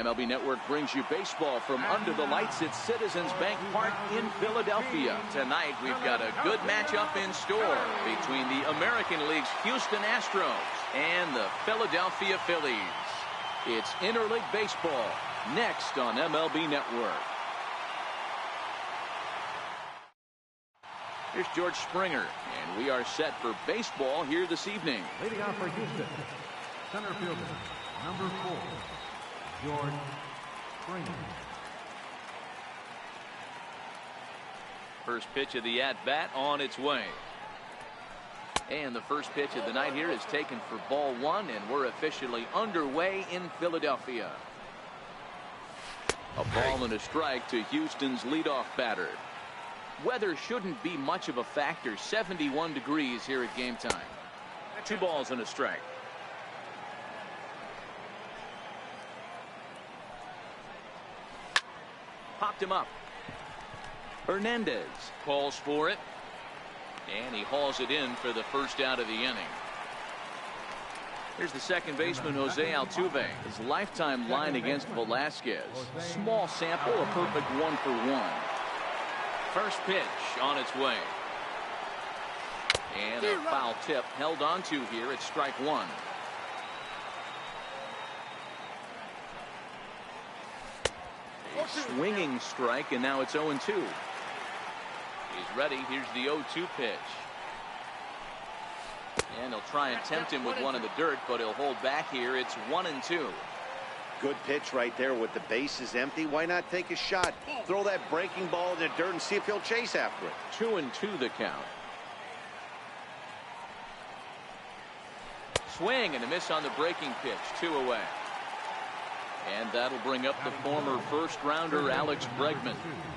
MLB Network brings you baseball from under the lights at Citizens Bank Park in Philadelphia. Tonight, we've got a good matchup in store between the American League's Houston Astros and the Philadelphia Phillies. It's interleague baseball next on MLB Network. Here's George Springer, and we are set for baseball here this evening. Leading off for Houston, center fielder, number 4, George Springer. First pitch of the at-bat on its way. And the first pitch of the night here is taken for ball 1, and we're officially underway in Philadelphia. A ball and a strike to Houston's leadoff batter. Weather shouldn't be much of a factor. 71 degrees here at game time. 2 balls and a strike. Popped him up. Hernandez calls for it. And he hauls it in for the first out of the inning. Here's the second baseman, Jose Altuve. His lifetime line against Velasquez. Small sample, a perfect 1-for-1. First pitch on its way. And a foul tip held on to here at strike 1. A swinging strike, and now it's 0-2. He's ready. Here's the 0-2 pitch. And he'll try and tempt him with one in the dirt, but he'll hold back here. It's 1-2. Good pitch right there with the bases empty. Why not take a shot? Throw that breaking ball in the dirt and see if he'll chase after it. 2-2 the count. Swing and a miss on the breaking pitch. 2 away. And that'll bring up the former first-rounder Alex Bregman.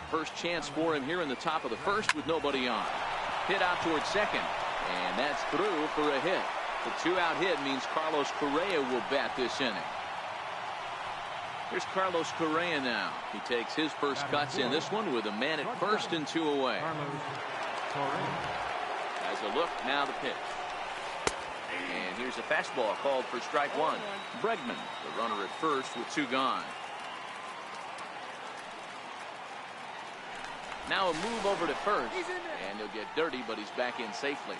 First chance for him here in the top of the first with nobody on. Hit out towards second. And that's through for a hit. The 2-out hit means Carlos Correa will bat this inning. Here's Carlos Correa now. He takes his first cuts in this one with a man at first and 2 away. Has a look, now the pitch. And here's a fastball called for strike 1. Bregman, the runner at first with 2 gone. Now a move over to first. And he'll get dirty, but he's back in safely.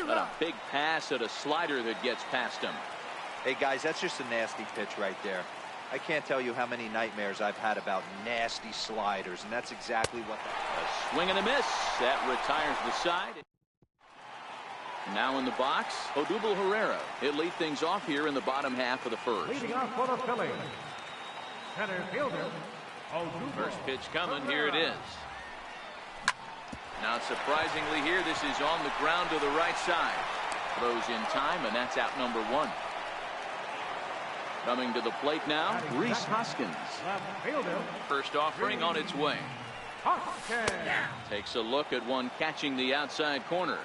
But a big pass at a slider that gets past him. Hey guys, that's just a nasty pitch right there. I can't tell you how many nightmares I've had about nasty sliders, and that's exactly what A swing and a miss. That retires the side. Now in the box, Odubel Herrera. He'll lead things off here in the bottom half of the first. Leading off for the Phillies, center fielder, Odubel. First pitch coming. Here it is. Now surprisingly here, this is on the ground to the right side. Throws in time, and that's out number 1. Coming to the plate now, Rhys Hoskins. First offering on its way. Takes a look at one catching the outside corner.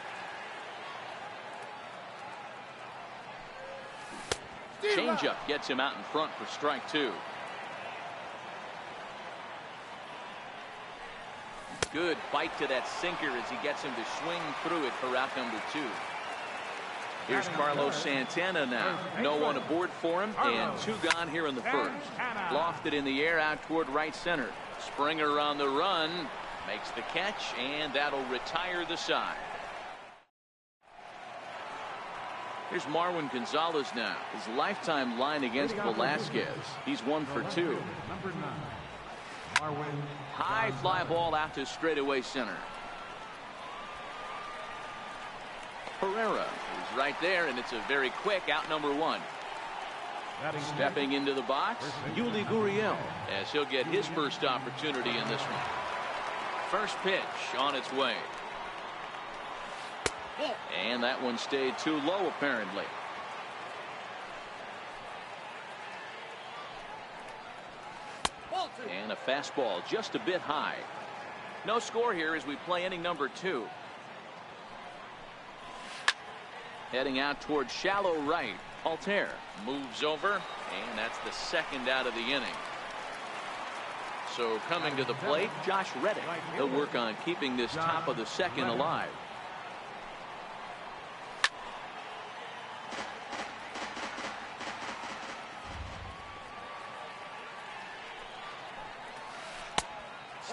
Changeup gets him out in front for strike 2. Good bite to that sinker as he gets him to swing through it for out number 2. Here's Carlos Santana now. No one aboard for him, and 2 gone here in the first. Lofted in the air out toward right center. Springer on the run. Makes the catch, and that'll retire the side. Here's Marwin Gonzalez now. His lifetime line against Velasquez. He's 1 for 2. High fly ball out to straightaway center. Herrera is right there, and it's a very quick out number 1. Stepping into the box, Yuli Gurriel, as he'll get his first opportunity in this one. First pitch on its way. And that one stayed too low, apparently. And a fastball just a bit high. No score here as we play inning number 2. Heading out towards shallow right. Altair moves over, and that's the second out of the inning. So coming to the plate, Josh Reddick. He'll work on keeping this top of the second alive.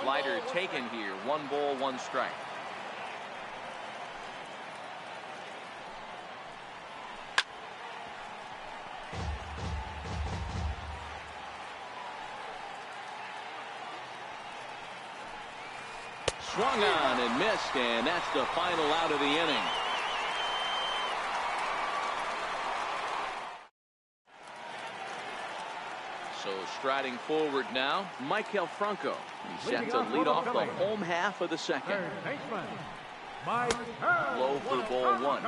Slider taken here. 1 ball, 1 strike. Swung on and missed, and that's the final out of the inning. So striding forward now, Michael Franco. He's set to lead off the home half of the second. Low for ball 1.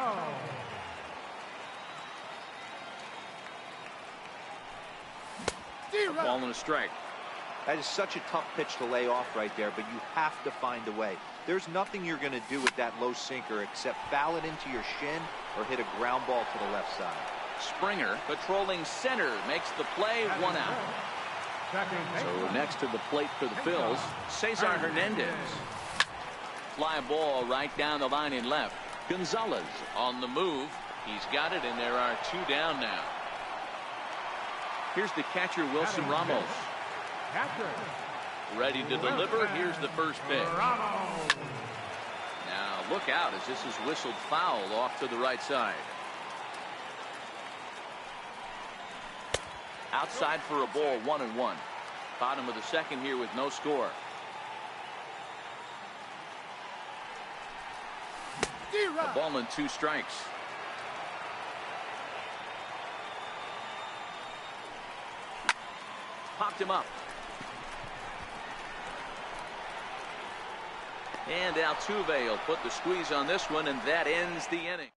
A ball and a strike. That is such a tough pitch to lay off right there, but you have to find a way. There's nothing you're going to do with that low sinker except foul it into your shin or hit a ground ball to the left side. Springer patrolling center makes the play. 1 out. So next to the plate for the Phils, Cesar Hernandez. Fly ball right down the line in left. Gonzalez on the move. He's got it, and there are 2 down now. Here's the catcher, Wilson Ramos. Ready to deliver. Here's the first pitch. Now look out as this is whistled foul off to the right side. Outside for a ball. 1-1. Bottom of the second here with no score. A ball and 2 strikes. Popped him up. And Altuve will put the squeeze on this one, and that ends the inning.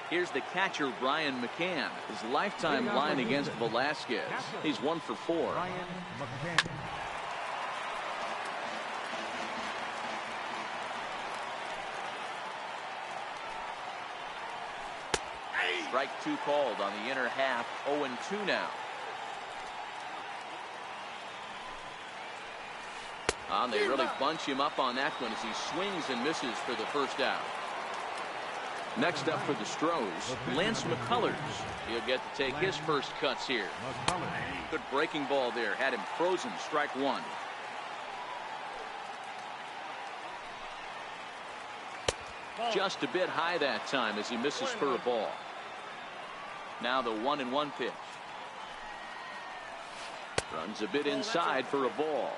Here's the catcher, Brian McCann. His lifetime line against Velasquez. He's 1 for 4. Strike 2 called on the inner half. 0-2 now. They really bunch him up on that one as he swings and misses for the first out. Next up for the Stros, Lance McCullers. He'll get to take his first cuts here. Good breaking ball there. Had him frozen. Strike 1. Just a bit high that time as he misses for a ball. Now the 1-1 pitch. Runs a bit inside for a ball.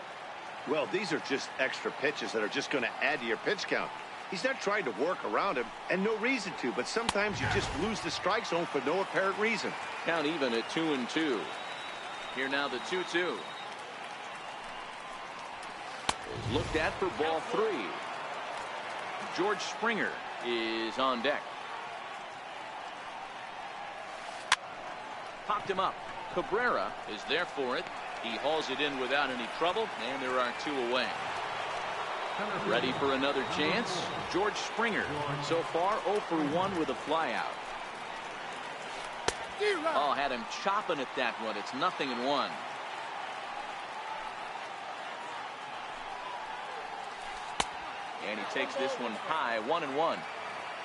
Well, these are just extra pitches that are just going to add to your pitch count. He's not trying to work around him, and no reason to, but sometimes you just lose the strike zone for no apparent reason. Count even at 2-2. Here now the 2-2. Looked at for ball 3. George Springer is on deck. Popped him up. Cabrera is there for it. He hauls it in without any trouble, and there are 2 away. Ready for another chance. George Springer so far 0 for 1 with a flyout. Oh, had him chopping at that one. It's 0-1. And he takes this one high. 1-1.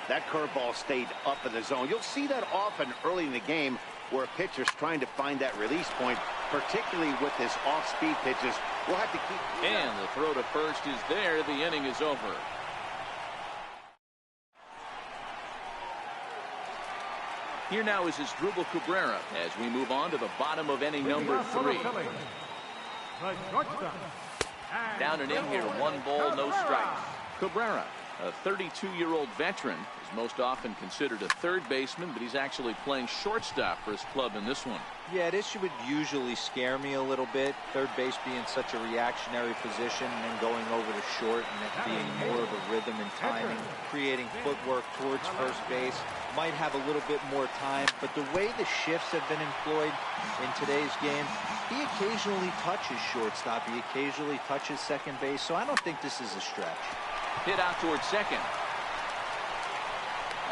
That curveball stayed up in the zone. You'll see that often early in the game where a pitcher's trying to find that release point, particularly with his off-speed pitches. We'll have to keep. And the throw to first is there. The inning is over. Here now is Asdrubal Cabrera as we move on to the bottom of inning number 3. Down and in here, 1 ball, no strikes. Cabrera, a 32-year-old veteran, is most often considered a third baseman, but he's actually playing shortstop for his club in this one. Yeah, this would usually scare me a little bit. Third base being such a reactionary position and then going over to short and it being more of a rhythm and timing, creating footwork towards first base. Might have a little bit more time, but the way the shifts have been employed in today's game, he occasionally touches shortstop. He occasionally touches second base, so I don't think this is a stretch. Hit out towards second.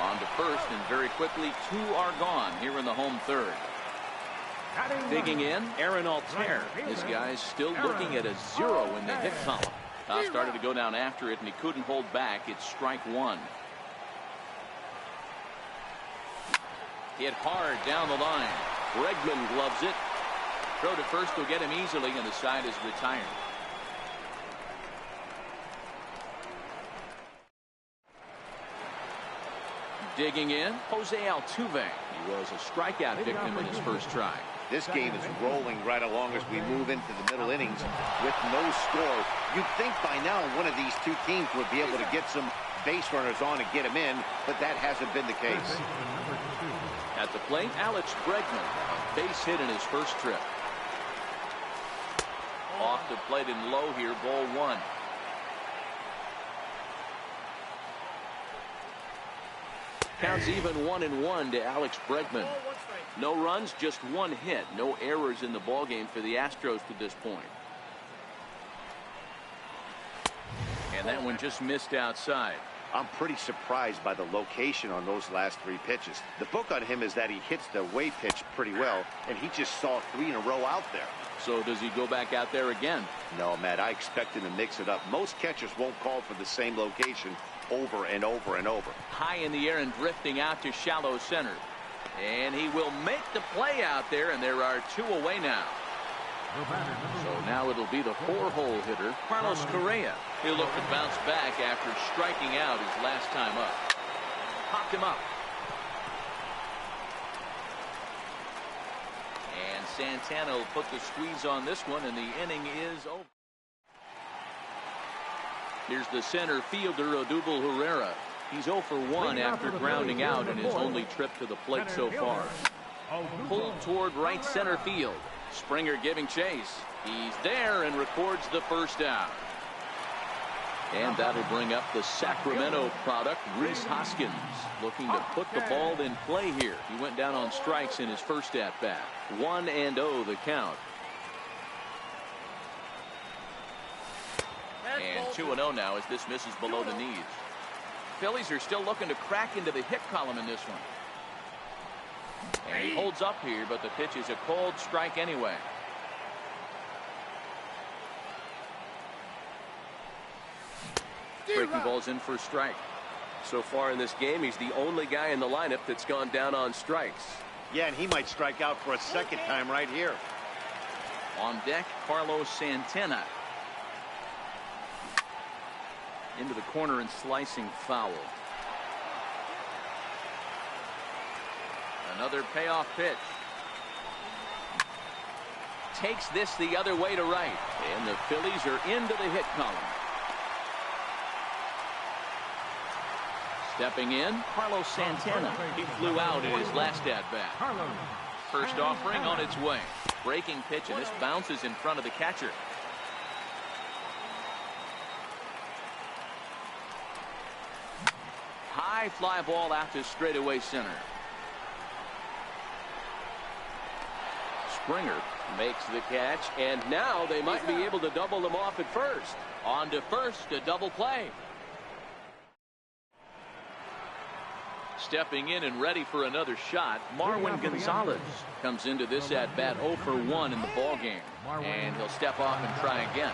On to first, and very quickly 2 are gone here in the home third. Digging in, Aaron Altair. This guy's still looking at a 0 in the hit column. Started to go down after it, and he couldn't hold back. It's strike 1. Hit hard down the line. Bregman gloves it. Throw to first will get him easily, and the side is retired. Digging in, Jose Altuve. He was a strikeout victim in his first try. This game is rolling right along as we move into the middle innings with no score. You'd think by now one of these two teams would be able to get some base runners on and get them in, but that hasn't been the case. At the plate, Alex Bregman, a base hit in his first trip. Off the plate and low here, ball one. Counts even 1-1 to Alex Bregman. No runs, just one hit. No errors in the ballgame for the Astros to this point. And that one just missed outside. I'm pretty surprised by the location on those last three pitches. The book on him is that he hits the away pitch pretty well, and he just saw 3 in a row out there. So does he go back out there again? No, Matt, I expect him to mix it up. Most catchers won't call for the same location over and over and over. High in the air and drifting out to shallow center. And he will make the play out there, and there are 2 away now. So now it'll be the 4-hole hitter, Carlos Correa. He'll look to bounce back after striking out his last time up. Popped him up. And Santana will put the squeeze on this one, and the inning is over. Here's the center fielder, Odubel Herrera. He's 0 for 1 after grounding out in his only trip to the plate so far. Pulled toward right center field. Springer giving chase. He's there and records the first out. And that'll bring up the Sacramento product, Rhys Hoskins, looking to put the ball in play here. He went down on strikes in his first at-bat. 1-0 the count. And 2-0 now as this misses below the knees. Phillies are still looking to crack into the hit column in this one. And he holds up here, but the pitch is a cold strike anyway. Breaking ball's in for a strike. So far in this game, he's the only guy in the lineup that's gone down on strikes. Yeah, and he might strike out for a second time right here. On deck, Carlos Santana. Into the corner and slicing foul. Another payoff pitch. Takes this the other way to right. And the Phillies are into the hit column. Stepping in, Carlos Santana. He flew out in his last at-bat. First offering on its way. Breaking pitch, and this bounces in front of the catcher. High fly ball out to straightaway center. Springer makes the catch, and now they might be able to double them off at first. On to first, a double play. Stepping in and ready for another shot, Marwin Gonzalez comes into this at-bat 0 for 1 in the ballgame. And he'll step off and try again.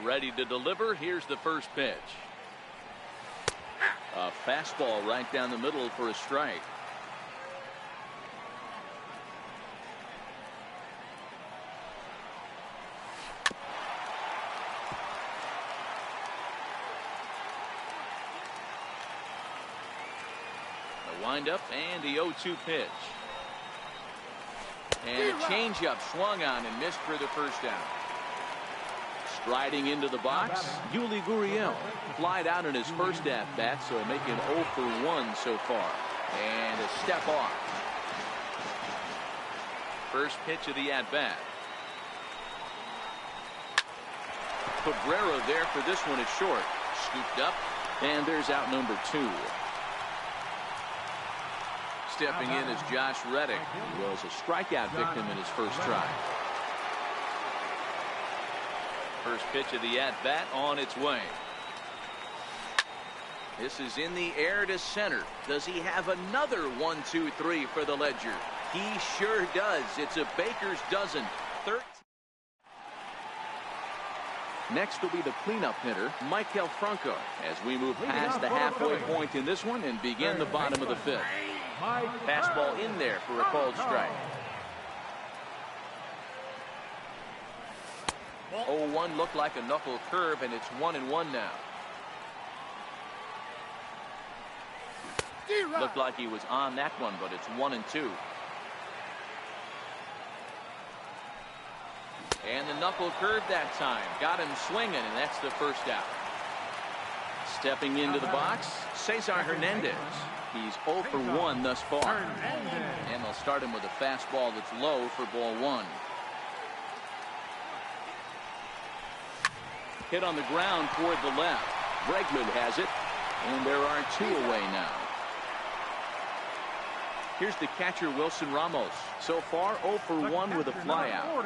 Ready to deliver. Here's the first pitch. A fastball right down the middle for a strike. The windup and the 0-2 pitch. And a changeup swung on and missed for the first down. Striding into the box, Yuli Gurriel flied out in his first at-bat, so making 0 for 1 so far. And a step off. First pitch of the at-bat. Cabrera there for this one is short. Scooped up, and there's out number 2. Stepping in is Josh Reddick, who was a strikeout victim in his first try. First pitch of the at-bat on its way. This is in the air to center. Does he have another 1-2-3 for the Ledger? He sure does. It's a baker's dozen. 13. Next will be the cleanup hitter, Michael Franco, as we move past the halfway point in this one and begin the bottom of the 5th. Fastball in there for a called strike. 0-1 looked like a knuckle curve, and it's 1-1 now. Looked like he was on that one, but it's 1-2. And the knuckle curve that time. Got him swinging, and that's the first out. Stepping into the box, Cesar Hernandez. He's 0 for 1 thus far. And they'll start him with a fastball that's low for ball 1. Hit on the ground toward the left. Bregman has it, and there are 2 away now. Here's the catcher, Wilson Ramos. So far, 0 for 1 with a flyout.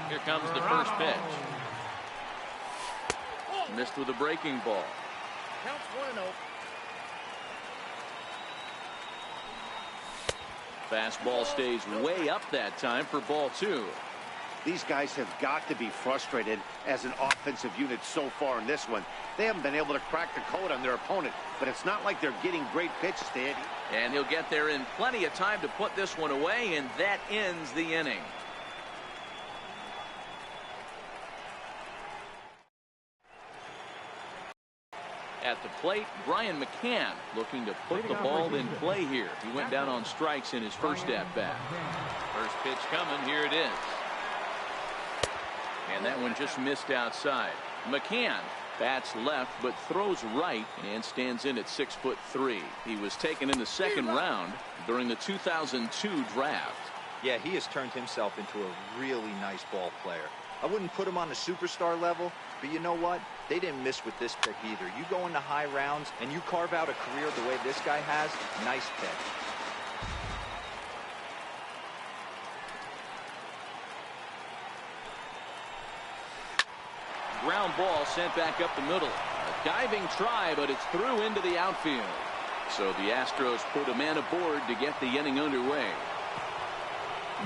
Here comes the first pitch. Missed with a breaking ball. Counts 1-0. Fastball stays way up that time for ball 2. These guys have got to be frustrated as an offensive unit so far in this one. They haven't been able to crack the code on their opponent, but it's not like they're getting great pitches to hit. And he'll get there in plenty of time to put this one away, and that ends the inning. At the plate, Brian McCann looking to put the ball in play here. He went down on strikes in his first at-bat. First pitch coming, here it is. And that one just missed outside. McCann bats left but throws right and stands in at 6'3". He was taken in the second round during the 2002 draft. Yeah, he has turned himself into a really nice ball player. I wouldn't put him on the superstar level, but you know what? They didn't miss with this pick either. You go into high rounds and you carve out a career the way this guy has, nice pick. Ground ball sent back up the middle. A diving try, but it's through into the outfield. So the Astros put a man aboard to get the inning underway.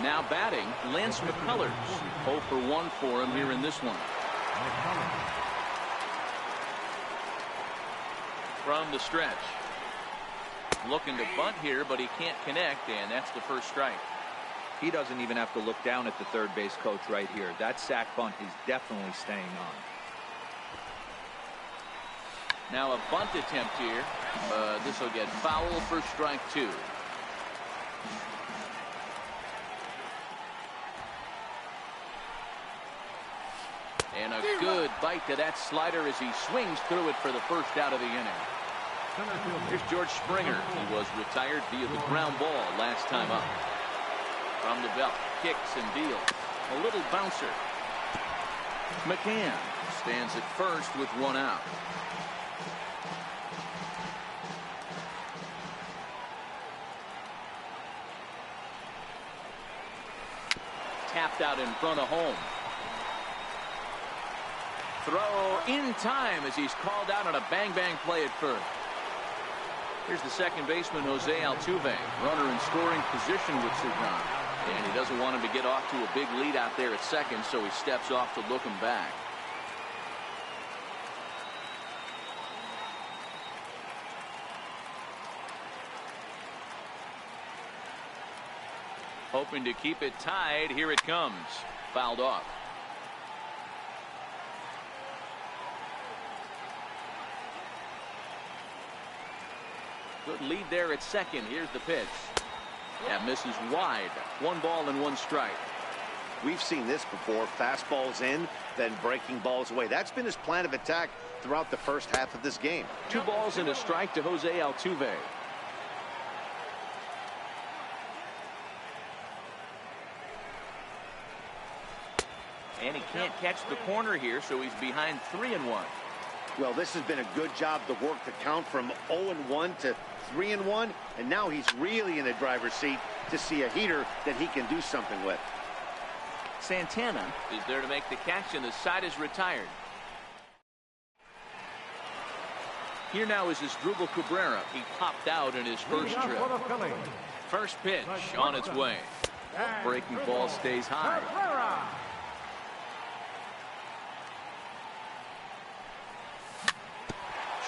Now batting, Lance McCullers. 0 for 1 for him here in this one. From the stretch. Looking to bunt here, but he can't connect, and that's the first strike. He doesn't even have to look down at the third base coach right here. That sac bunt is definitely staying on. Now a bunt attempt here. This will get foul for strike 2. And a good bite to that slider as he swings through it for the first out of the inning. Here's George Springer. He was retired via the ground ball last time up. From the belt, kicks and deals. A little bouncer. McCann stands at first with 1 out. Tapped out in front of home. Throw in time as he's called out on a bang-bang play at first. Here's the second baseman, Jose Altuve. Runner in scoring position with Sagan. And he doesn't want him to get off to a big lead out there at second, so he steps off to look him back. Hoping to keep it tied. Here it comes. Fouled off. Good lead there at second. Here's the pitch. That misses wide. 1 ball and 1 strike. We've seen this before. Fastballs in, then breaking balls away. That's been his plan of attack throughout the first half of this game. 2 balls and a strike to Jose Altuve. And he can't catch the corner here, so he's behind 3-1. Well, this has been a good job to work the count from 0-1 to 3-1, and now he's really in the driver's seat to see a heater that he can do something with. Santana is there to make the catch, and the side is retired. Here now is Asdrubal Cabrera. He popped out in his first trip. First pitch on its way. Breaking ball stays high.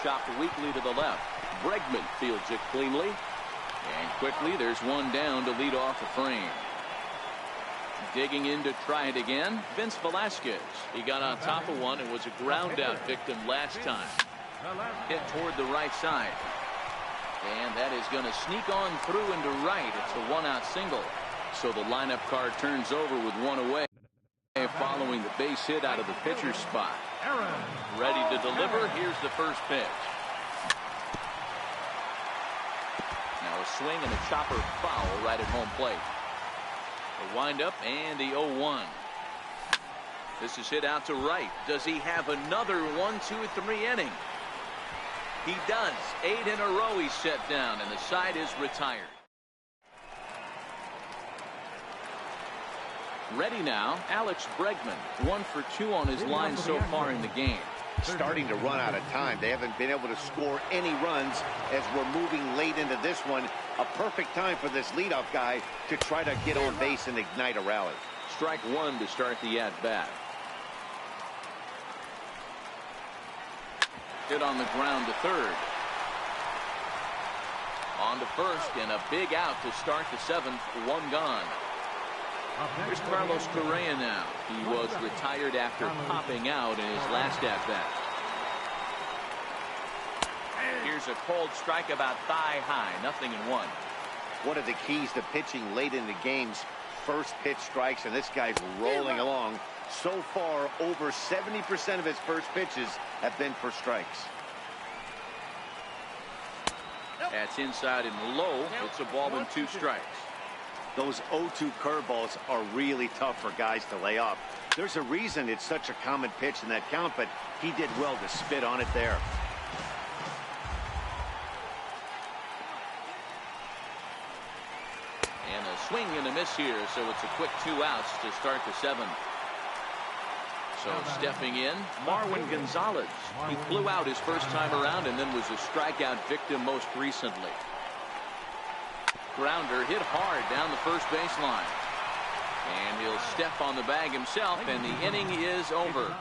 Chopped weakly to the left. Bregman fields it cleanly. And quickly there's one down to lead off the frame. Digging in to try it again, Vince Velasquez. He got on top of one and was a ground out victim last time. Hit toward the right side. And that is going to sneak on through into right. It's a 1-out single. So the lineup card turns over with 1 away. Following the base hit out of the pitcher's spot. Ready to deliver. Here's the first pitch. Now a swing and a chopper foul right at home plate. The windup and the 0-1. This is hit out to right. Does he have another 1, 2, 3 inning? He does. 8 in a row he's set down, and the side is retired. Ready now, Alex Bregman. 1 for 2 on his line so far in the game. Starting to run out of time. They haven't been able to score any runs as we're moving late into this one. A perfect time for this leadoff guy to try to get on base and ignite a rally. Strike 1 to start the at-bat. Hit on the ground to third. On to first, and a big out to start the 7th. 1 gone. Here's Carlos Correa now. He was retired after popping out in his last at-bat. Here's a cold strike about thigh high. 0-1. One of the keys to pitching late in the games, first pitch strikes, and this guy's rolling along. So far, over 70% of his first pitches have been for strikes. That's inside and low. It's a ball and 2 strikes. Those 0-2 curveballs are really tough for guys to lay off. There's a reason it's such a common pitch in that count, but he did well to spit on it there. And a swing and a miss here, so it's a quick 2 outs to start the 7th. So stepping in, Marwin Gonzalez. He flew out his first time around and then was a strikeout victim most recently. Grounder hit hard down the first baseline. And he'll step on the bag himself, and the inning is over.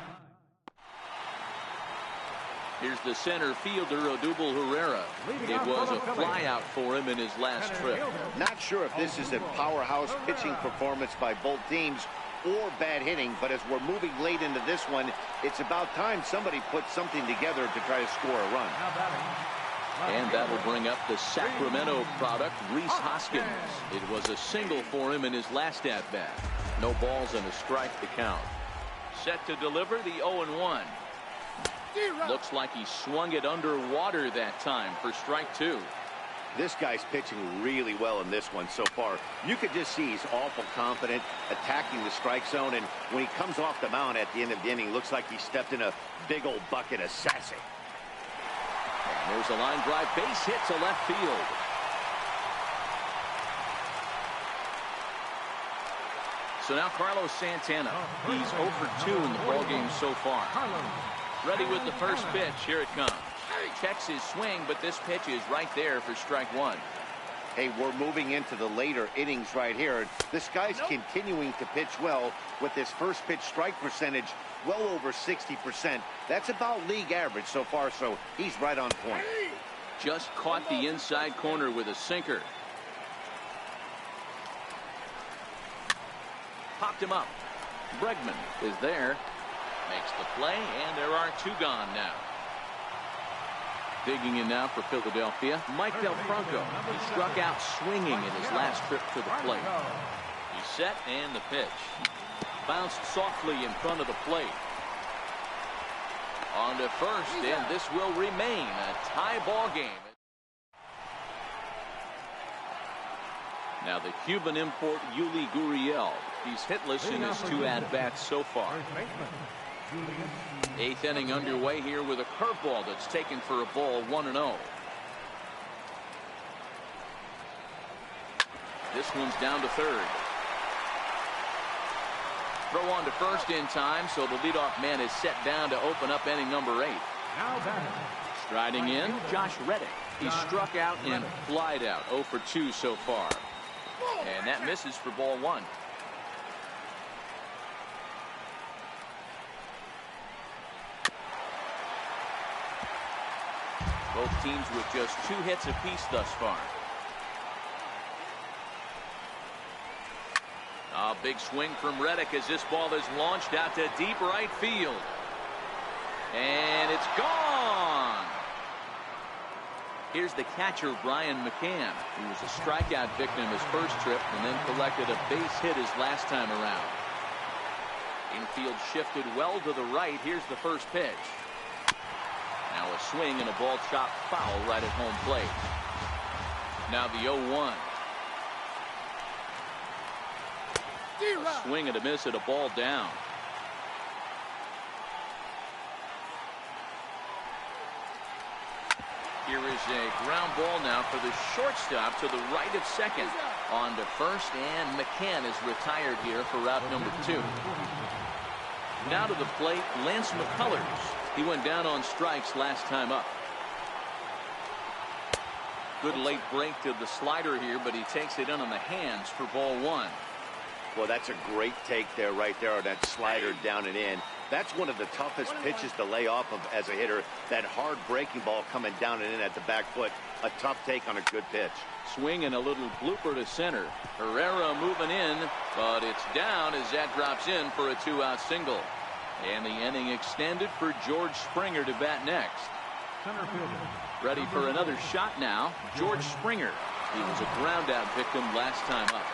Here's the center fielder, Odubel Herrera. It was a flyout for him in his last trip. Not sure if this is a powerhouse pitching performance by both teams or bad hitting, but as we're moving late into this one, it's about time somebody puts something together to try to score a run. And that will bring up the Sacramento product, Rhys Hoskins. It was a single for him in his last at-bat. No balls and a strike to count. Set to deliver the 0-1. Looks like he swung it underwater that time for strike 2. This guy's pitching really well in this one so far. You could just see he's awful confident, attacking the strike zone, and when he comes off the mound at the end of the inning, looks like he stepped in a big old bucket of sassy. There's a line drive, base hit to left field. So now Carlos Santana. He's 0 for 2 in the ballgame so far. Ready with the first pitch. Here it comes. Checks his swing, but this pitch is right there for strike 1. Hey, we're moving into the later innings right here. This guy's continuing to pitch well with his first pitch strike percentage well over 60%. That's about league average so far, so he's right on point. Just caught the inside corner with a sinker. Popped him up. Bregman is there. Makes the play, and there are two gone now. Digging in now for Philadelphia, Mike Del Franco. He struck out swinging in his last trip to the plate. He's set, and the pitch. Bounced softly in front of the plate. On to first, and this will remain a tie ball game. Now the Cuban import Yuli Gurriel. He's hitless in his 2 at-bats so far. 8th inning underway here with a curveball that's taken for a ball, 1-0. This one's down to third. Throw on to first in time, so the leadoff man is set down to open up inning number 8. Striding in, Josh Reddick. He struck out and flied out, 0 for 2 so far. And that misses for ball 1. Both teams with just 2 hits apiece thus far. A big swing from Reddick as this ball is launched out to deep right field. And it's gone. Here's the catcher, Brian McCann, who was a strikeout victim his first trip and then collected a base hit his last time around. Infield shifted well to the right. Here's the first pitch. Now a swing and a ball chopped foul right at home plate. Now the 0-1. A swing and a miss at a ball down. Here is a ground ball now for the shortstop to the right of second. On to first, and McCann is retired here for route number 2. Now to the plate, Lance McCullers. He went down on strikes last time up. Good late break to the slider here, but he takes it in on the hands for ball 1. Well, that's a great take there, right there, on that slider down and in. That's one of the toughest pitches to lay off of as a hitter. That hard breaking ball coming down and in at the back foot. A tough take on a good pitch. Swing and a little blooper to center. Herrera moving in, but it's down as that drops in for a 2-out single. And the inning extended for George Springer to bat next. Ready for another shot now, George Springer. He was a ground out victim last time up.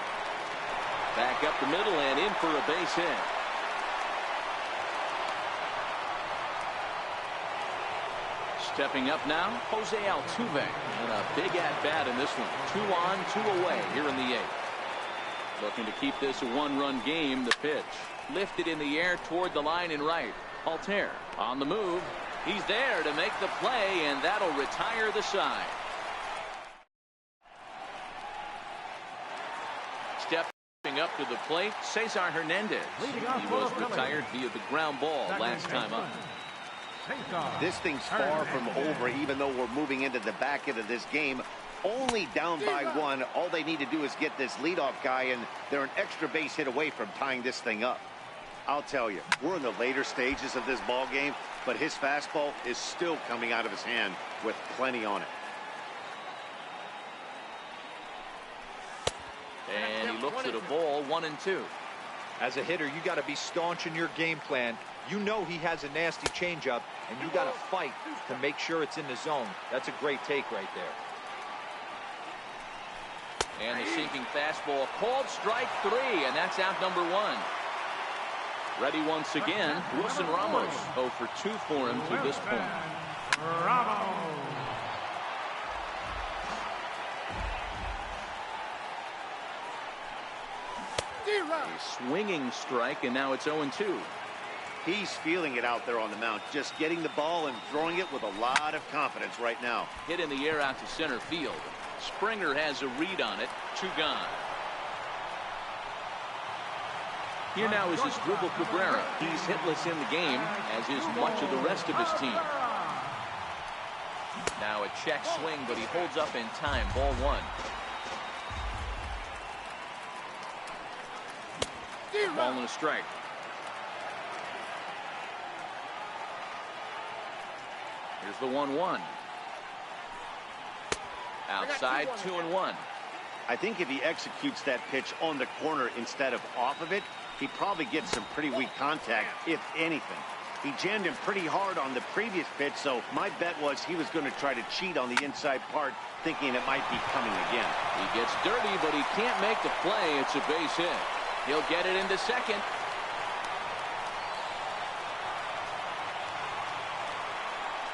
Back up the middle and in for a base hit. Stepping up now, Jose Altuve. And a big at-bat in this one. 2 on, 2 away here in the 8th. Looking to keep this a 1-run game. The pitch. Lifted in the air toward the line and right. Altair on the move. He's there to make the play, and that'll retire the side. Stepping up to the plate, Cesar Hernandez. He was retired via the ground ball last time up. This thing's far from over, even though we're moving into the back end of this game. Only down by 1. All they need to do is get this leadoff guy, and they're an extra base hit away from tying this thing up. I'll tell you, we're in the later stages of this ball game, but his fastball is still coming out of his hand with plenty on it. And he looks at a ball, 1-2. As a hitter, you got to be staunch in your game plan. You know he has a nasty changeup, and you got to fight to make sure it's in the zone. That's a great take right there. And the sinking fastball called strike 3, and that's out number 1. Ready once again, Wilson Ramos. 0 for 2 for him to this point. A swinging strike, and now it's 0-2. He's feeling it out there on the mound, just getting the ball and throwing it with a lot of confidence right now. Hit in the air out to center field. Springer has a read on it. 2 gone. Here now is Asdrubal Cabrera. He's hitless in the game, as is much of the rest of his team. Now a check swing, but he holds up in time. Ball 1. Ball and a strike. Here's the 1-1. Outside, 2-1. I think if he executes that pitch on the corner instead of off of it, he probably gets some pretty weak contact, if anything. He jammed him pretty hard on the previous pitch, so my bet was he was going to try to cheat on the inside part, thinking it might be coming again. He gets dirty, but he can't make the play. It's a base hit. He'll get it into second.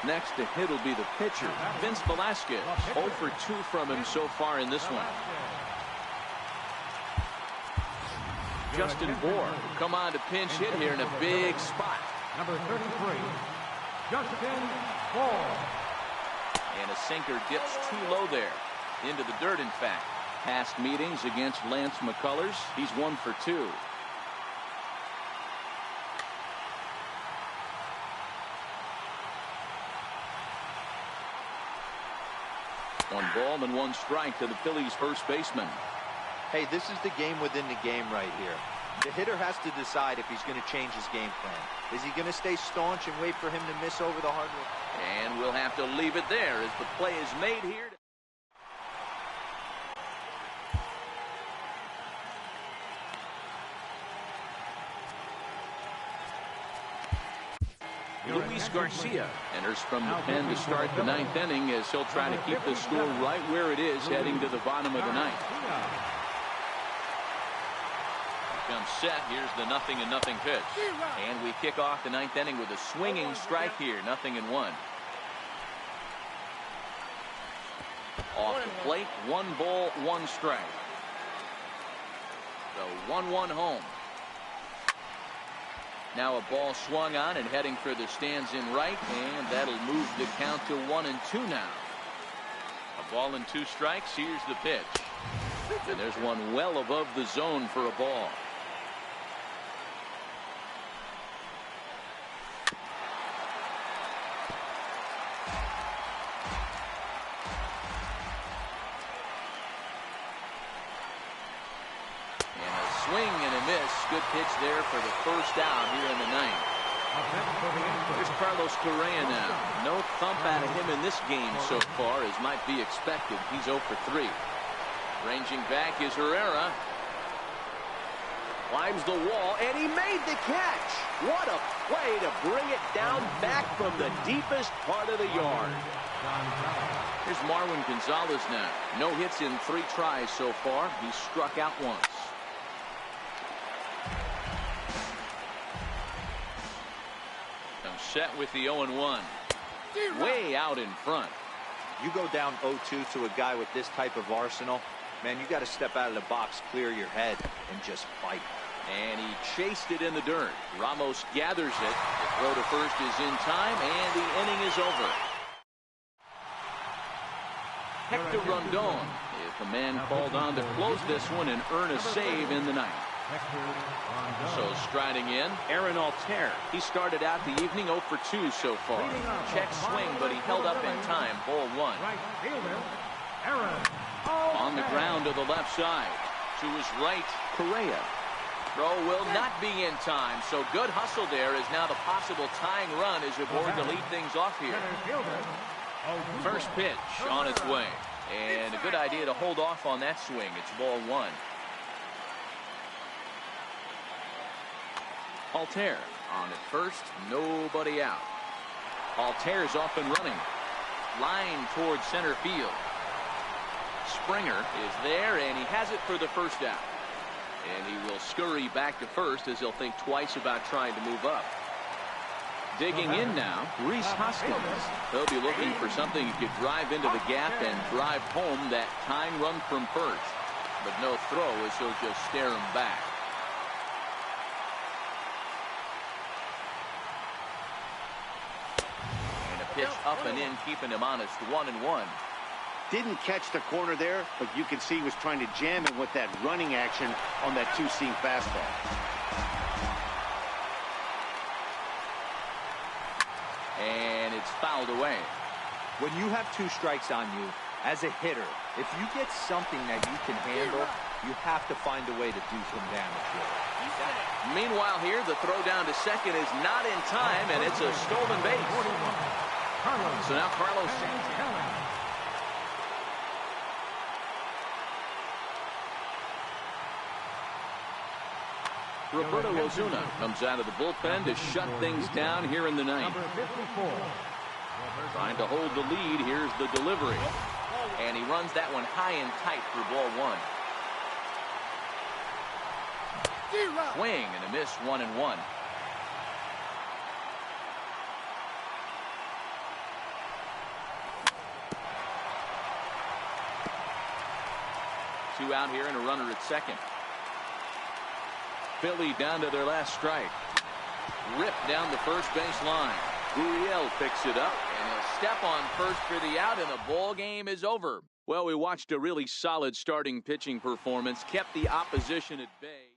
Next to hit will be the pitcher, Vince Velasquez. 0 for 2 from him so far in this one. Justin Bohr will come on to pinch hit here in a big spot. Number 33, Justin Bohr. And a sinker dips too low there. Into the dirt, in fact. Past meetings against Lance McCullers, he's 1 for 2. One ball and 1 strike to the Phillies first baseman. Hey, this is the game within the game right here. The hitter has to decide if he's going to change his game plan. Is he going to stay staunch and wait for him to miss over the hardwood? And we'll have to leave it there as the play is made here. Luis Garcia enters from the pen to start the 9th inning as he'll try to keep the score right where it is heading to the bottom of the 9th. Comes set. Here's the 0-0 pitch. And we kick off the 9th inning with a swinging strike here. 0-1. Off the plate. 1 ball, 1 strike. The 1-1 home. Now a ball swung on and heading for the stands in right, and that'll move the count to 1-2 now. A ball and 2 strikes. Here's the pitch. And there's one well above the zone for a ball. Swing and a miss. Good pitch there for the first out here in the 9th. Here's Carlos Correa now. No thump out of him in this game so far, as might be expected. He's 0 for 3. Ranging back is Herrera. Climbs the wall, and he made the catch. What a play to bring it down back from the deepest part of the yard. Here's Marwin Gonzalez now. No hits in 3 tries so far. He's struck out once. Set with the 0-1. Way out in front. You go down 0-2 to a guy with this type of arsenal, man, you got to step out of the box, clear your head, and just fight. And he chased it in the dirt. Ramos gathers it. The throw to first is in time, and the inning is over. Hector Rondon is the man called on to close this one and earn a save in the 9th. So striding in, Aaron Altair. He started out the evening 0 for 2 so far. Check swing, but he held up in time. Ball 1. On the ground to the left side. To his right, Correa. Throw will not be in time. So good hustle there is now the possible tying run is aboard to lead things off here. First pitch on its way. And a good idea to hold off on that swing. It's ball 1. Altair on at first, nobody out. Altair's off and running. Line towards center field. Springer is there, and he has it for the first out. And he will scurry back to first as he'll think twice about trying to move up. Digging in now, Rhys Hoskins. He'll be looking for something he could drive into the gap and drive home that tying run from first. But no throw as he'll just stare him back. Pitch up and in, keeping him honest. 1-1. Didn't catch the corner there, but you can see he was trying to jam him with that running action on that 2-seam fastball. And it's fouled away. When you have 2 strikes on you, As a hitter, if you get something that you can handle, you have to find a way to do some damage with it. Meanwhile here, the throw down to second is not in time, and it's a stolen base. So now Carlos Santana. Roberto Ozuna comes out of the bullpen to shut things down here in the ninth. Trying to hold the lead. Here's the delivery. And he runs that one high and tight for ball one. Swing and a miss, 1-1. Two out here and a runner at second. Philly down to their last strike. Ripped down the first base line. Gurriel picks it up, and he'll step on first for the out, and the ball game is over. Well, we watched a really solid starting pitching performance, kept the opposition at bay.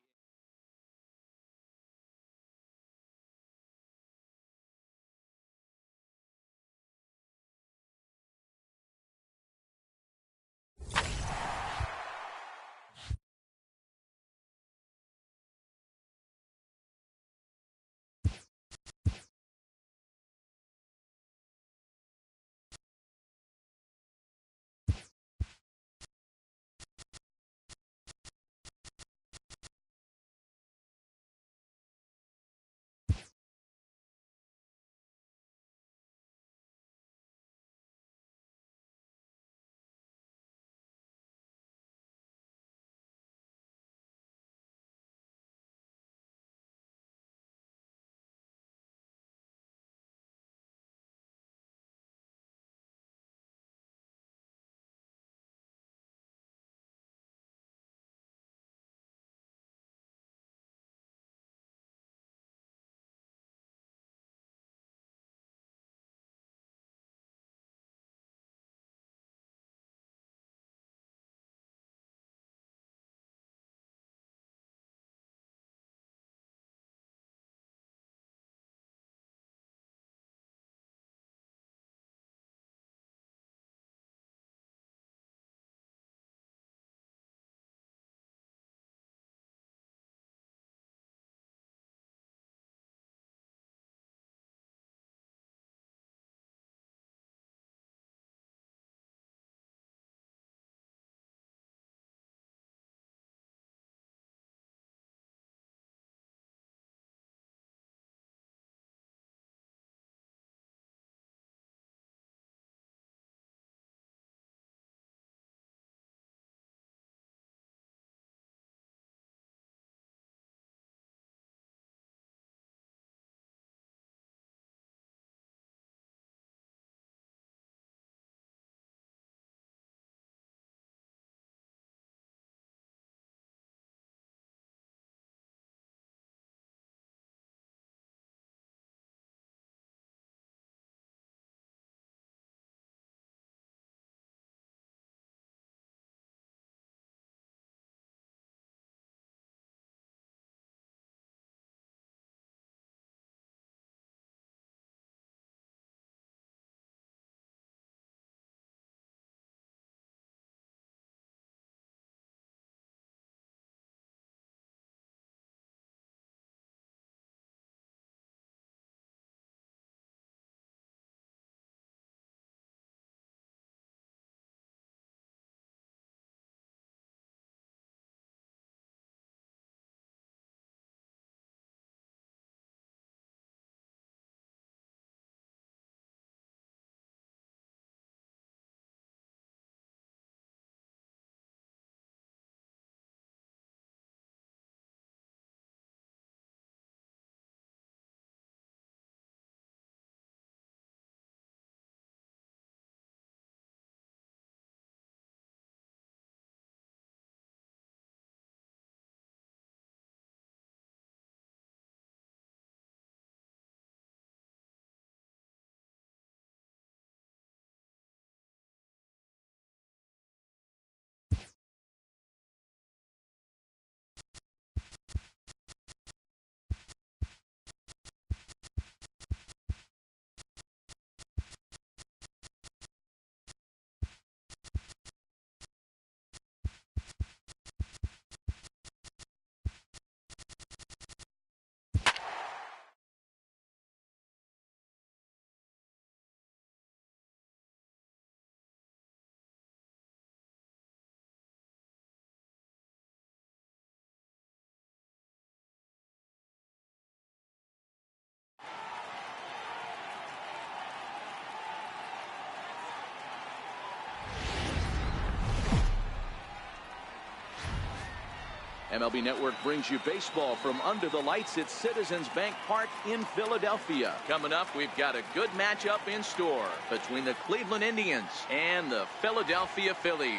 MLB Network brings you baseball from under the lights at Citizens Bank Park in Philadelphia. Coming up, we've got a good matchup in store between the Cleveland Indians and the Philadelphia Phillies.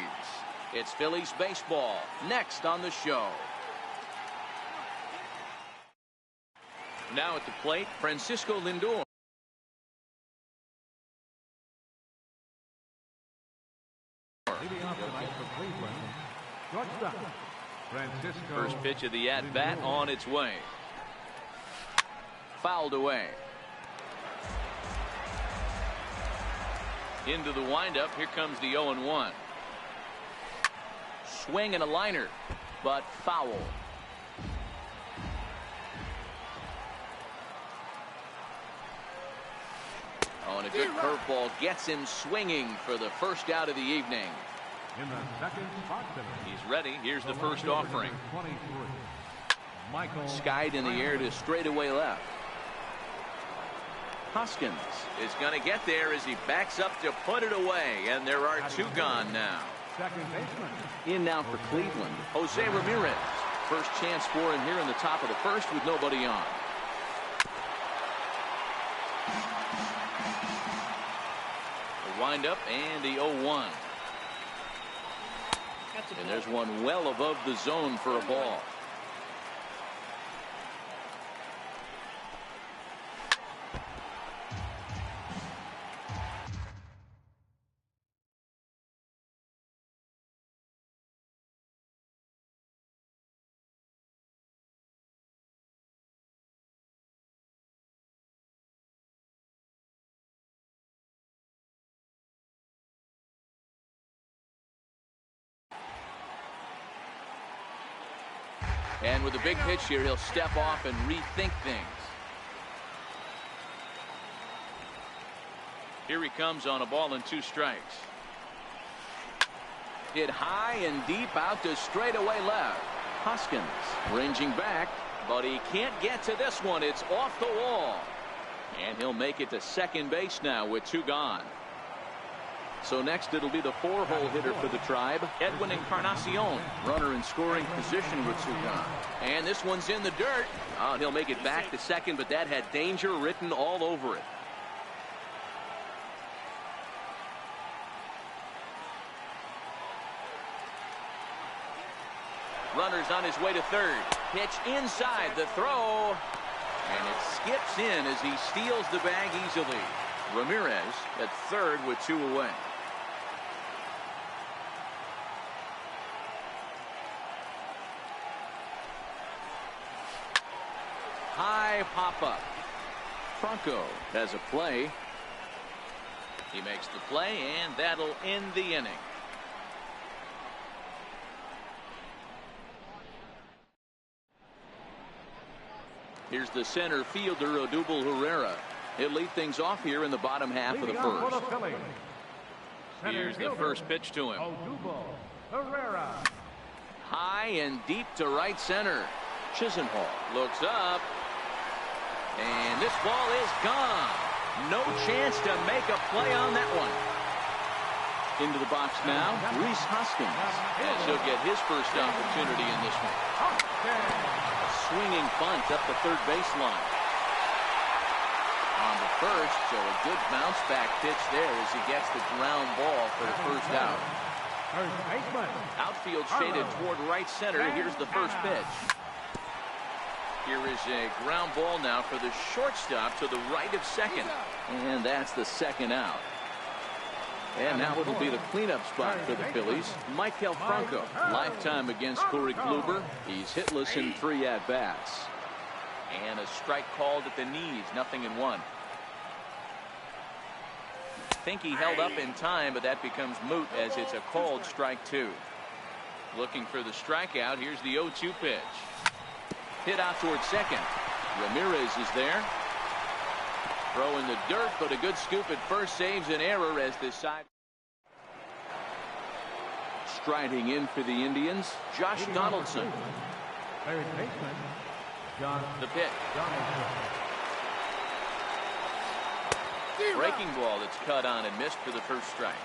It's Phillies baseball next on the show. Now at the plate, Francisco Lindor. Leading off tonight for Cleveland, shortstop, Francisco. First pitch of the at-bat on its way. Fouled away. Into the windup. Here comes the 0-1. Swing and a liner, but foul. Oh, and a good curveball gets him swinging for the first out of the evening. In the second spot tonight, He's ready. Here's the first offering. 23, Michael. Skied in the air to straightaway left. Hoskins is going to get there as he backs up to put it away, and there are two gone now. Second baseman. In now for Cleveland, Jose Ramirez. First chance for him here in the top of the first with nobody on. The windup and the 0-1. And there's one well above the zone for a ball. And with a big pitch here, he'll step off and rethink things. Here he comes on a ball and 2 strikes. Hit high and deep out to straightaway left. Hoskins ranging back, but he can't get to this one. It's off the wall. And he'll make it to second base now with 2 gone. So next it'll be the 4-hole hitter for the Tribe, Edwin Encarnacion. Runner in scoring position with 2 gone. And this one's in the dirt. Oh, he'll make it back to second, but that had danger written all over it. Runner's on his way to third. Pitch inside the throw. And it skips in as he steals the bag easily. Ramirez at third with 2 away. High pop-up. Franco has a play. He makes the play, and that'll end the inning. Here's the center fielder, Odubel Herrera. He'll lead things off here in the bottom half of the first. Here's the first pitch to him. Odubel Herrera. High and deep to right center. Chisenhall looks up. And this ball is gone. No chance to make a play on that one. Into the box now, Rhys Hoskins. As he'll get his first opportunity in this one. A swinging bunt up the third baseline. On the first, so a good bounce back pitch there as he gets the ground ball for the first out. Outfield shaded toward right center. Here's the first pitch. Here is a ground ball now for the shortstop to the right of second. And that's the second out. And now it'll be the cleanup spot for the Phillies. Maikel Franco, lifetime against Corey Kluber. He's hitless in 3 at-bats. And a strike called at the knees, 0-1. I think he held up in time, but that becomes moot as it's a called strike 2. Looking for the strikeout. Here's the 0-2 pitch. Hit out towards second. Ramirez is there. Throw in the dirt, but a good scoop at first saves an error as this side. Striding in for the Indians, Josh Donaldson. Third baseman, John. The pitch. Donaldson. Breaking ball that's cut on and missed for the first strike.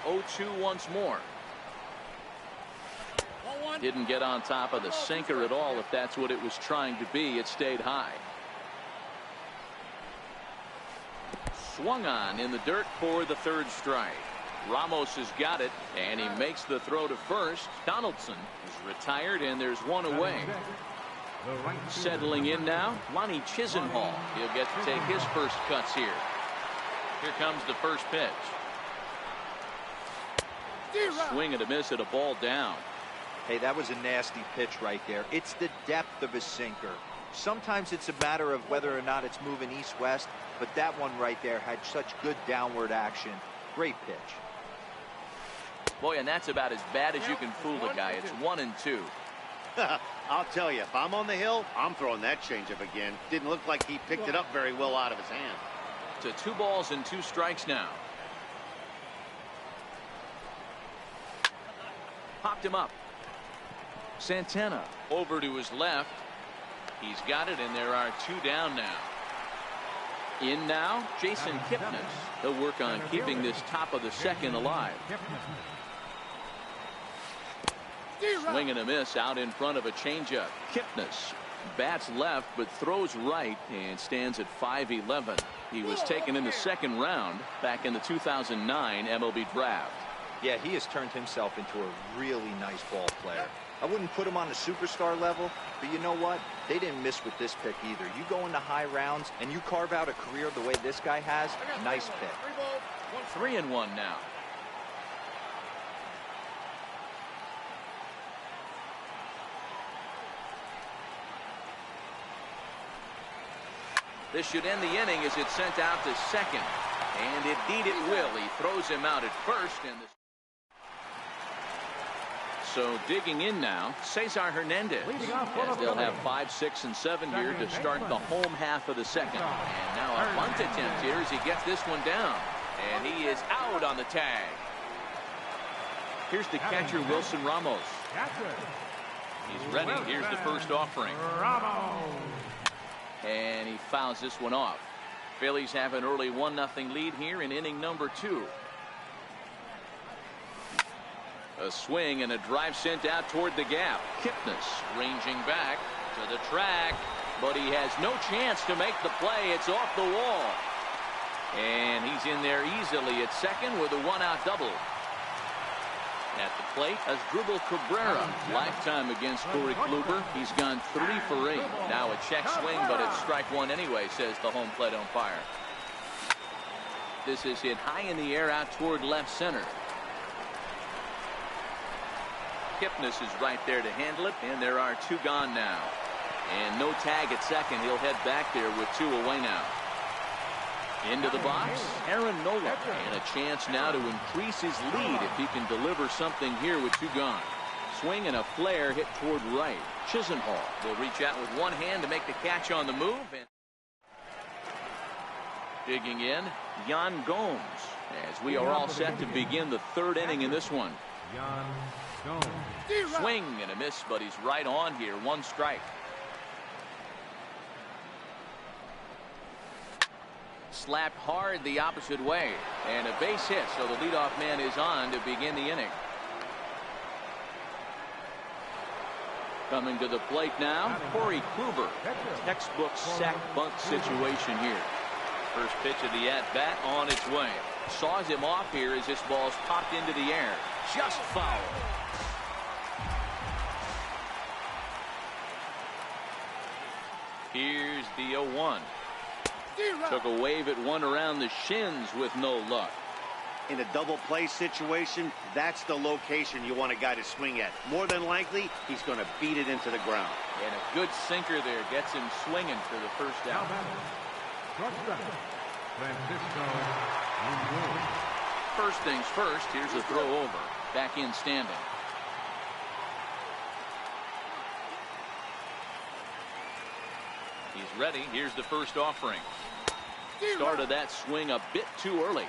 0-2 once more. Didn't get on top of the sinker at all. If that's what it was trying to be, it stayed high. Swung on in the dirt for the third strike. Ramos has got it, and he makes the throw to first. Donaldson is retired, and there's one away. Settling in now, Lonnie Chisenhall. He'll get to take his first cuts here. Here comes the first pitch. Swing and a miss at a ball down. Hey, that was a nasty pitch right there. It's the depth of a sinker. Sometimes it's a matter of whether or not it's moving east-west, but that one right there had such good downward action. Great pitch. Boy, and that's about as bad as you can fool the guy. It's 1-2. I'll tell you, if I'm on the hill, I'm throwing that changeup again. Didn't look like he picked it up very well out of his hand. To 2 balls and 2 strikes now. Popped him up. Santana over to his left. He's got it, and there are 2 down now. In now, Jason Kipnis. He'll work on keeping this top of the second alive. Swing and a miss out in front of a changeup. Kipnis bats left but throws right and stands at 5'11". He was taken in the second round back in the 2009 MLB draft. Yeah, he has turned himself into a really nice ball player. I wouldn't put him on the superstar level, but you know what? They didn't miss with this pick either. You go into high rounds and you carve out a career the way this guy has. Nice pick. 3-1 now. This should end the inning as it's sent out to second. And indeed it will. He throws him out at first. And so digging in now, Cesar Hernandez, as they'll have 5, 6, and 7 here to start the home half of the second. And now a bunt attempt here as he gets this one down. And he is out on the tag. Here's the catcher, Wilson Ramos. He's ready. Here's the first offering. And he fouls this one off. Phillies have an early 1-0 lead here in inning number 2. A swing and a drive sent out toward the gap. Kipnis ranging back to the track, but he has no chance to make the play. It's off the wall. And he's in there easily at second with a 1-out double. At the plate, Asdrubal Cabrera. Lifetime against Corey Kluber. He's gone 3 for 8. Now a check swing, but it's strike 1 anyway, says the home plate umpire. This is hit high in the air out toward left center. Kipnis is right there to handle it, and there are 2 gone now. And no tag at second. He'll head back there with 2 away now. Into the box, Aaron Nola, and a chance now to increase his lead if he can deliver something here with 2 gone. Swing and a flare hit toward right. Chisenhall will reach out with one hand to make the catch on the move. And digging in, Yan Gomes, as we are all set to begin the 3rd inning in this one. Swing and a miss, but he's right on here. 1 strike. Slapped hard the opposite way, and a base hit, so the leadoff man is on to begin the inning. Coming to the plate now, Corey Kluber. Textbook sack bunt situation here. First pitch of the at-bat on its way. Saws him off here as this ball's popped into the air. Just foul. Here's the 0-1. Took a wave at one around the shins with no luck. In a double play situation, that's the location you want a guy to swing at. More than likely, he's going to beat it into the ground. And a good sinker there gets him swinging for the first out. First things first, here's a throw over. Back in standing. He's ready. Here's the first offering. Started that swing a bit too early.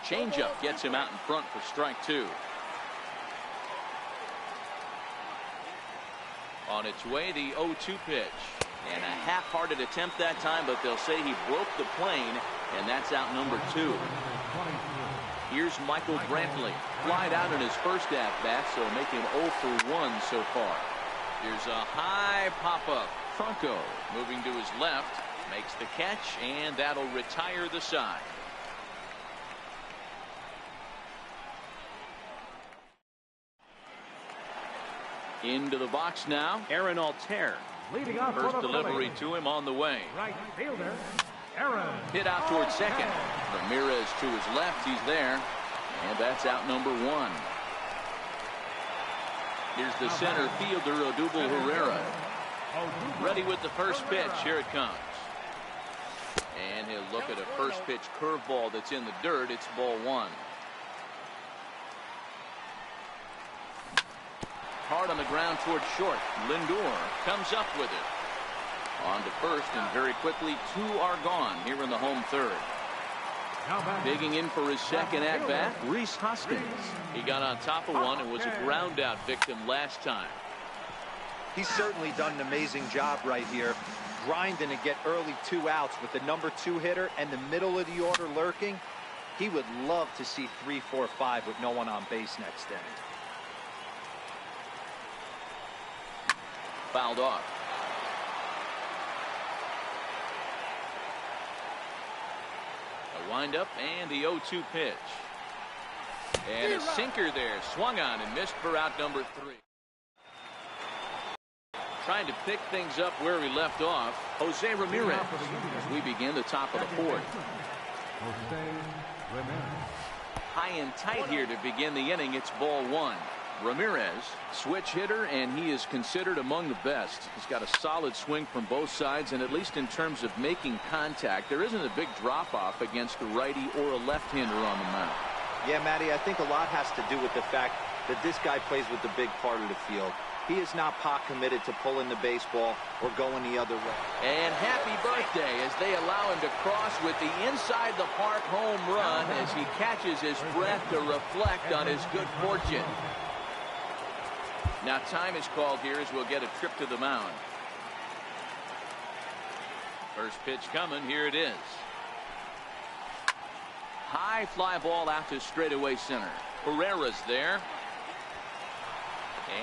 Changeup gets him out in front for strike 2. On its way, the 0-2 pitch. And a half-hearted attempt that time, but they'll say he broke the plane, and that's out number 2. Here's Michael Brantley. Flied out in his first at-bat, so make him 0 for 1 so far. Here's a high pop-up. Franco moving to his left, makes the catch, and that'll retire the side. Into the box now, Aaron Altair. Leading off First for the delivery Phillies, to him on the way. right fielder, Aaron. Hit out towards second. Ramirez to his left. He's there. And that's out number 1. Here's the center fielder, Odubel Herrera. Ready with the first pitch. Here it comes. And he'll look at a first pitch curveball that's in the dirt. It's ball 1. Hard on the ground towards short. Lindor comes up with it. On to first, and very quickly 2 are gone here in the home third. Digging in for his second at-bat, Rhys Hoskins. He got on top of one and was a ground-out victim last time. He's certainly done an amazing job right here, grinding to get early 2 outs with the number 2 hitter and the middle of the order lurking. He would love to see 3, 4, 5 with no one on base next inning. Fouled off. A windup and the 0-2 pitch. And a sinker there. Swung on and missed for out number 3. Trying to pick things up where we left off, Jose Ramirez, as we begin the top of the 4th. High and tight here to begin the inning. It's ball 1. Ramirez, switch hitter, and he is considered among the best. He's got a solid swing from both sides, and at least in terms of making contact, there isn't a big drop-off against a righty or a left-hander on the mound. Yeah, Matty, I think a lot has to do with the fact that this guy plays with the big part of the field. He is not pot committed to pulling the baseball or going the other way. And happy birthday as they allow him to cross with the inside the park home run as he catches his breath to reflect on his good fortune. Now time is called here as we'll get a trip to the mound. First pitch coming. Here it is. High fly ball out to straightaway center. Herrera's there.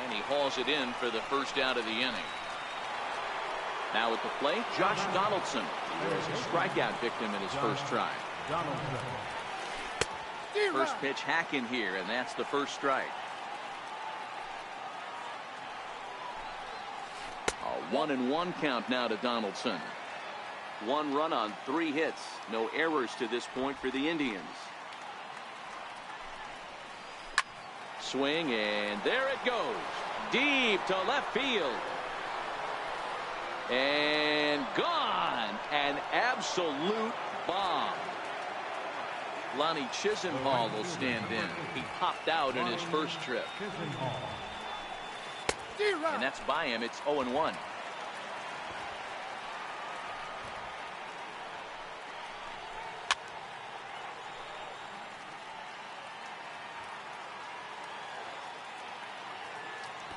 And he hauls it in for the first out of the inning. Now at the plate, Josh Donaldson. There's a strikeout victim in his first try. First pitch hack in here, and that's the first strike. A 1-1 count now to Donaldson. 1 run on 3 hits. No errors to this point for the Indians. Swing, and there it goes. Deep to left field. And gone. An absolute bomb. Lonnie Chisenhall will stand in. He popped out in his first trip. And that's by him. It's 0-1.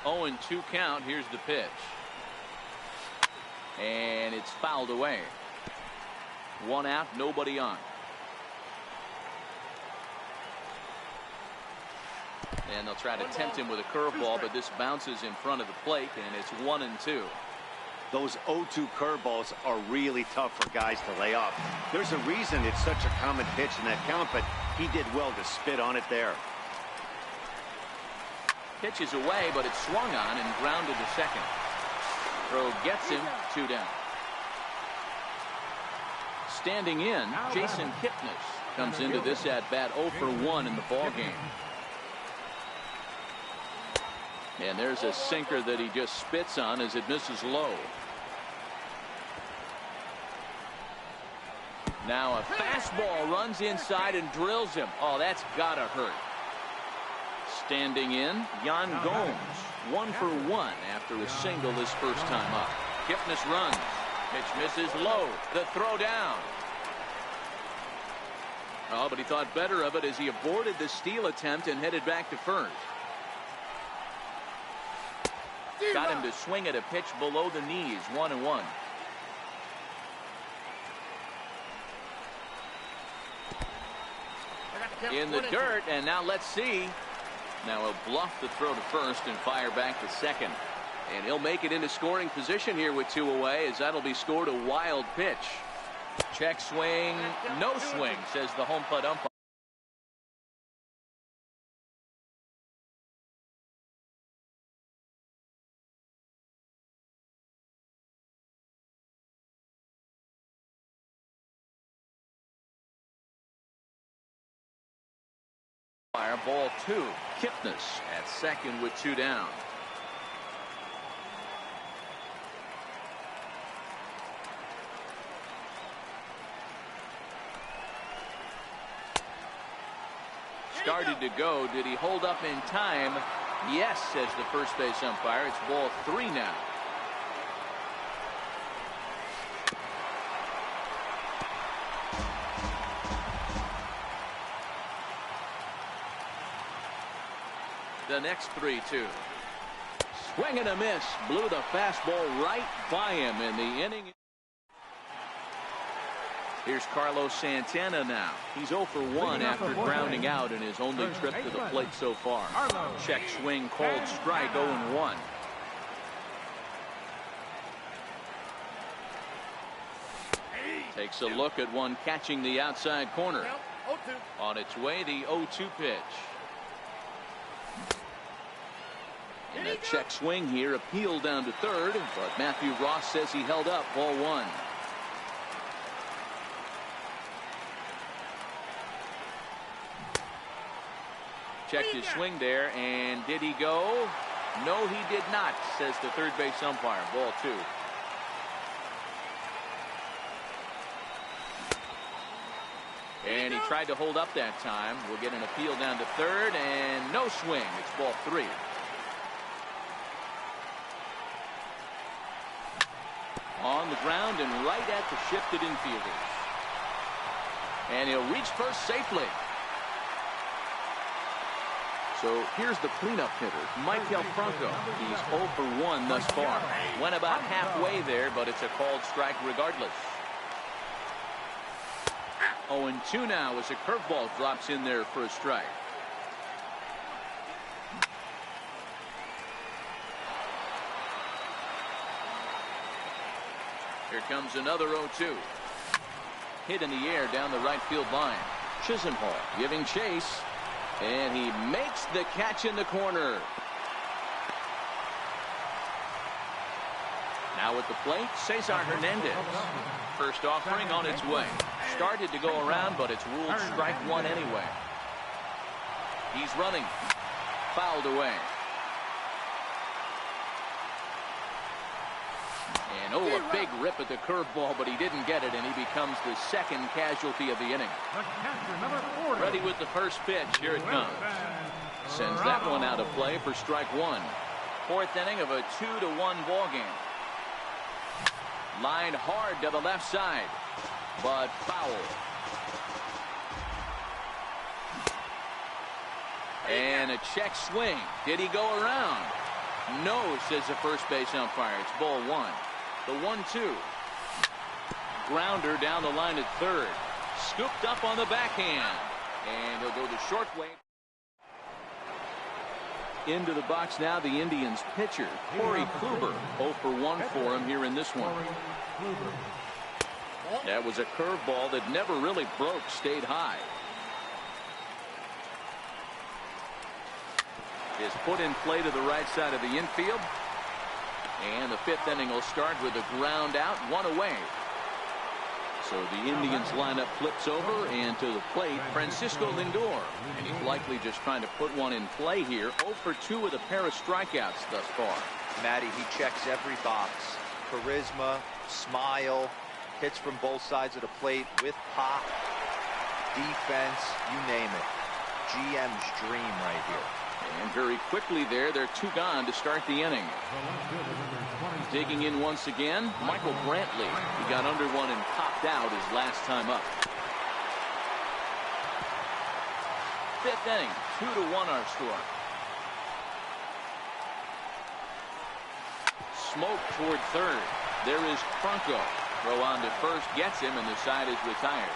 Oh, and 2 count. Here's the pitch. And it's fouled away. 1 out, nobody on. And they'll try to tempt him with a curveball, but this bounces in front of the plate, and it's 1-2. Those 0-2 curveballs are really tough for guys to lay off. There's a reason it's such a common pitch in that count, but he did well to spit on it there. Pitch is away, but it's swung on and grounded to second. Throw gets him. 2 down. Standing in, Jason Kipnis comes into this at bat 0 for 1 in the ball game. And there's a sinker that he just spits on as it misses low. Now a fastball runs inside and drills him. Oh, that's gotta hurt. Standing in, Yan Gomes. 1 for 1 after a single his first time up. Kipnis runs. Pitch misses low. The throw down. Oh, but he thought better of it as he aborted the steal attempt and headed back to first. Got him to swing at a pitch below the knees. 1-1. in the dirt, and now let's see. Now he'll bluff the throw to first and fire back to second. And he'll make it into scoring position here with 2 away, as that'll be scored a wild pitch. Check swing, no swing, says the home plate umpire. Ball 2. Kipnis at second with 2 down. Started to go. Did he hold up in time? Yes, says the first base umpire. It's ball 3 now. The next 3-2. Swing and a miss. Blew the fastball right by him in the inning. Here's Carlos Santana now. He's 0 for 1 after grounding out in his only trip to the plate so far. Check swing called strike, 0-1. Takes a look at one catching the outside corner. On its way, the 0-2 pitch. And a check swing here, appealed down to third, but Matthew Ross says he held up, ball 1. Checked his swing there, and did he go? No, he did not, says the third base umpire, ball 2. And he tried to hold up that time. We'll get an appeal down to third, and no swing. It's ball 3. On the ground and right at the shifted infielders. And he'll reach first safely. So here's the cleanup hitter, Michael Franco. He's 0 for 1 thus far. Went about halfway there, but it's a called strike regardless. 0-2 now as a curveball drops in there for a strike. Here comes another 0-2. Hit in the air down the right field line. Chisenhall giving chase. And he makes the catch in the corner. Now at the plate, Cesar Hernandez. First offering on its way. Started to go around, but it's ruled strike 1 anyway. He's running. Fouled away. And a big rip at the curveball, but he didn't get it, and he becomes the second casualty of the inning. Ready with the first pitch. Here it comes. Sends that one out of play for strike 1. Fourth inning of a 2-1 ball game. Lined hard to the left side, but foul. And a check swing. Did he go around? No, says the first base umpire. It's ball 1. The 1-2. Grounder down the line at third. Scooped up on the backhand. And he'll go the short way. Into the box now, the Indians pitcher, Corey Kluber. 0 for 1 for him here in this one. That was a curveball that never really broke, stayed high. Is put in play to the right side of the infield. And the fifth inning will start with a ground out, 1 away. So the Indians lineup flips over, and to the plate, Francisco Lindor. And he's likely just trying to put one in play here. 0 for 2 with a pair of strikeouts thus far. Matty, he checks every box. Charisma, smile, hits from both sides of the plate with pop, defense, you name it. GM's dream right here. And very quickly there, they're 2 gone to start the inning. Digging in once again, Michael Brantley. He got under one and popped out his last time up. Fifth inning, 2-1 our score. Smoke toward third. There is Franco. Throw on to first, gets him, and the side is retired.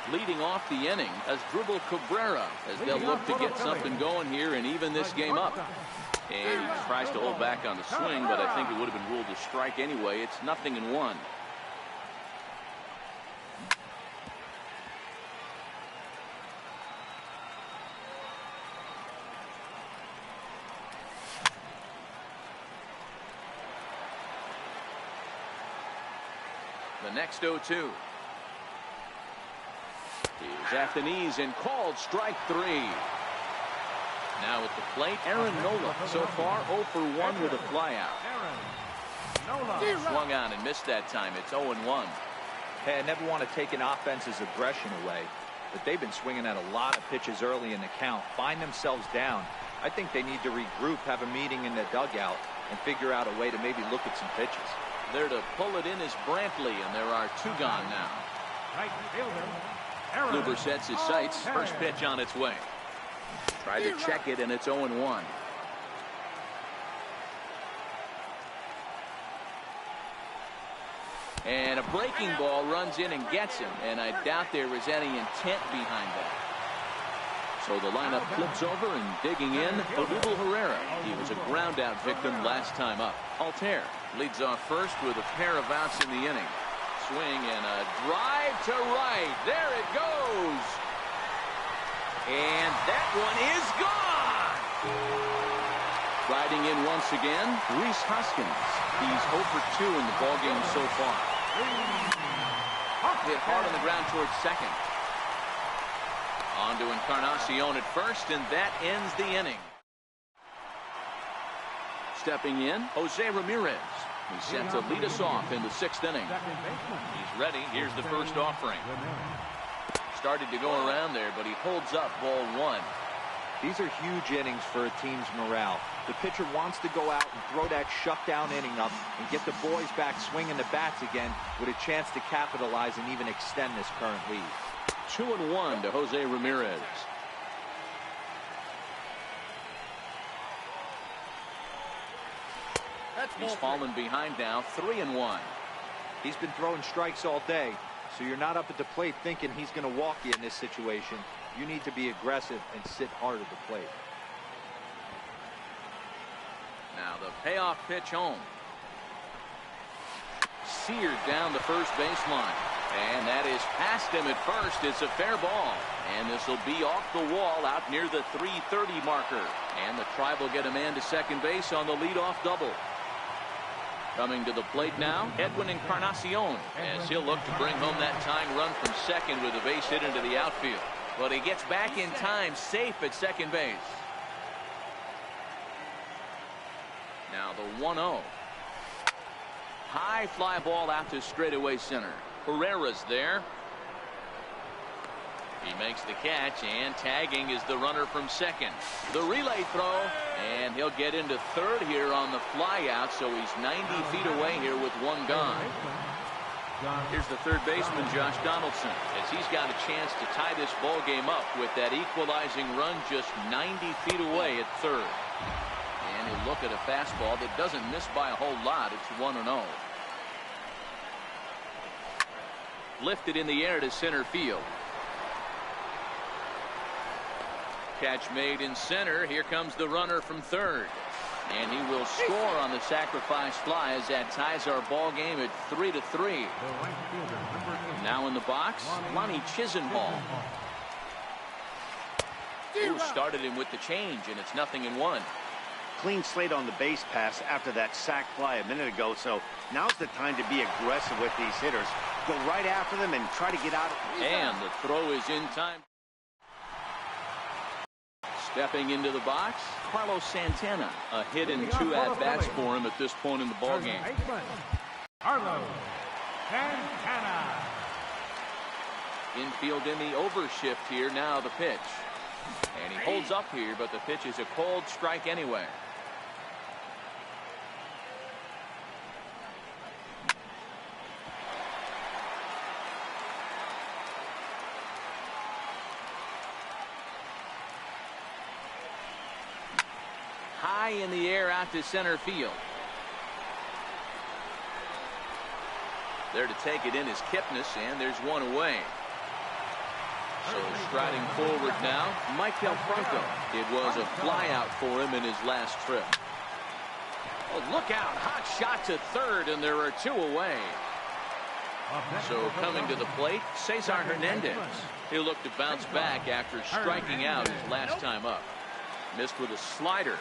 Leading off the inning as Dribble Cabrera as they'll look to get something going here and even this game up. And he tries to hold back on the swing, but I think it would have been ruled a strike anyway. It's 0-1. The next 0-2 is at the knees and called strike 3. Now at the plate, Aaron Nola. So far 0 for 1 with a flyout. Swung on and missed that time. It's 0-1. Hey, I never want to take an offense's aggression away, but they've been swinging at a lot of pitches early in the count, find themselves down. I think they need to regroup, have a meeting in the dugout, and figure out a way to maybe look at some pitches. There to pull it in is Brantley, and there are 2 gone now. Kluber sets his sights. First pitch on its way. Tried to check it, and it's 0-1. And a breaking ball runs in and gets him, and I doubt there is any intent behind that. So the lineup flips over and digging in, Odubel Herrera. He was a ground-out victim last time up. Altair leads off first with a pair of outs in the inning. Swing and a drive to right. There it goes. And that one is gone. Riding in once again, Rhys Hoskins. He's 0 for 2 in the ballgame so far. Hit hard on the ground towards second. On to Encarnacion at first, and that ends the inning. Stepping in, Jose Ramirez. He's set to lead us off in the 6th inning. He's ready. Here's the first offering. Started to go around there, but he holds up ball 1. These are huge innings for a team's morale. The pitcher wants to go out and throw that shutdown inning up and get the boys back swinging the bats again with a chance to capitalize and even extend this current lead. 2-1 to Jose Ramirez. He's fallen behind now, 3-1. He's been throwing strikes all day, so you're not up at the plate thinking he's going to walk you in this situation. You need to be aggressive and sit hard at the plate. Now the payoff pitch home. Seared down the first baseline. And that is past him at first. It's a fair ball. And this will be off the wall out near the 330 marker. And the Tribe will get a man to second base on the leadoff double. Coming to the plate now, Edwin Encarnacion, as he'll look to bring home that tying run from second with a base hit into the outfield. But he gets back in time, safe at second base. Now the 1-0. High fly ball out to straightaway center. Herrera's there. He makes the catch, and tagging is the runner from second. The relay throw, and he'll get into third here on the fly out, so he's 90 feet away here with 1 gone. Here's the third baseman, Josh Donaldson, as he's got a chance to tie this ball game up with that equalizing run just 90 feet away at third. And he'll look at a fastball that doesn't miss by a whole lot. It's 1-0. Lifted in the air to center field. Catch made in center. Here comes the runner from third. And he will score on the sacrifice fly as that ties our ball game at 3-3. Now in the box, Lonnie Chisenhall. Who started him with the change, and it's 0-1. Clean slate on the base pass after that sac fly a minute ago, so now's the time to be aggressive with these hitters. Go right after them and try to get out. And the throw is in time. Stepping into the box, Carlos Santana. A hit and 2 at-bats for him at this point in the ballgame. Carlos Santana. Infield in the overshift here. Now the pitch. And he holds up here, but the pitch is a cold strike anyway. High in the air out to center field. There to take it in is Kipnis, and there's one away. So striding forward now, Michael Franco. It was a flyout for him in his last trip. Oh, look out. Hot shot to third, and there are 2 away. So coming to the plate, Cesar Hernandez. He'll look to bounce back after striking out his last time up. Missed with a slider.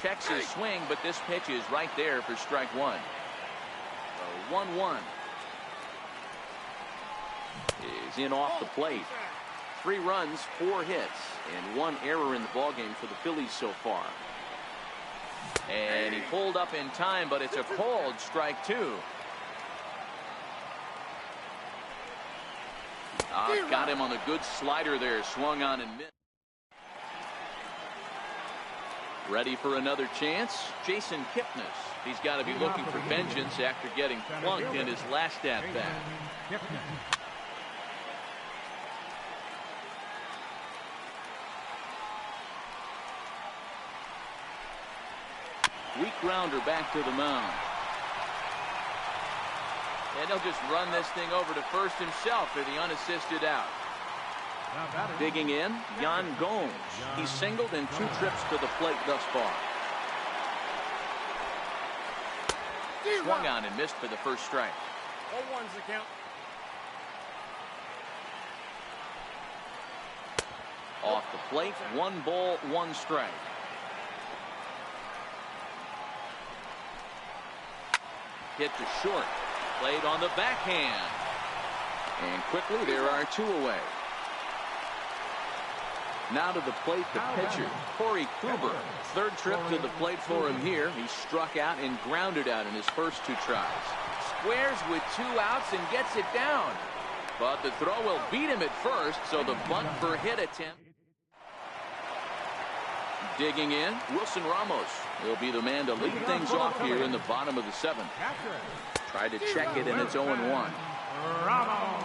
Checks his swing, but this pitch is right there for strike 1. So 1-1. Is in off the plate. 3 runs, 4 hits, and 1 error in the ballgame for the Phillies so far. And he pulled up in time, but it's a called strike 2. Got him on the good slider there, swung on and missed. Ready for another chance? Jason Kipnis. He's got to be looking for vengeance after getting plunked in his last at-bat. Weak grounder back to the mound. And he'll just run this thing over to first himself for the unassisted out. Digging in, Yan Gomes. He's singled in 2 trips to the plate thus far. Swung on and missed for the first strike. 0-1's the count. Off the plate, 1 ball, 1 strike. Hit to short. Played on the backhand. And quickly there are 2 away. Now to the plate, the pitcher, Corey Kluber. 3rd trip to the plate for him here. He struck out and grounded out in his first 2 tries. Squares with 2 outs and gets it down. But the throw will beat him at first, so the bunt for hit attempt. Digging in, Wilson Ramos. He'll be the man to lead things off here in the bottom of the 7th. Tried to check it, and it's 0-1. Ramos.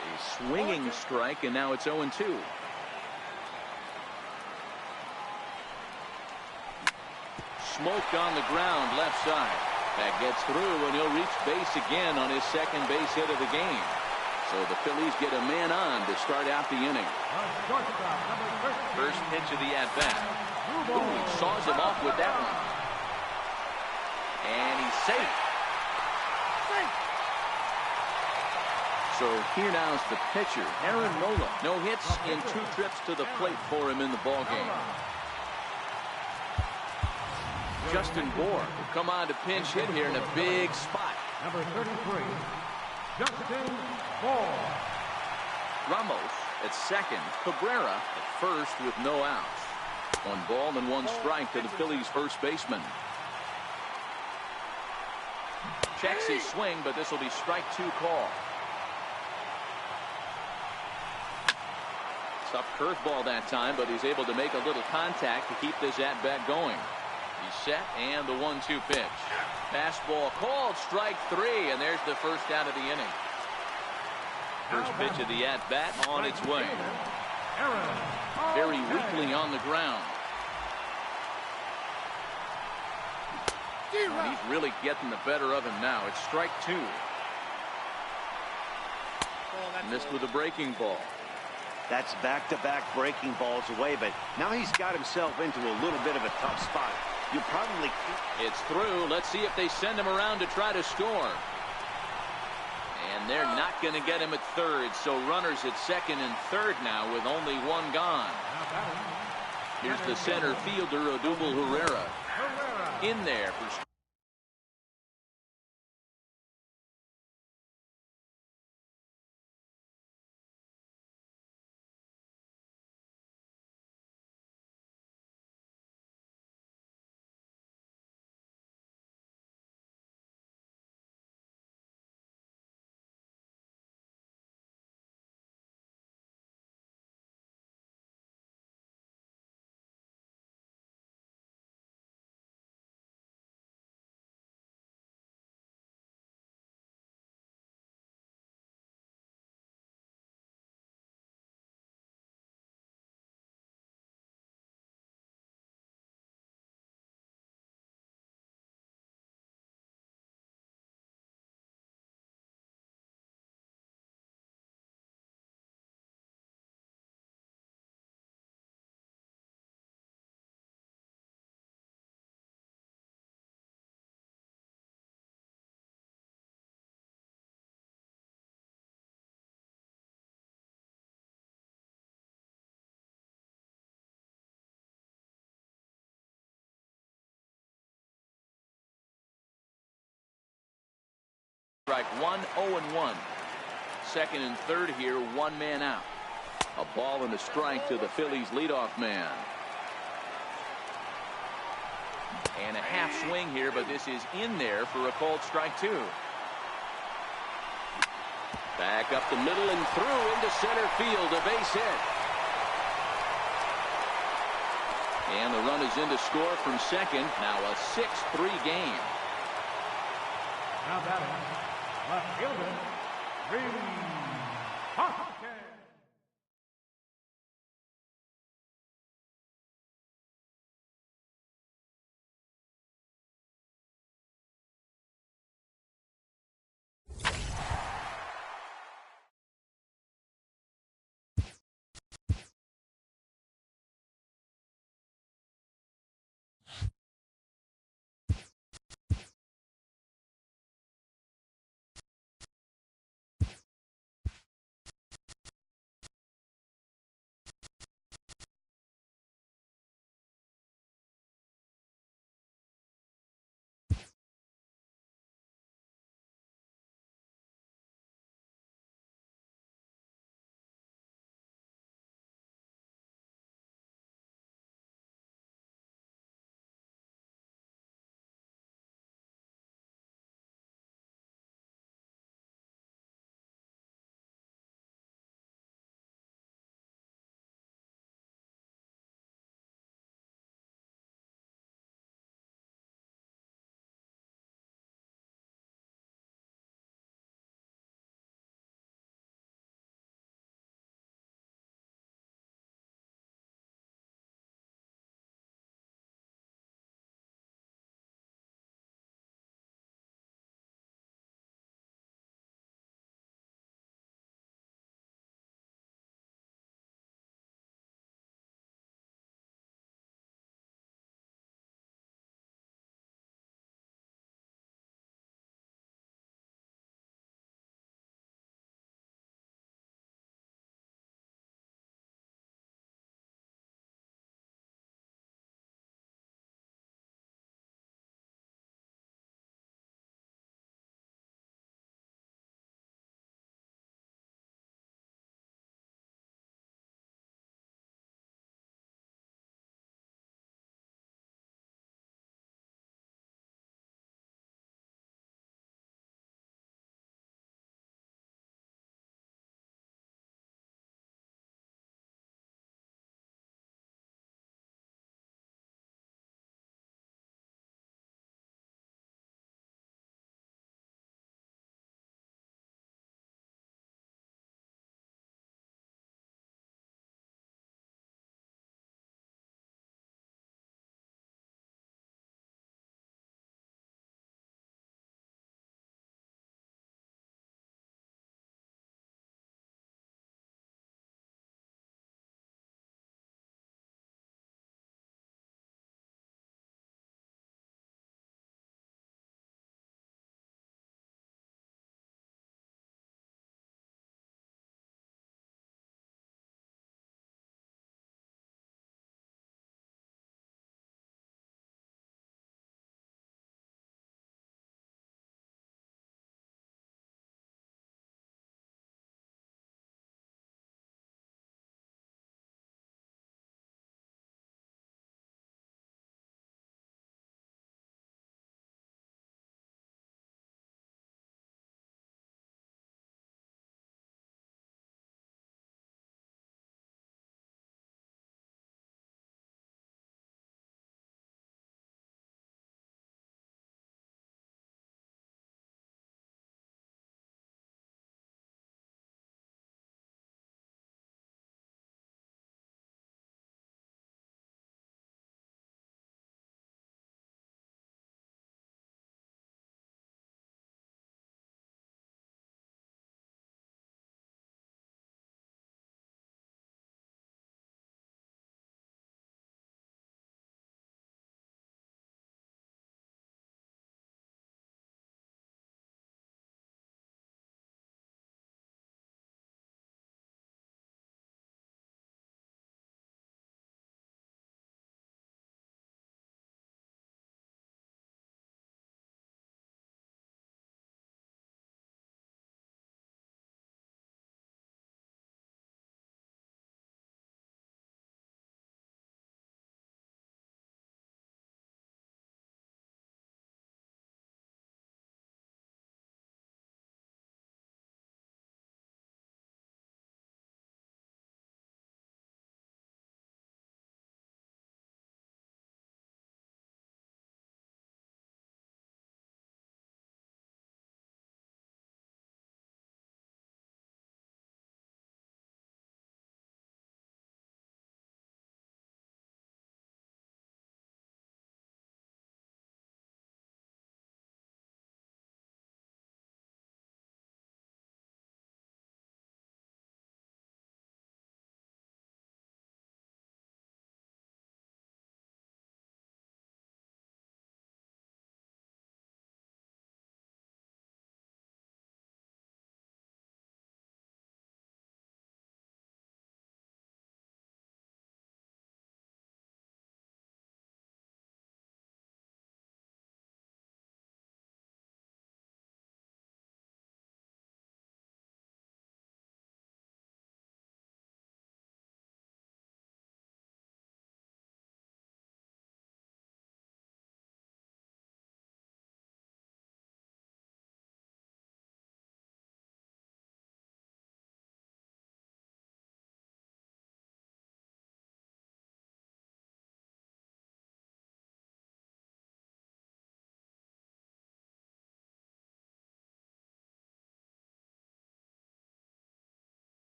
A swinging strike, and now it's 0-2. Smoked on the ground, left side. That gets through, and he'll reach base again on his 2nd base hit of the game. So the Phillies get a man on to start out the inning. First pitch of the at-bat. He saws him off with that one. And he's safe. So here now is the pitcher, Aaron Nola. No hits in 2 trips to the plate for him in the ballgame. Justin Bour will come on to pinch hit here in a big spot. Number 33, Justin Bour. Ramos at 2nd, Cabrera at 1st with no outs. 1 ball and 1 strike to the Phillies' first baseman. Checks his swing, but this will be strike 2 call. Tough curveball that time, but he's able to make a little contact to keep this at-bat going. He's set, and the 1-2 pitch. Fastball called, strike 3, and there's the first out of the inning. First pitch of the at-bat on its way. Very weakly on the ground. And he's really getting the better of him now. It's strike 2. Missed with a breaking ball. That's back-to-back breaking balls away, but now he's got himself into a little bit of a tough spot. You probably... It's through. Let's see if they send him around to try to score. And they're not going to get him at 3rd, so runners at 2nd and 3rd now with only 1 gone. Here's the center fielder, Odubel Herrera, in there for Strike one, 0-1. Second and third here, one man out. A ball and a strike to the Phillies leadoff man. And a half swing here, but this is in there for a called strike two. Back up the middle and through into center field, a base hit. And the run is in to score from second. Now a 6-3 game. Now batting, left fielder, Ray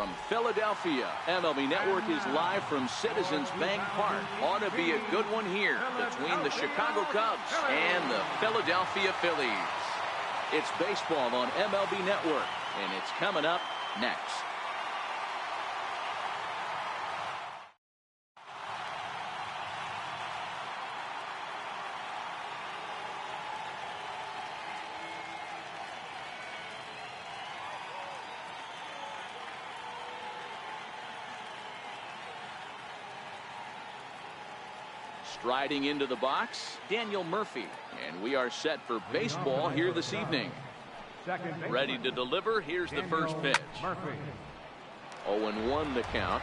From Philadelphia, MLB Network is live from Citizens Bank Park. Ought to be a good one here between the Chicago Cubs and the Philadelphia Phillies. It's baseball on MLB Network, and it's coming up next. Striding into the box, Daniel Murphy. And we are set for baseball here this evening. Ready to deliver. Here's the first pitch. 0-1 the count.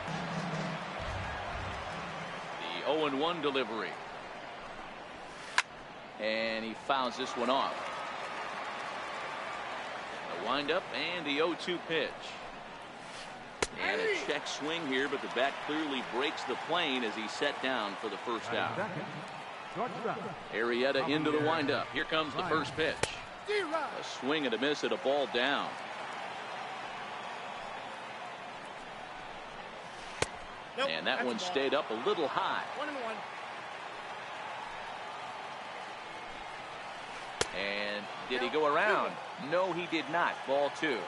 The 0-1 delivery. And he fouls this one off. The windup and the 0-2 pitch. And a check swing here, but the bat clearly breaks the plane as he's set down for the first out. Arrieta into the windup. Here comes the first pitch. A swing and a miss at a ball down. And that one stayed up a little high. 1-1. And did he go around? No, he did not. Ball 2.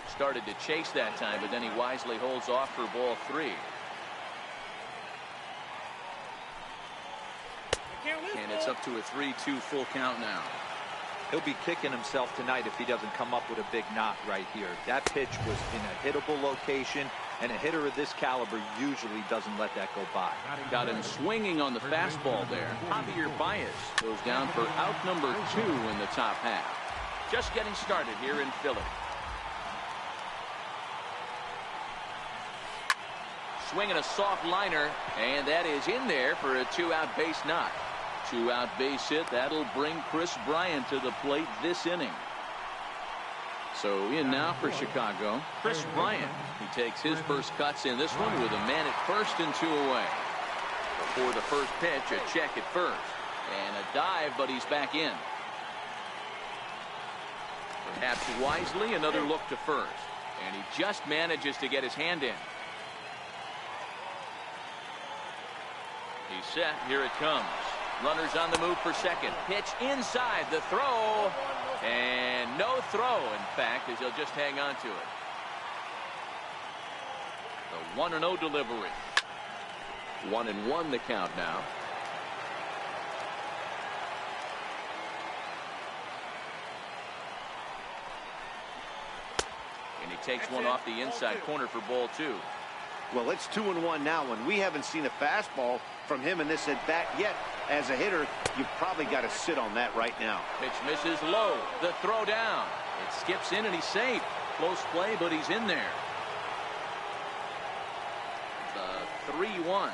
Started to chase that time, but then he wisely holds off for ball 3. And it's up to a 3-2 full count now. He'll be kicking himself tonight if he doesn't come up with a big knock right here. That pitch was in a hittable location, and a hitter of this caliber usually doesn't let that go by. Got him swinging on the fastball there. Javier Baez goes down for out number 2 in the top half. Just getting started here in Philly. Swinging a soft liner, and that is in there for a 2-out base knock. 2-out base hit. That'll bring Chris Bryant to the plate this inning. So in now for Chicago, Chris Bryant. He takes his first cuts in this one with a man at first and 2 away. Before the first pitch, a check at first. And a dive, but he's back in. Perhaps wisely, another look to first. And he just manages to get his hand in. He's set. Here it comes. Runners on the move for second. Pitch inside. The throw. And no throw, in fact, as he'll just hang on to it. The 1-0 delivery. 1-1 the count now. And he takes one off the inside corner for ball 2. Well, it's 2-1 now, and we haven't seen a fastball from him in this at bat yet. As a hitter, you've probably got to sit on that right now. Pitch misses low. The throw down. It skips in and he's safe. Close play, but he's in there. The 3-1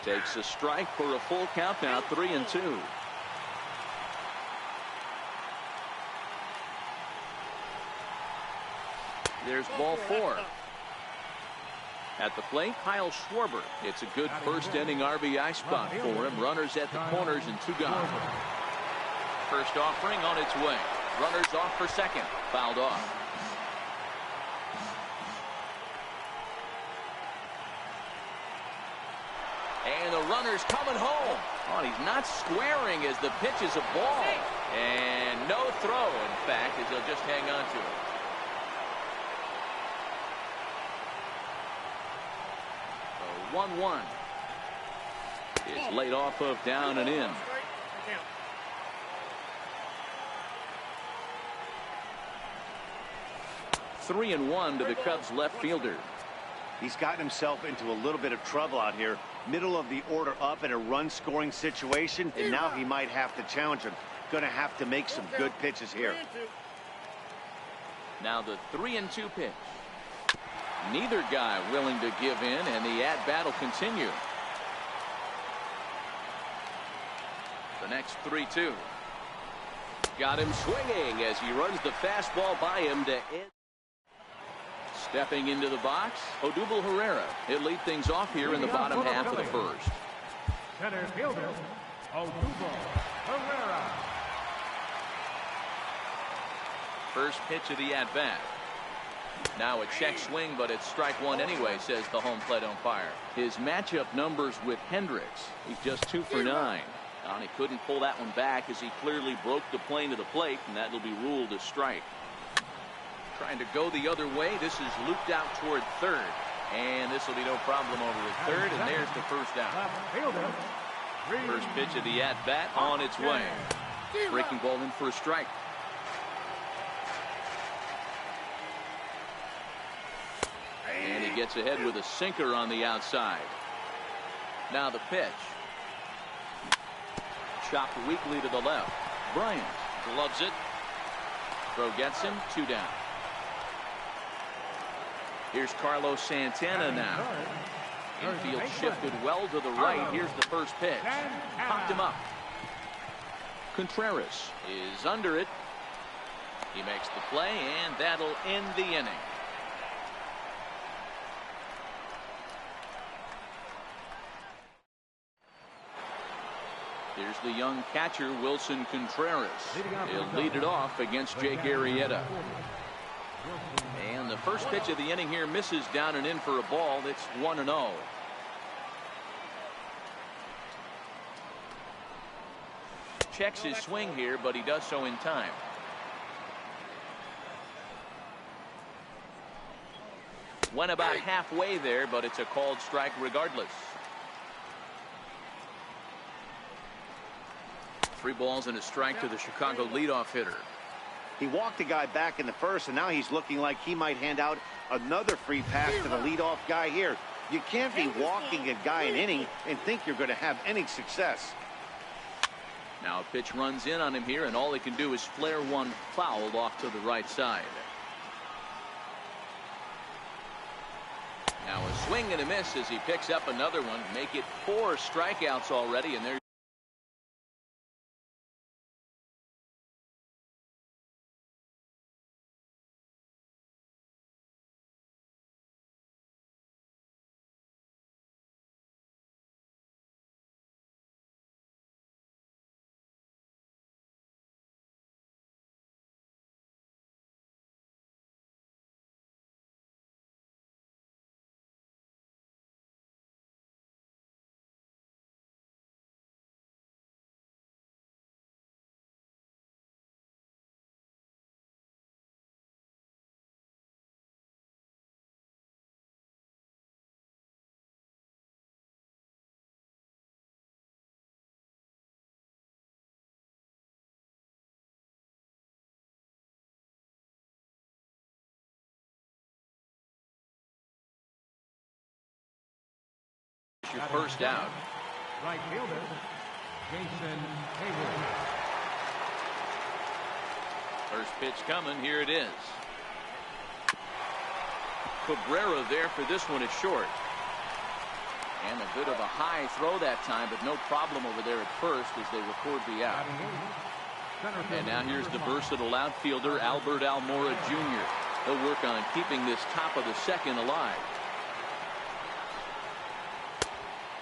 takes a strike for a full count now. 3-2. There's ball 4. At the plate, Kyle Schwarber. It's a good first inning RBI spot for him. Runners at the corners and 2 gone. First offering on its way. Runners off for second. Fouled off. And the runner's coming home. Oh, he's not squaring as the pitch is a ball. And no throw, in fact, as he'll just hang on to it. 1-1 is laid off of down and in. Three and 1 to the Cubs left fielder. He's gotten himself into a little bit of trouble out here. Middle of the order up in a run scoring situation, and now he might have to challenge him. Going to have to make some good pitches here. Now the 3-2 pitch. Neither guy willing to give in, and the at-bat will continue. The next 3-2. Got him swinging as he runs the fastball by him to end. Stepping into the box, Odubel Herrera. He'll lead things off here in the bottom half of the first. Center fielder, Odubel Herrera. First pitch of the at-bat. Now a check swing, but it's strike one anyway, says the home plate umpire. His matchup numbers with Hendricks. He's just 2 for 9. And he couldn't pull that one back as he clearly broke the plane to the plate, and that'll be ruled a strike. Trying to go the other way. This is looped out toward third. And this will be no problem over at third, and there's the first out. First pitch of the at-bat on its way. Breaking ball in for a strike. And he gets ahead with a sinker on the outside. Now the pitch. Chopped weakly to the left. Bryant gloves it. Throw gets him. 2 down. Here's Carlos Santana now. Infield shifted well to the right. Here's the first pitch. Popped him up. Contreras is under it. He makes the play, and that'll end the inning. Here's the young catcher, Wilson Contreras. He'll lead it off against Jake Arrieta. And the first pitch of the inning here misses down and in for a ball. It's 1-0. Checks his swing here, but he does so in time. Went about halfway there, but it's a called strike regardless. 3 balls and a strike to the Chicago leadoff hitter. He walked the guy back in the first, and now he's looking like he might hand out another free pass to the leadoff guy here. You can't be walking a guy an inning and think you're going to have any success. Now a pitch runs in on him here, and all he can do is flare one foul off to the right side. Now a swing and a miss as he picks up another one. Make it 4 strikeouts already, and there's your first out. Right fielder, Jason Hayward. First pitch coming. Here it is. Cabrera there for this one is short. And a bit of a high throw that time, but no problem over there at first as they record the out. And now here's the versatile outfielder, Albert Almora Jr. He'll work on keeping this top of the second alive.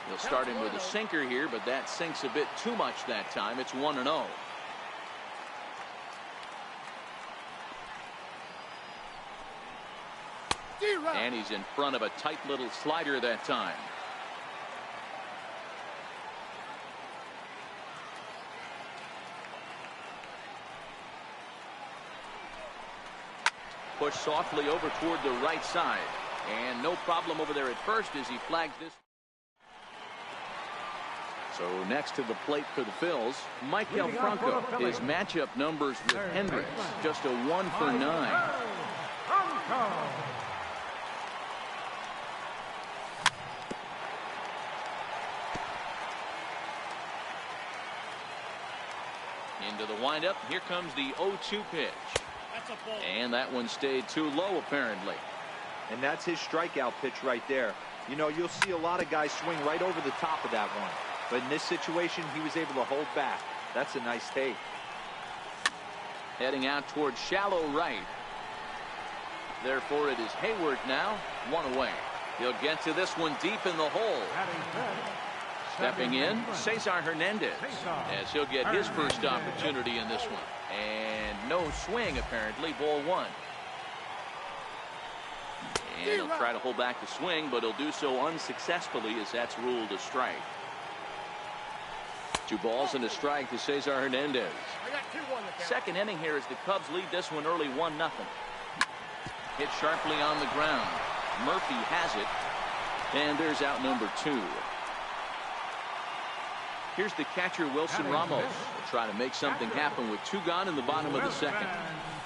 He'll start him with a sinker here, but that sinks a bit too much that time. It's 1-0. And he's in front of a tight little slider that time. Push softly over toward the right side. And no problem over there at first as he flags this. So next to the plate for the Phils, Michael Franco. His matchup numbers with Hendricks, just a 1 for 9. Into the windup. Here comes the 0-2 pitch. And that one stayed too low apparently. And that's his strikeout pitch right there. You know, you'll see a lot of guys swing right over the top of that one. But in this situation, he was able to hold back. That's a nice take. Heading out towards shallow right. Therefore, it is Hayward now, 1 away. He'll get to this one deep in the hole. Stepping in, Cesar Hernandez, as he'll get his first opportunity in this one. And no swing, apparently, ball one. And he'll try to hold back the swing, but he'll do so unsuccessfully as that's ruled a strike. 2 balls and a strike to Cesar Hernandez. Second inning here as the Cubs lead this one early 1-0. Hit sharply on the ground. Murphy has it. And there's out number 2. Here's the catcher, Wilson Ramos. Will try to make something happen with 2 gone in the bottom of the second.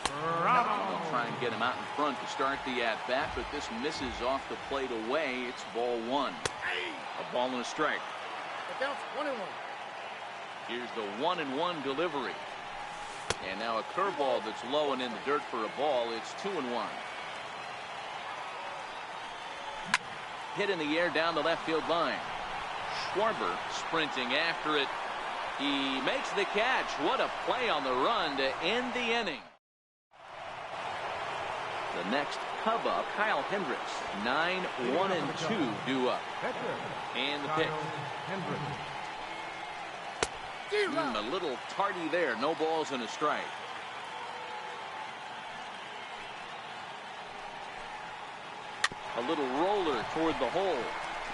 They'll try and get him out in front to start the at-bat, but this misses off the plate away. It's ball 1. A ball and a strike. Here's the 1-1 delivery. And now a curveball that's low and in the dirt for a ball. It's 2-1. Hit in the air down the left field line. Schwarber sprinting after it. He makes the catch. What a play on the run to end the inning. The next Cub up, Kyle Hendricks. 9-1-2 due up. And the pitch. A little tardy there. No balls and a strike. A little roller toward the hole.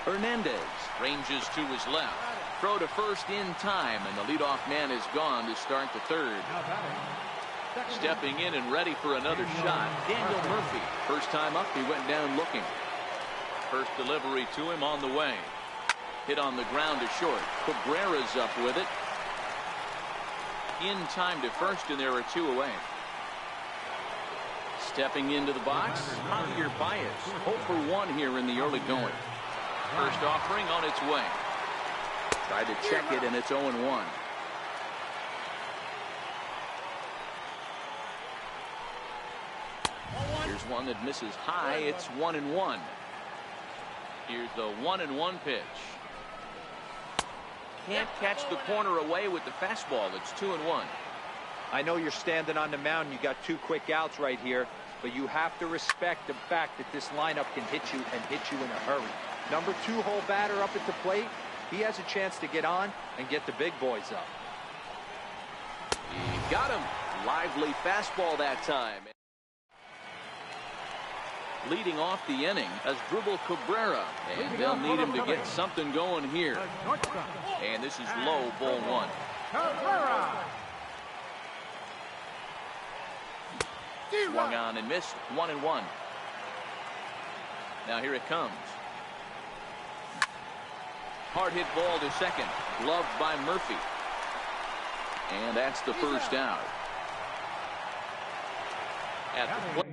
Hernandez ranges to his left. Throw to first in time, and the leadoff man is gone to start the third. Stepping in and ready for another shot, Daniel Murphy. First time up, he went down looking. First delivery to him on the way. Hit on the ground to short. Cabrera's up with it. In time to first, and there are 2 away. Stepping into the box, Javier Baez. 0 for 1 here in the early going. First offering on its way. Tried to check it, and it's 0-1. Here's one that misses high. It's 1-1. Here's the 1-1 pitch. Can't catch the corner away with the fastball. It's 2-1. I know you're standing on the mound. You got 2 quick outs right here, but you have to respect the fact that this lineup can hit you and hit you in a hurry. Number 2 hole batter up at the plate. He has a chance to get on and get the big boys up. He got him. Lively fastball that time. Leading off the inning as Dribble Cabrera, and they'll need him to get something going here. And this is low, ball 1. Swung on and missed. 1-1. Now here it comes. Hard hit ball to second. Gloved by Murphy. And that's the first out. At the plate.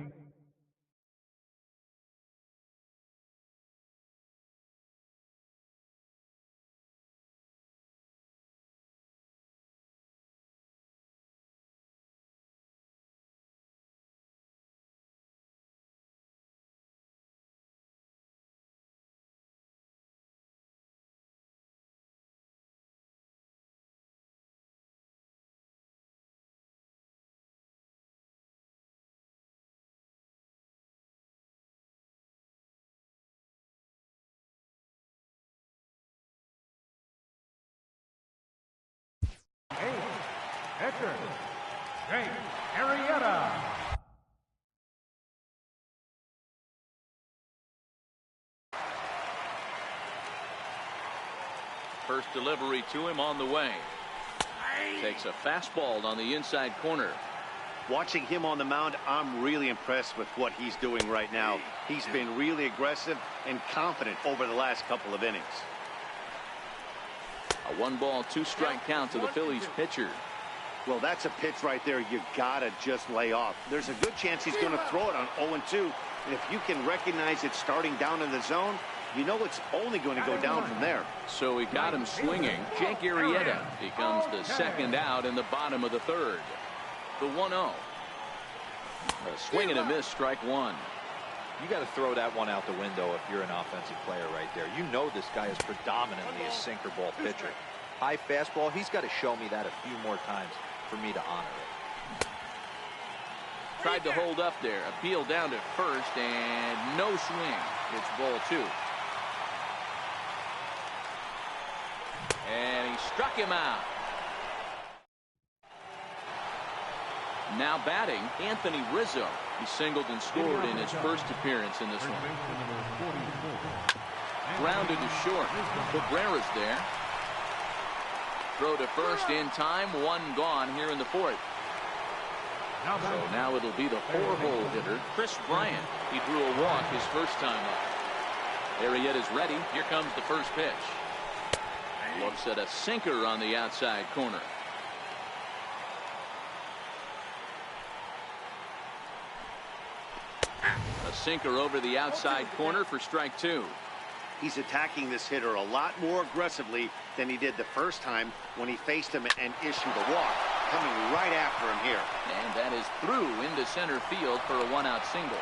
Catcher, Jake Arrieta. First delivery to him on the way. Takes a fastball on the inside corner. Watching him on the mound, I'm really impressed with what he's doing right now. He's been really aggressive and confident over the last couple of innings. A 1-ball, 2-strike count to the Phillies pitcher. Well, that's a pitch right there you gotta just lay off. There's a good chance he's going to throw it on 0-2. And if you can recognize it starting down in the zone, you know it's only going to go down from there. So he got him swinging. Jake Arrieta becomes the second out in the bottom of the third. The 1-0. A swing and a miss, strike 1. You got to throw that one out the window if you're an offensive player right there. You know this guy is predominantly a sinker ball pitcher. High fastball, he's got to show me that a few more times for me to honor it. Tried to hold up there. Appeal down to first, and no swing. It's ball 2. Struck him out. Now batting, Anthony Rizzo. He singled and scored in his first appearance in this one. Grounded to short. Cabrera's there. Throw to first in time. One gone here in the fourth. So now it'll be the 4-hole hitter, Chris Bryant. He drew a walk his first time up. Arrieta is ready. Here comes the first pitch. Looks at a sinker on the outside corner. A sinker over the outside corner for strike 2. He's attacking this hitter a lot more aggressively than he did the first time when he faced him and issued a walk. Coming right after him here. And that is through into center field for a 1-out single.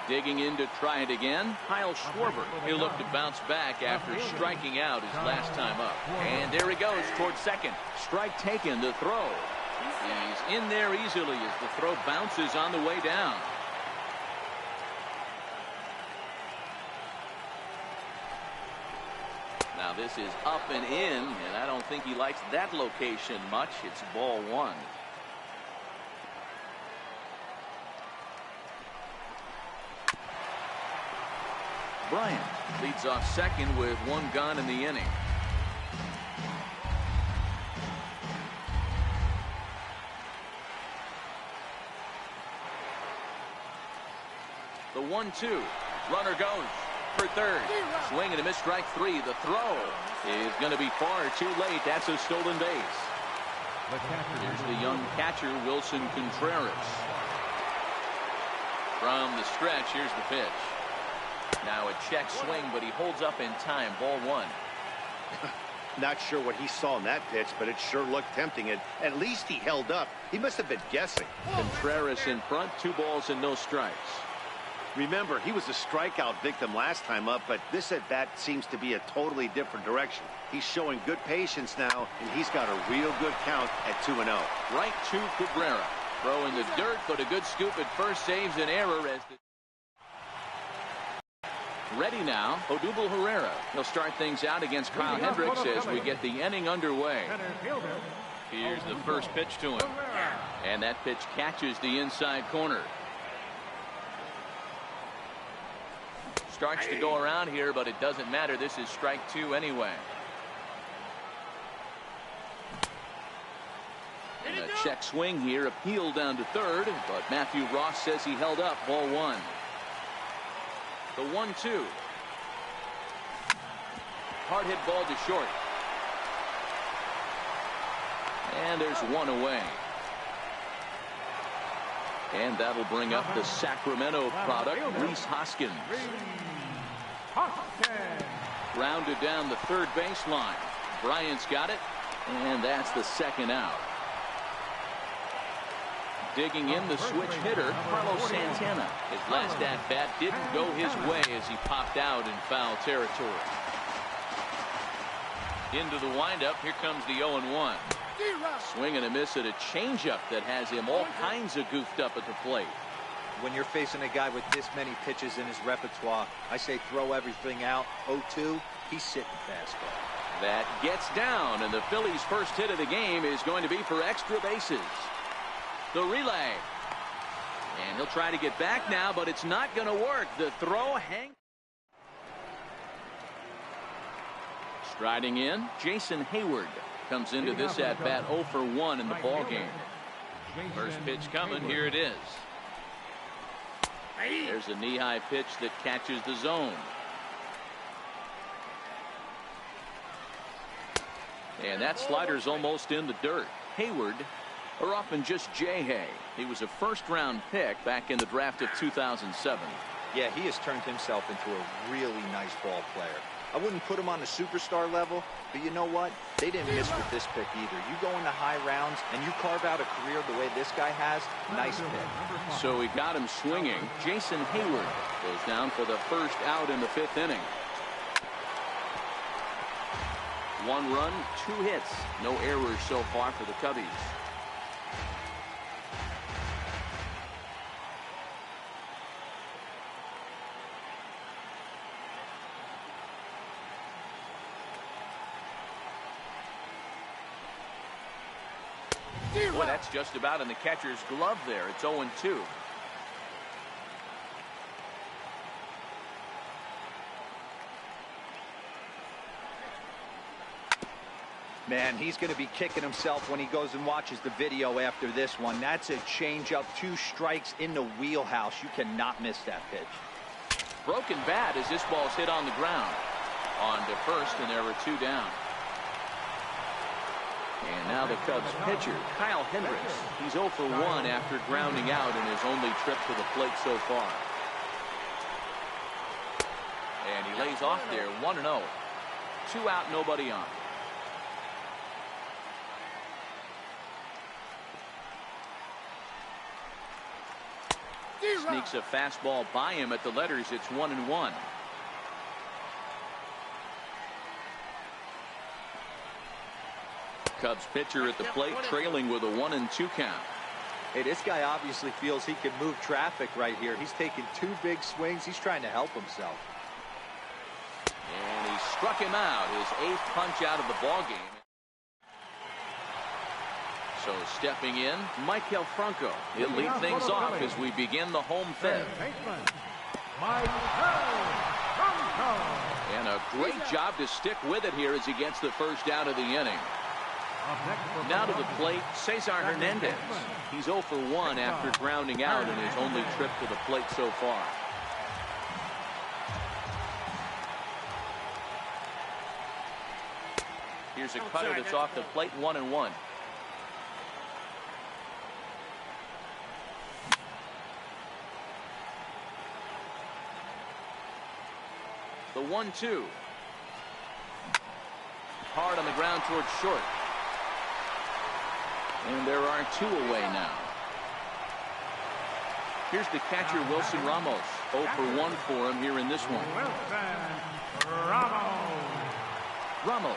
Digging in to try it again, Kyle Schwarber. He'll look to bounce back after striking out his last time up. And there he goes towards second. Strike taken, the throw. He's in there easily as the throw bounces on the way down. Now this is up and in, and I don't think he likes that location much. It's ball 1. Bryant leads off second with 1 gone in the inning. The 1-2. Runner goes for third. Swing and a miss, strike 3. The throw is going to be far too late. That's a stolen base. Here's the young catcher, Wilson Contreras. From the stretch, here's the pitch. Now a check swing, but he holds up in time. Ball 1. Not sure what he saw in that pitch, but it sure looked tempting. At least he held up. He must have been guessing. Contreras in front, 2 balls and no strikes. Remember, he was a strikeout victim last time up, but this at-bat seems to be a totally different direction. He's showing good patience now, and he's got a real good count at 2-0. Right to Cabrera. Throw in the dirt, but a good scoop at first saves an error as the ready now, Odubel Herrera. He'll start things out against Kyle Hendricks as we get the inning underway. Here's the first pitch to him. And that pitch catches the inside corner. Starts to go around here, but it doesn't matter. This is strike 2 anyway. And a check swing here, appeal down to third, but Matthew Ross says he held up. Ball 1. The 1-2. Hard hit ball to short. And there's 1 away. And that'll bring up the Sacramento product, Rhys Hoskins. Grounded down the third baseline. Bryant's got it, and that's the 2nd out. Digging in the switch hitter, Carlos Santana. His last at-bat didn't go his way as he popped out in foul territory. Into the windup, here comes the 0-1. Swing and a miss at a changeup that has him all kinds of goofed up at the plate. When you're facing a guy with this many pitches in his repertoire, I say throw everything out. 0-2, he's sitting fastball. That gets down, and the Phillies' first hit of the game is going to be for extra bases. The relay. And he'll try to get back now, but it's not going to work. The throw hangs. Striding in, Jason Hayward comes into this at bat 0 for 1 in the ball game. First pitch coming. Here it is. There's a knee-high pitch that catches the zone. And that slider's almost in the dirt. Hayward, or often just J-Hay. He was a first-round pick back in the draft of 2007. Yeah, he has turned himself into a really nice ball player. I wouldn't put him on the superstar level, but you know what? They didn't miss with this pick either. You go into high rounds and you carve out a career the way this guy has, nice pick. So he got him swinging. Jason Hayward goes down for the first out in the 5th inning. 1 run, 2 hits. No errors so far for the Cubbies. Boy, that's just about in the catcher's glove there. It's 0-2. Man, he's going to be kicking himself when he goes and watches the video after this one. That's a changeup, 2 strikes in the wheelhouse. You cannot miss that pitch. Broken bat as this ball's hit on the ground. On to first, and there are 2 down. And now the Cubs pitcher, Kyle Hendricks. He's 0 for 1 after grounding out in his only trip to the plate so far. And he lays off there, 1-0. 2 out, nobody on. Sneaks a fastball by him at the letters. It's 1-1. Cubs pitcher at the plate, trailing with a 1-2 count. Hey, this guy obviously feels he can move traffic right here. He's taking 2 big swings. He's trying to help himself. And he struck him out, his 8th punch out of the ballgame. So stepping in, Maikel Franco. He'll lead things off as we begin the home 5th. And a great job to stick with it here as he gets the first out of the inning. Now to the plate, Cesar Hernandez. He's 0 for 1 after grounding out in his only trip to the plate so far. Here's a cutter that's off the plate, 1-1. The 1-2. Hard on the ground towards short. And there are 2 away now. Here's the catcher, Wilson Ramos. 0 for 1 for him here in this one. Ramos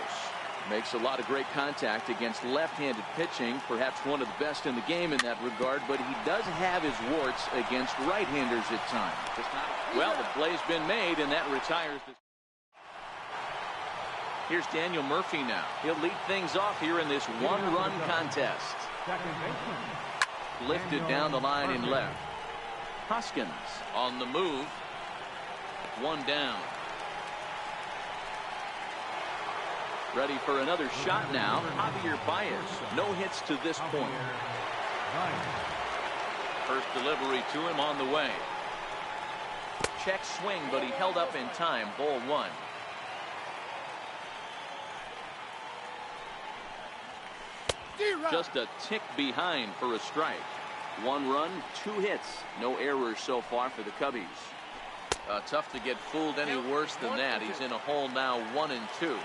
makes a lot of great contact against left-handed pitching, perhaps one of the best in the game in that regard, but he does have his warts against right-handers at times. Well, the play's been made, and that retires the... Here's Daniel Murphy now. He'll lead things off here in this 1-run contest. Lifted down the line in left. Hoskins on the move. 1 down. Ready for another shot now. Javier Baez. No hits to this point. First delivery to him on the way. Check swing, but he held up in time. Ball 1. Just a tick behind for a strike. 1 run, 2 hits. No errors so far for the Cubbies. Tough to get fooled any worse than that. He's in a hole now, 1-2.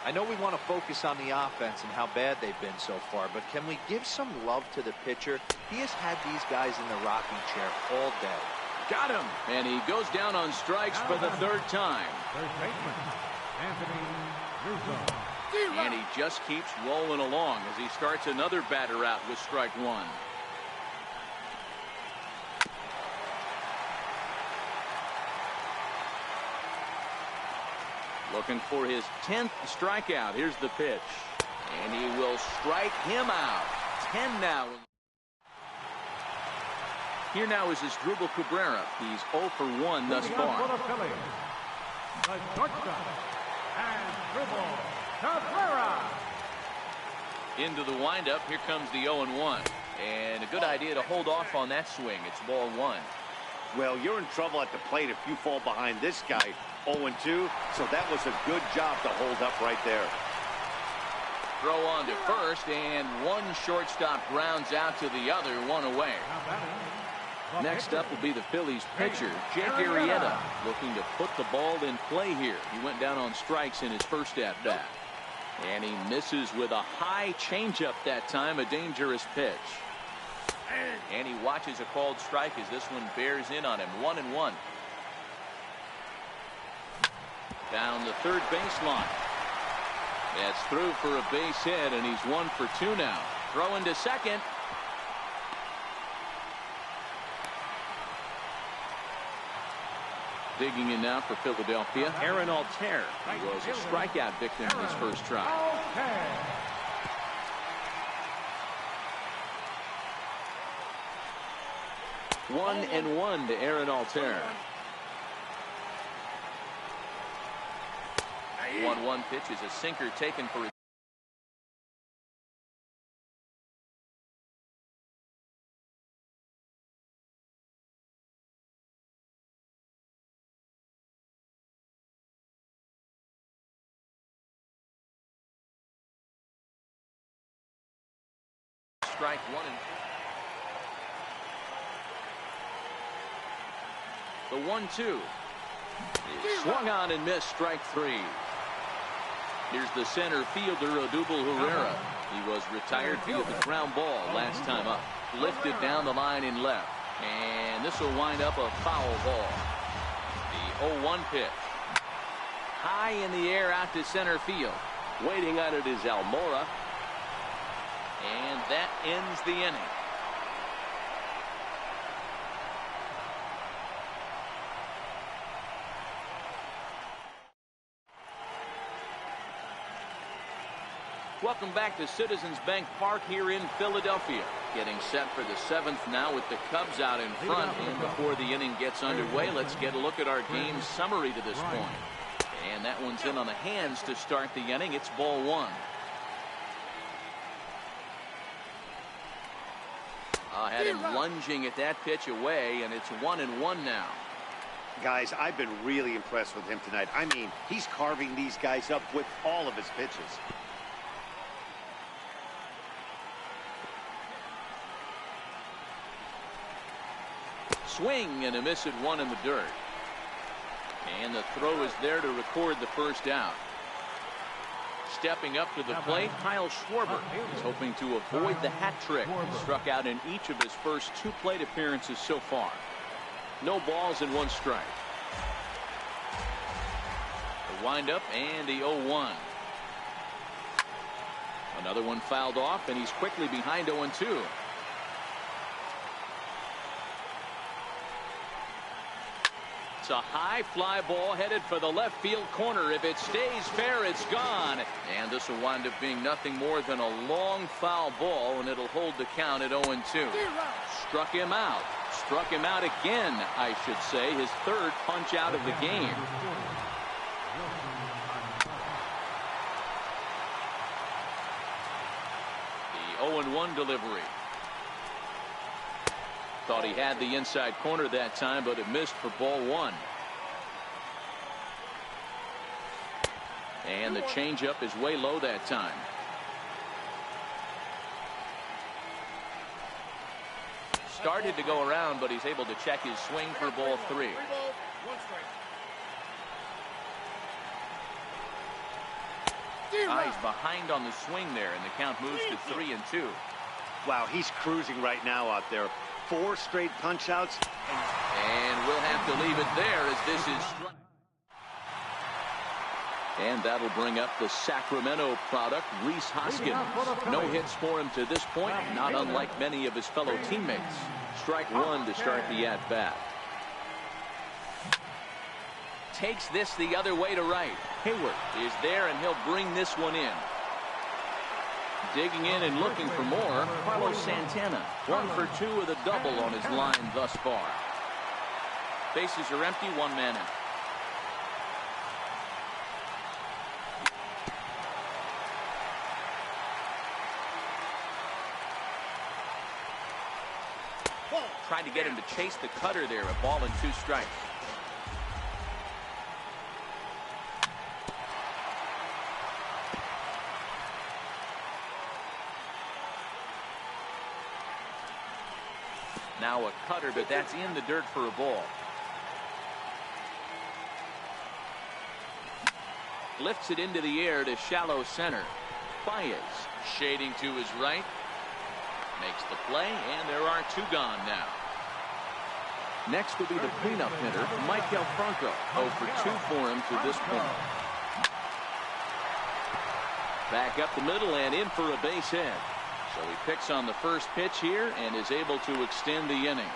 I know we want to focus on the offense and how bad they've been so far, but can we give some love to the pitcher? He has had these guys in the rocking chair all day. Got him. And he goes down on strikes for the 3rd time. And he just keeps rolling along as he starts another batter out with strike 1. Looking for his 10th strikeout. Here's the pitch. And he will strike him out. 10 now. Here now is Asdrubal Cabrera. He's 0 for 1 thus far. Into the windup. Here comes the 0-1. And a good idea to hold off on that swing. It's ball 1. Well, you're in trouble at the plate if you fall behind this guy. 0-2, so that was a good job to hold up right there. Throw on to first, and one shortstop grounds out to the other, 1 away. Next up will be the Phillies pitcher, Jake Arrieta, looking to put the ball in play here. He went down on strikes in his first at-bat. And he misses with a high changeup that time, a dangerous pitch. And he watches a called strike as this one bears in on him, 1-1. Down the third baseline. That's through for a base hit, and he's 1 for 2 now. Throwing to second. Digging in now for Philadelphia, Aaron Altair. He was a strikeout victim in his first try. 1-1 to Aaron Altair. 1-1 pitch is a sinker taken for a strike 1 and 2. The 1-2 is swung on and missed, strike 3. Here's the center fielder, Odubel Herrera. He was retired via the ground ball last time up. Lifted down the line in left. And this will wind up a foul ball. The 0-1 pitch. High in the air out to center field. Waiting on it is Almora. And that ends the inning. Welcome back to Citizens Bank Park here in Philadelphia. Getting set for the 7th now with the Cubs out in front. And before the inning gets underway, let's get a look at our game summary to this point. And that one's in on the hands to start the inning. It's ball 1. Had him lunging at that pitch away, and it's 1-1 now. Guys, I've been really impressed with him tonight. I mean, he's carving these guys up with all of his pitches. Swing and a miss at 1 in the dirt. And the throw is there to record the first out. Stepping up to the plate, Kyle Schwarber is hoping to avoid the hat trick. Struck out in each of his first 2 plate appearances so far. No balls and 1 strike. The windup and the 0-1. Another one fouled off, and he's quickly behind 0-2. It's a high fly ball headed for the left field corner. If it stays fair, it's gone. And this will wind up being nothing more than a long foul ball, and it'll hold the count at 0-2. Struck him out. Struck him out again, I should say. His 3rd punch out of the game. The 0-1 delivery. Thought he had the inside corner that time, but it missed for ball 1. And the changeup is way low that time. Started to go around, but he's able to check his swing for ball 3. He's behind on the swing there, and the count moves to 3-2. Wow, he's cruising right now out there. 4 straight punch outs. And we'll have to leave it there as this is strike. And that'll bring up the Sacramento product, Rhys Hoskins. No hits for him to this point, not unlike many of his fellow teammates. Strike 1 to start the at-bat. Takes this the other way to right. Hayward is there, and he'll bring this one in. Digging in and looking for more, Carlos Santana. 1 for 2 with a double on his line thus far. Bases are empty, 1 man out. Tried to get him to chase the cutter there, a ball and 2 strikes. Now a cutter, but that's in the dirt for a ball. Lifts it into the air to shallow center. Baez shading to his right. Makes the play, and there are 2 gone now. Next will be the cleanup hitter, Maikel Franco. 0 for 2 for him to this point. Back up the middle and in for a base hit. So he picks on the first pitch here and is able to extend the inning.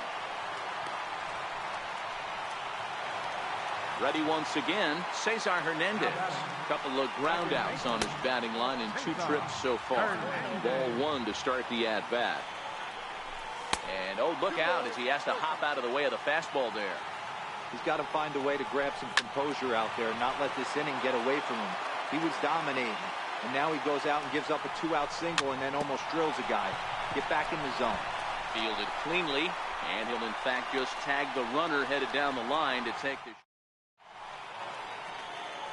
Ready once again, Cesar Hernandez. Couple of ground outs on his batting line in 2 trips so far. Ball 1 to start the at-bat. And oh, look out as he has to hop out of the way of the fastball there. He's got to find a way to grab some composure out there and not let this inning get away from him. He was dominating, and now he goes out and gives up a 2-out single and then almost drills a guy. Get back in the zone. Fielded cleanly, and he'll in fact just tag the runner headed down the line to take the.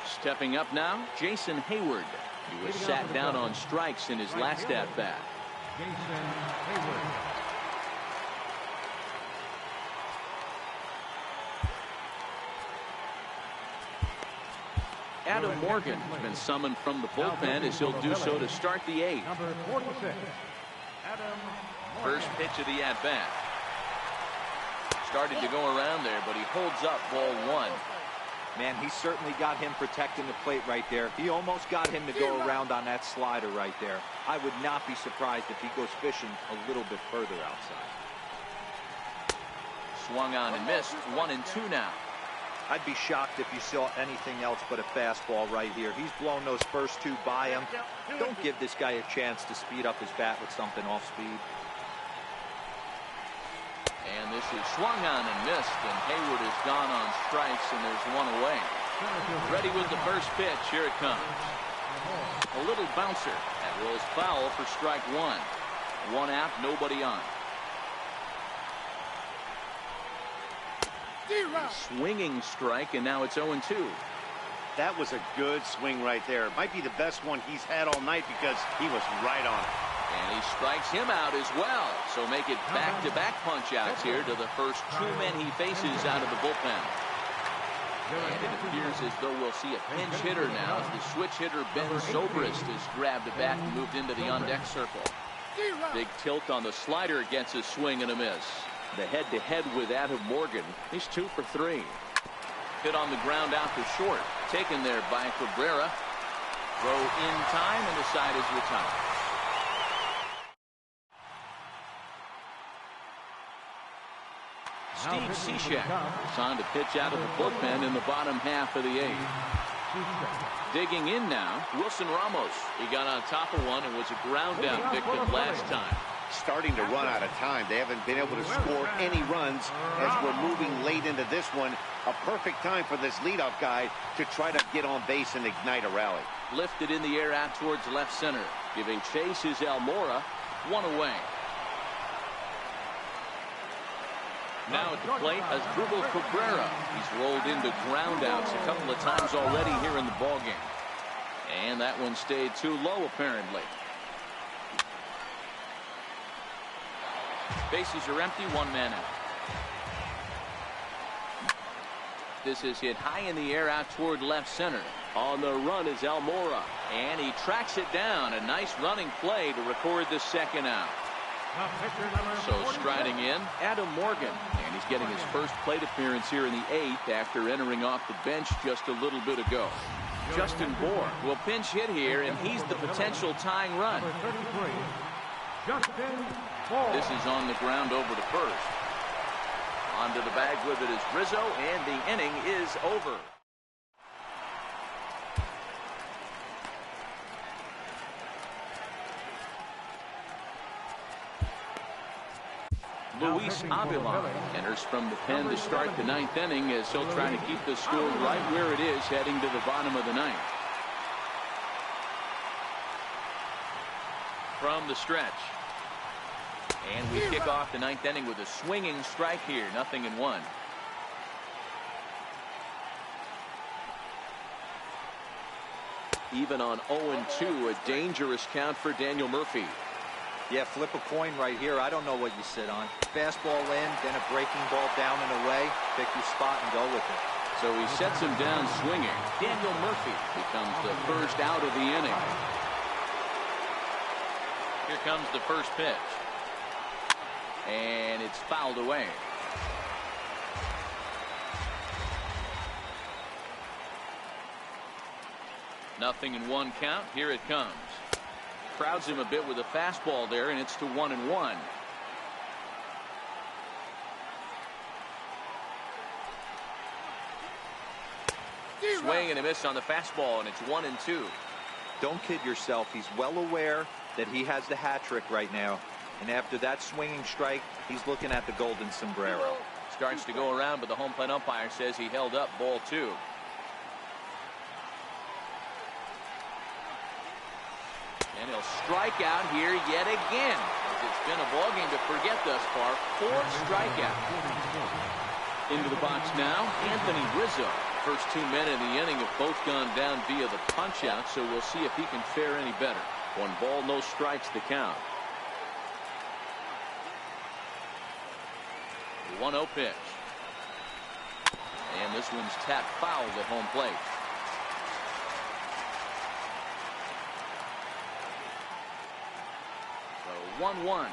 Stepping up now, Jason Hayward. He was sat down on strikes in his last at-bat. Jason Hayward. Adam Morgan has been summoned from the bullpen as he'll do so to start the 8th. Number 46, Adam Morgan. First pitch of the at-bat. Started to go around there, but he holds up ball 1. Man, he certainly got him protecting the plate right there. He almost got him to go around on that slider right there. I would not be surprised if he goes fishing a little bit further outside. Swung on and missed. 1-2 now. I'd be shocked if you saw anything else but a fastball right here. He's blown those first 2 by him. Don't give this guy a chance to speed up his bat with something off speed. And this is swung on and missed, and Hayward is gone on strikes, and there's 1 away. Ready with the first pitch. Here it comes. A little bouncer. That rolls foul for strike 1. 1 out, nobody on. Swinging strike, and now it's 0-2. That was a good swing right there. Might be the best one he's had all night because he was right on it. And he strikes him out as well. So make it back-to-back punch-outs here to the first 2 men he faces out of the bullpen. And it appears as though we'll see a pinch hitter now as the switch hitter Ben Zobrist has grabbed a bat and moved into the on-deck circle. Big tilt on the slider gets a swing and a miss. The head-to-head with Adam Morgan. He's 2 for 3. Hit on the ground out to short. Taken there by Cabrera. Throw in time, and the side is retired. Steve Cishek is on to pitch out of the bullpen in the bottom half of the 8th. Digging in now, Wilson Ramos. He got on top of one and was a ground down victim last time. Starting to run out of time. They haven't been able to score any runs as we're moving late into this one. A perfect time for this leadoff guy to try to get on base and ignite a rally. Lifted in the air out towards left center. Giving chase is Almora. 1 away. Now at the plate, Asdrubal Cabrera. He's rolled into groundouts a couple of times already here in the ballgame. And that one stayed too low, apparently. Bases are empty, 1 man out. This is hit high in the air out toward left center. On the run is Almora. And he tracks it down. A nice running play to record the 2nd out. So striding in, Adam Morgan. And he's getting his first plate appearance here in the 8th after entering off the bench just a little bit ago. Justin Bohr will pinch hit here, and he's the potential tying run. This is on the ground over to first. Onto the bag with it is Rizzo, and the inning is over. Luis Avila enters from the pen to start the 9th inning as he'll try to keep the score right where it is heading to the bottom of the 9th. From the stretch. And we kick off the 9th inning with a swinging strike here. 0-1. Even on 0-2, a dangerous count for Daniel Murphy. Yeah, flip a coin right here. I don't know what you sit on. Fastball in, then a breaking ball down and away. Pick your spot and go with it. So he sets him down swinging. Daniel Murphy becomes the first out of the inning. Here comes the first pitch. And it's fouled away. Nothing in 1 count. Here it comes. Crowds him a bit with a fastball there, and it's to 1-1. Swing and a miss on the fastball, and it's 1-2. Don't kid yourself. He's well aware that he has the hat trick right now. And after that swinging strike, he's looking at the golden sombrero. Starts to go around, but the home plate umpire says he held up ball 2. And he'll strike out here yet again. It's been a ball game to forget thus far. 4 strikeouts. Into the box now, Anthony Rizzo. First 2 men in the inning have both gone down via the punch out, so we'll see if he can fare any better. 1 ball, no strikes to count. 1-0 pitch. And this one's tapped foul at home plate. So 1-1.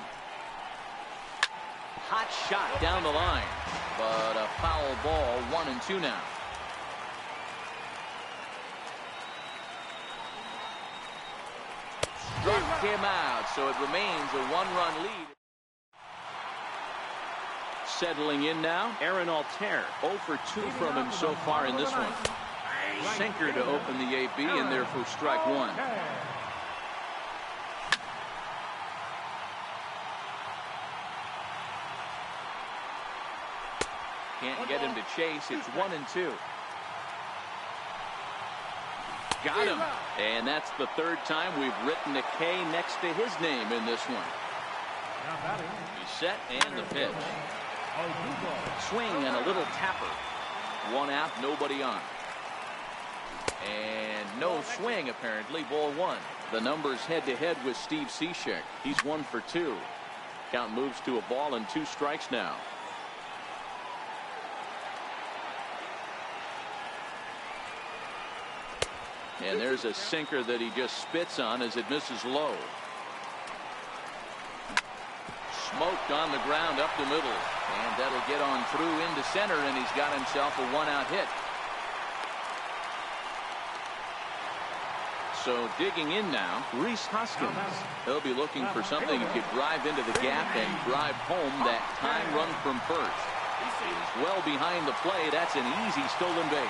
Hot shot down the line, but a foul ball. 1-2 now. Struck him out, so it remains a 1-run lead. Settling in now, Aaron Altair. 0 for 2 from him so far in this one. Sinker to open the AB, and therefore strike 1. Can't get him to chase. It's 1-2. Got him. And that's the 3rd time we've written a K next to his name in this one. He's set and the pitch. Swing and a little tapper. 1 out, nobody on. And no swing apparently. Ball 1. The numbers head-to-head with Steve Cishek. He's 1 for 2. Count moves to a ball and 2 strikes now. And there's a sinker that he just spits on as it misses low. Smoked on the ground up the middle. And that'll get on through into center, and he's got himself a 1-out hit. So digging in now, Rhys Hoskins. He'll be looking for something he could drive into the gap and drive home that time run from first. He's well behind the play. That's an easy stolen base.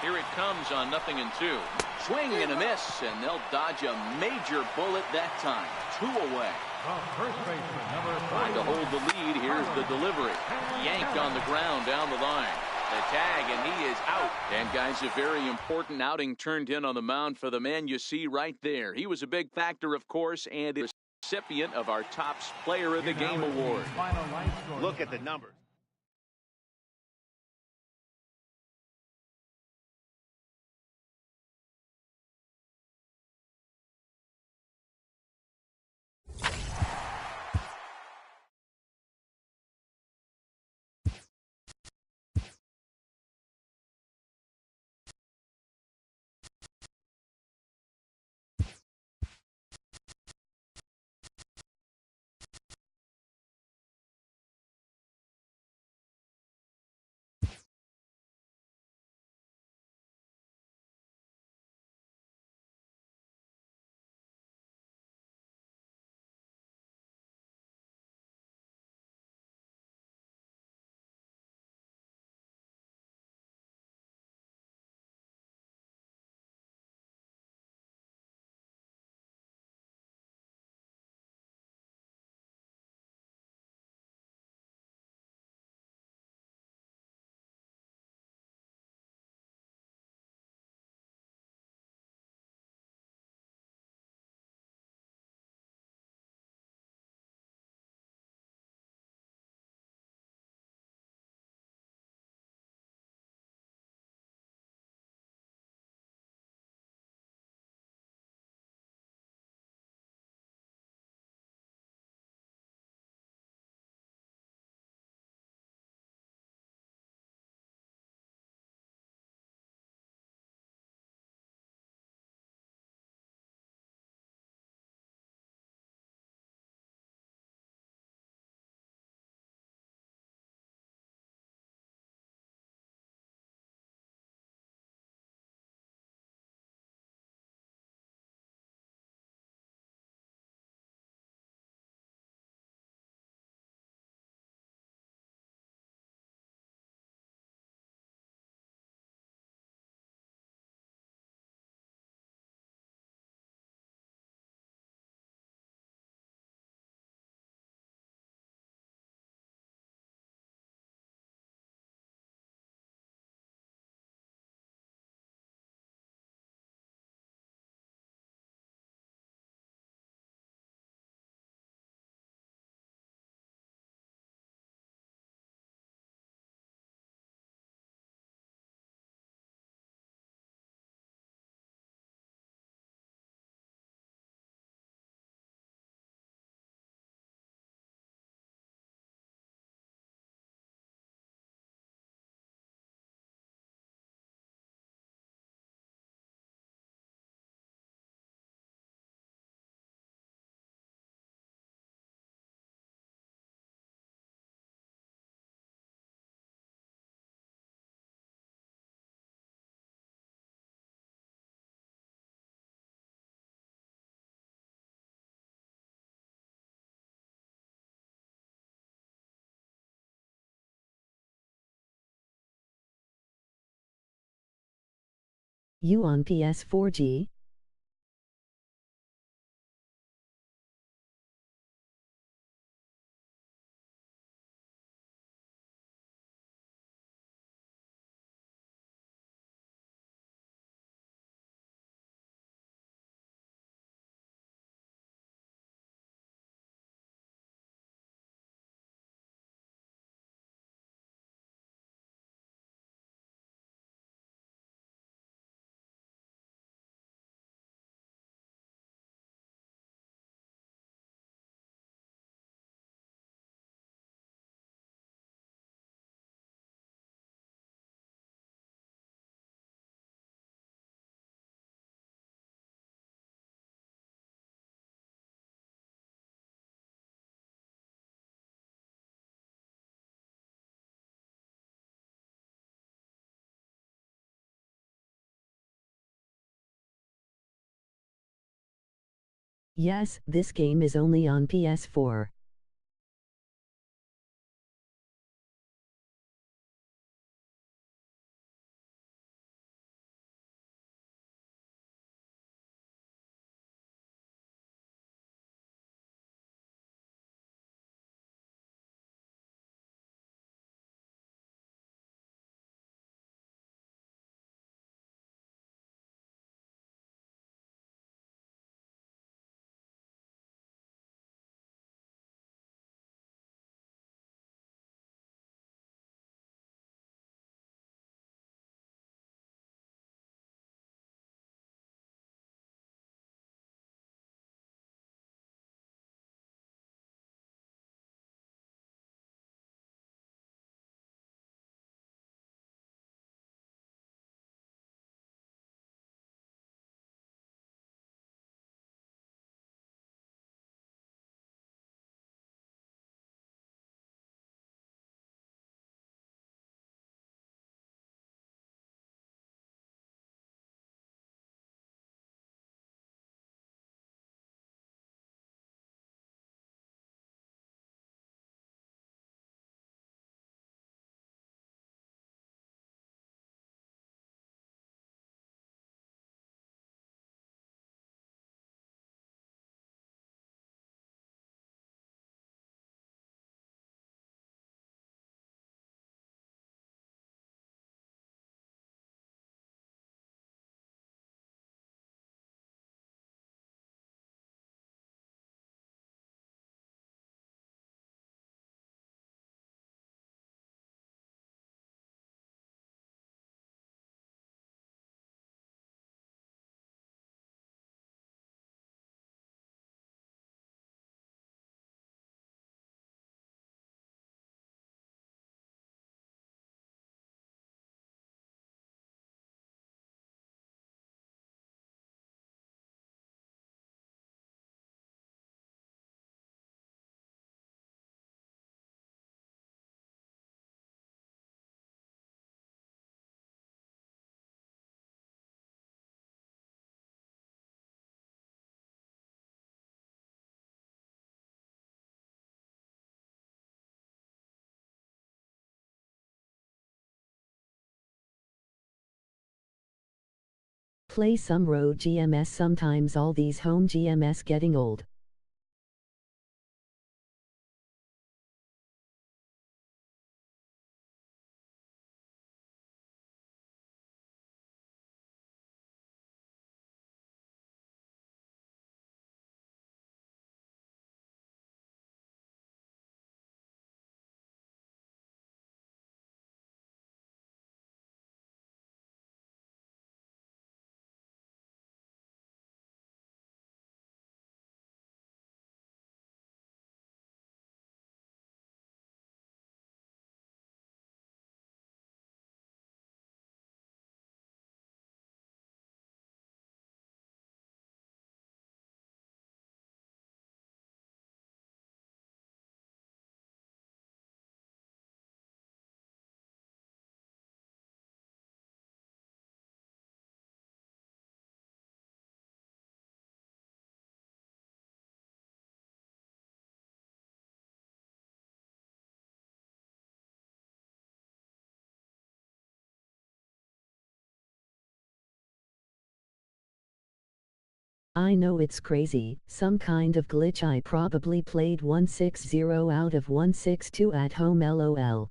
Here it comes on 0-2. Swing and a miss, and they'll dodge a major bullet that time. 2 away. Trying to hold the lead. Here's the delivery. Yanked on the ground down the line. The tag, and he is out. And guys, a very important outing turned in on the mound for the man you see right there. He was a big factor, of course, and is recipient of our Top Player of the Game award. Look at the numbers. You on PS4G? Yes, this game is only on PS4. Play some road GMS. Sometimes all these home GMS getting old. I know it's crazy, some kind of glitch. I probably played 160 out of 162 at home lol.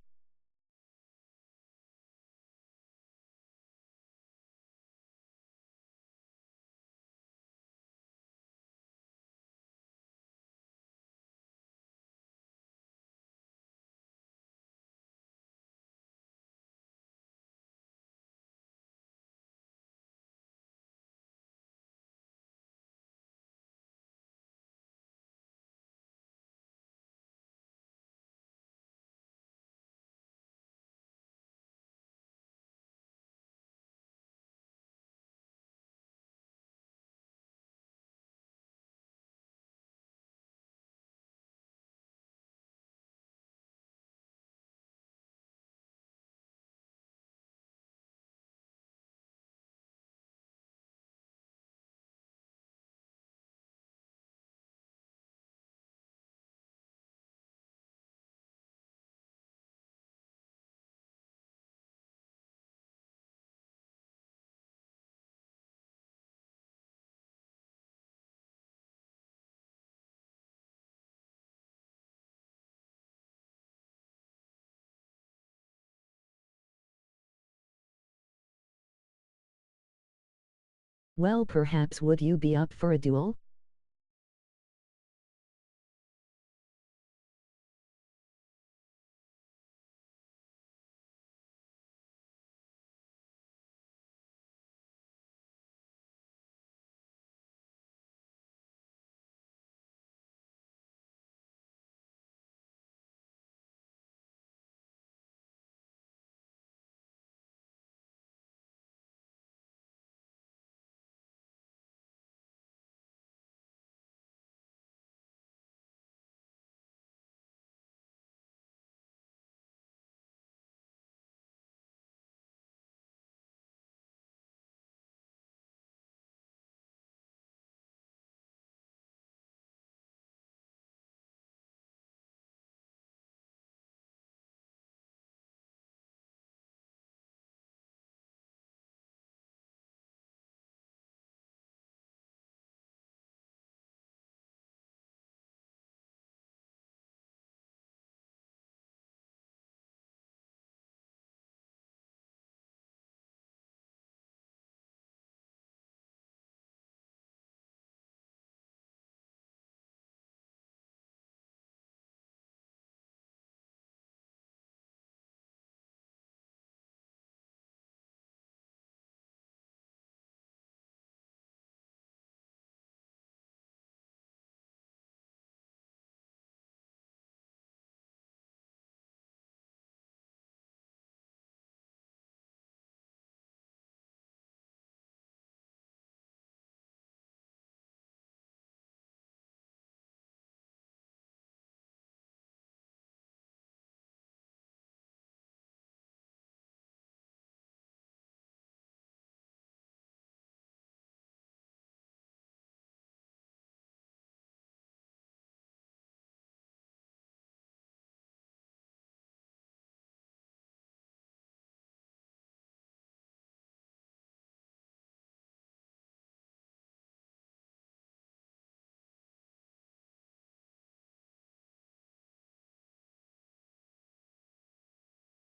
Well, perhaps would you be up for a duel?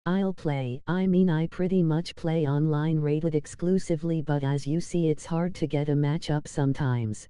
I'll play. I mean, I pretty much play online rated exclusively, but as you see, it's hard to get a matchup sometimes.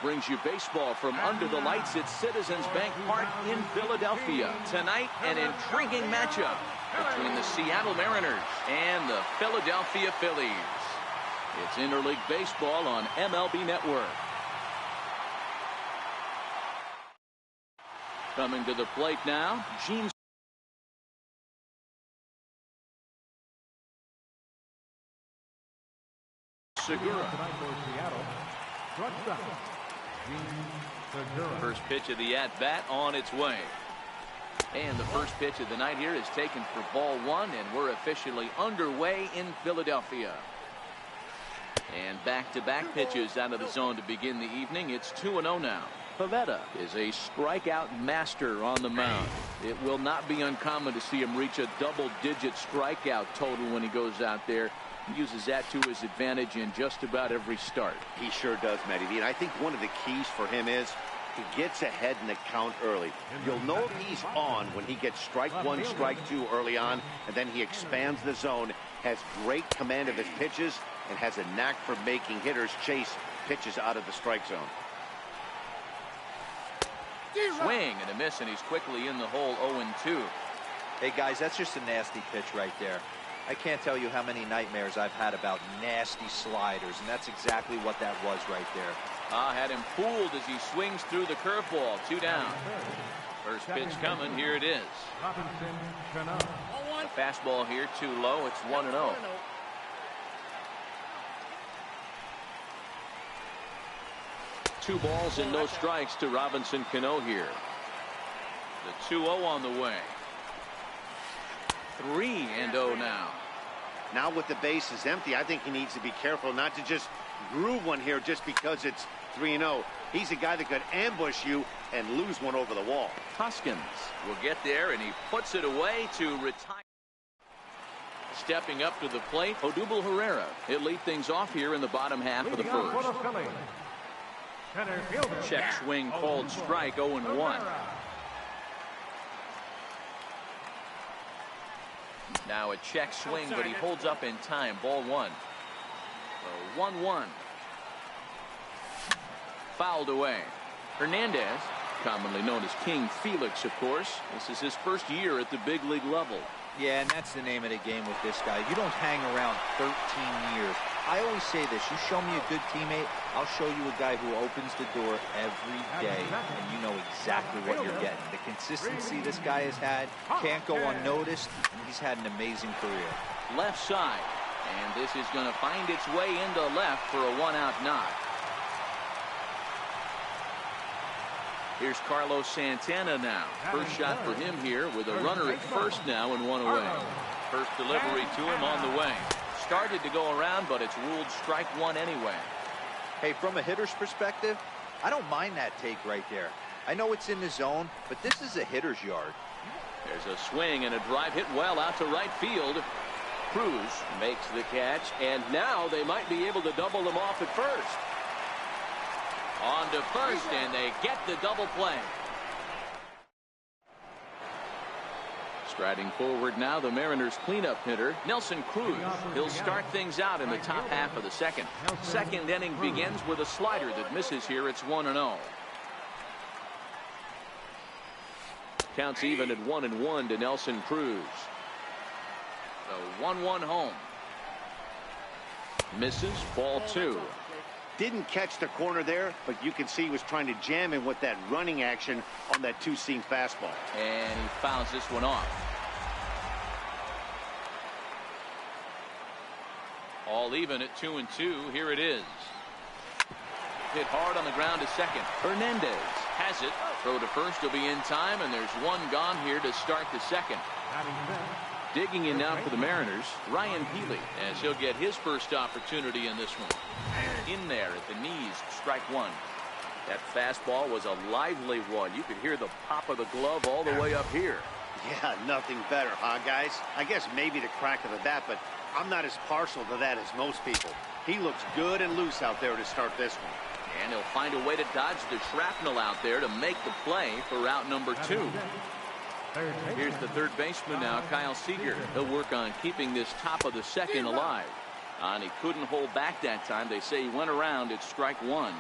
Brings you baseball from under the lights at Citizens Bank Park in Philadelphia. Tonight, an intriguing matchup between the Seattle Mariners and the Philadelphia Phillies. It's interleague baseball on MLB Network. Coming to the plate now, Gene Segura. First pitch of the at-bat on its way. And the first pitch of the night here is taken for ball one, and we're officially underway in Philadelphia. And back-to-back pitches out of the zone to begin the evening. It's 2-0 now. Pivetta is a strikeout master on the mound. It will not be uncommon to see him reach a double-digit strikeout total when he goes out there. He uses that to his advantage in just about every start. He sure does, Matty V. And I think one of the keys for him is he gets ahead in the count early. You'll know if he's on when he gets strike one, strike two early on, and then he expands the zone, has great command of his pitches, and has a knack for making hitters chase pitches out of the strike zone. Swing and a miss, and he's quickly in the hole 0-2. Hey, guys, that's just a nasty pitch right there. I can't tell you how many nightmares I've had about nasty sliders, and that's exactly what that was right there. Had him fooled as he swings through the curveball. 2 down. First pitch coming. Here it is. A fastball here, too low. It's 1-0. Two balls and no strikes to Robinson Cano here. The 2-0 on the way. 3-0 now. Now with the bases empty, I think he needs to be careful not to just groove one here just because it's 3-0. He's a guy that could ambush you and lose one over the wall. Hoskins will get there, and he puts it away to retire. Stepping up to the plate, Odubel Herrera. He'll lead things off here in the bottom half of the first. Check swing called strike. 0-1. Now a check swing, but he holds up in time. Ball one. So 1-1. Fouled away. Hernandez, commonly known as King Felix, of course. This is his first year at the big league level. Yeah, and that's the name of the game with this guy. You don't hang around 13 years. I always say this, you show me a good teammate, I'll show you a guy who opens the door every day, and you know exactly what you're getting. The consistency this guy has had can't go unnoticed, and he's had an amazing career. Left side, and this is going to find its way into left for a one-out knock. Here's Carlos Santana now. First shot for him here with a runner at first now and one away. First delivery to him on the way. Started to go around, but it's ruled strike one anyway. Hey, from a hitter's perspective, I don't mind that take right there. I know it's in the zone, but this is a hitter's yard. There's a swing and a drive hit well out to right field. Cruz makes the catch, and now they might be able to double them off at first. On to first, and they get the double play. Striding forward now, the Mariners cleanup hitter, Nelson Cruz. He'll start things out in the top half of the second. Second inning begins with a slider that misses here. It's 1-0. Counts even at 1-1 to Nelson Cruz. The 1-1 home. Misses, ball two. Didn't catch the corner there, but you can see he was trying to jam him with that running action on that two-seam fastball. And he fouls this one off. All even at 2-2. Here it is. Hit hard on the ground to second. Hernandez has it. Throw to first will be in time, and there's one gone here to start the second. Digging in now for the Mariners, Ryan Healy, as he'll get his first opportunity in this one. In there at the knees, strike one. That fastball was a lively one. You could hear the pop of the glove all the way up here. Yeah, nothing better, huh, guys? I guess maybe the crack of the bat, but I'm not as partial to that as most people. He looks good and loose out there to start this one. And he'll find a way to dodge the shrapnel out there to make the play for route number two. Here's the third baseman now, Kyle Seager. He'll work on keeping this top of the second alive. And he couldn't hold back that time. They say he went around at strike one.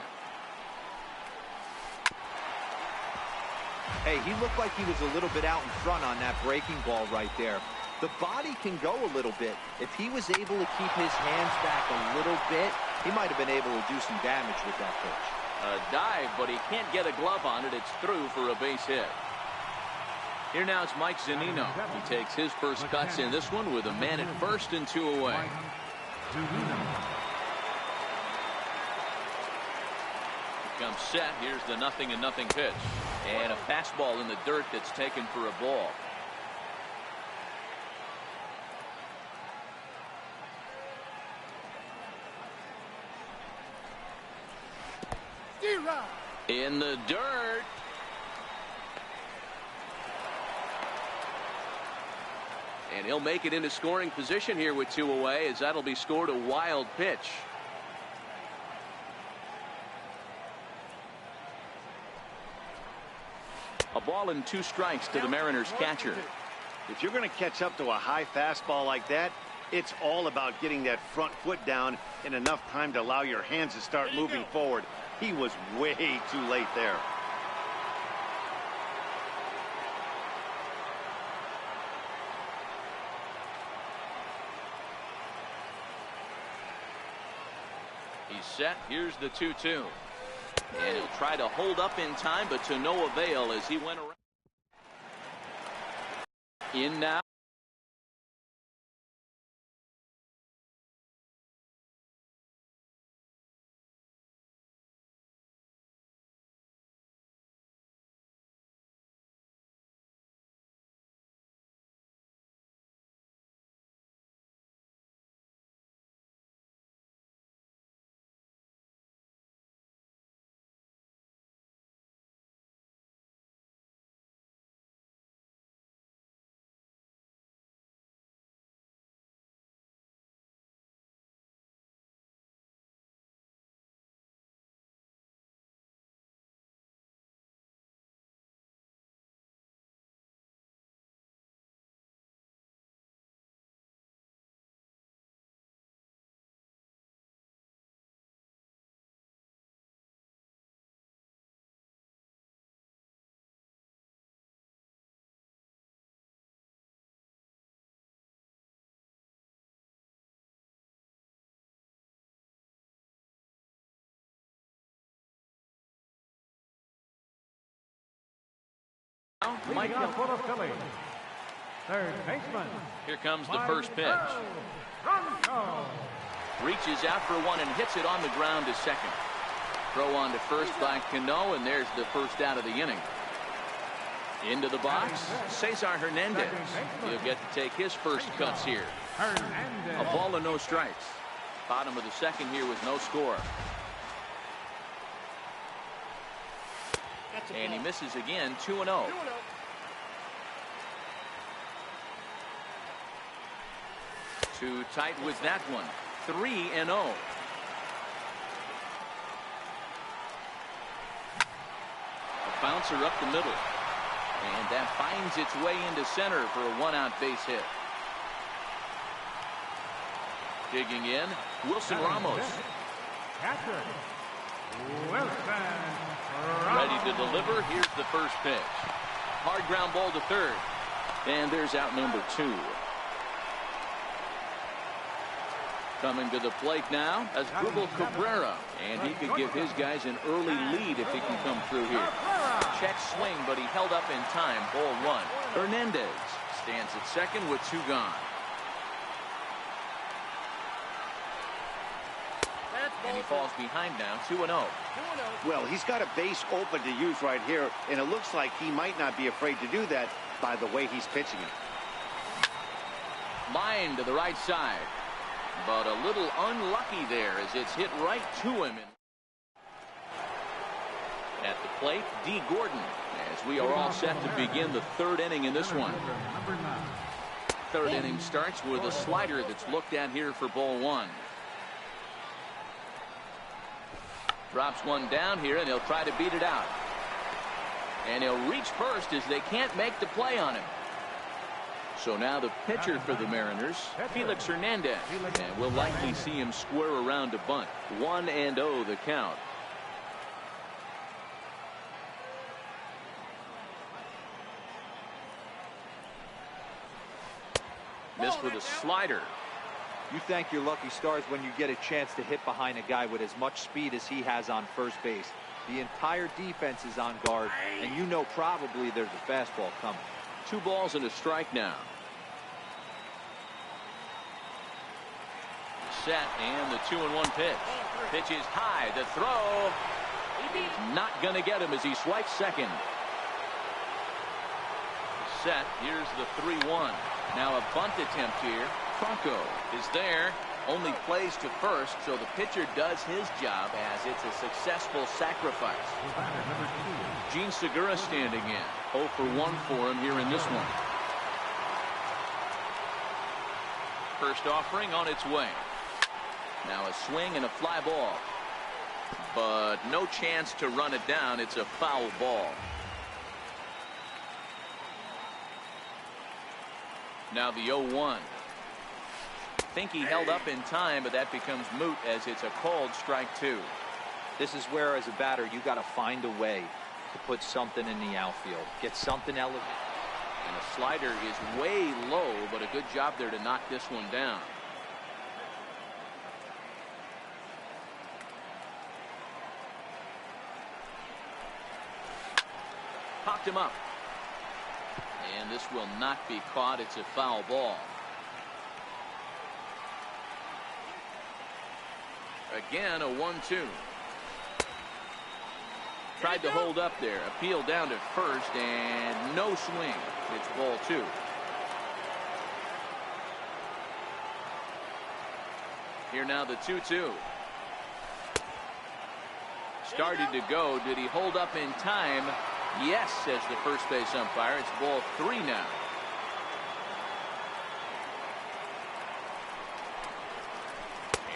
Hey, he looked like he was a little bit out in front on that breaking ball right there. The body can go a little bit. If he was able to keep his hands back a little bit, he might have been able to do some damage with that pitch. A dive, but he can't get a glove on it. It's through for a base hit. Here now is Mike Zunino. He takes his first cuts in this one with a man at first and 2 away. Comes set. Here's the 0-0 pitch. And a fastball in the dirt that's taken for a ball. In the dirt. And he'll make it into scoring position here with 2 away, as that'll be scored a wild pitch. A ball and 2 strikes to the Mariners catcher. If you're going to catch up to a high fastball like that, it's all about getting that front foot down in enough time to allow your hands to start moving forward. He was way too late there. He's set. Here's the 2-2. And he'll try to hold up in time, but to no avail as he went around. In now. Mike for the Phillies. Third baseman. Here comes the first pitch. Bronco. Reaches out for one and hits it on the ground to second. Throw on to first by Cano, and there's the first out of the inning. Into the box, Cesar Hernandez. He'll get to take his first cuts here. A ball and no strikes. Bottom of the second here with no score. And he misses again, 2-0. Too tight with that one. 3-0. A bouncer up the middle. And that finds its way into center for a 1-out base hit. Digging in, Wilson Ramos. Catcher. Wilson. Ready to deliver. Here's the first pitch. Hard ground ball to third. And there's out number 2. Coming to the plate now as Asdrubal Cabrera. And he could give his guys an early lead if he can come through here. Check swing, but he held up in time. Ball 1. Hernandez stands at second with 2 gone. And he falls behind now, 2-0. Well, he's got a base open to use right here, and it looks like he might not be afraid to do that by the way he's pitching it. Line to the right side. But a little unlucky there as it's hit right to him. At the plate, D. Gordon, as we are all set to begin the 3rd inning in this one. 3rd inning starts with a slider that's looked at here for ball 1. Drops one down here, and he'll try to beat it out. And he'll reach first as they can't make the play on him. So now the pitcher for the Mariners, Felix Hernandez. And we'll likely see him square around to bunt. 1-0 the count. Missed with a slider. You thank your lucky stars when you get a chance to hit behind a guy with as much speed as he has on first base. The entire defense is on guard, and you know probably there's a fastball coming. 2 balls and a strike now. Set, and the 2-1 pitch. Pitch is high. The throw. Not going to get him as he swipes second. Set. Here's the 3-1. Now a bunt attempt here. Franco is there. Only plays to first, so the pitcher does his job as it's a successful sacrifice. Gene Segura standing in. 0 for 1 for him here in this one. First offering on its way. Now a swing and a fly ball. But no chance to run it down. It's a foul ball. Now the 0-1. Think he held up in time, but that becomes moot as it's a called strike 2. This is where, as a batter, you got to find a way to put something in the outfield. Get something elevated. And a slider is way low, but a good job there to knock this one down. Popped him up. And this will not be caught. It's a foul ball. Again, a 1-2. Tried to hold up there. Appeal down to first, and no swing. It's ball 2. Here now the 2-2. Started to go. Did he hold up in time? Yes, says the first base umpire. It's ball 3 now.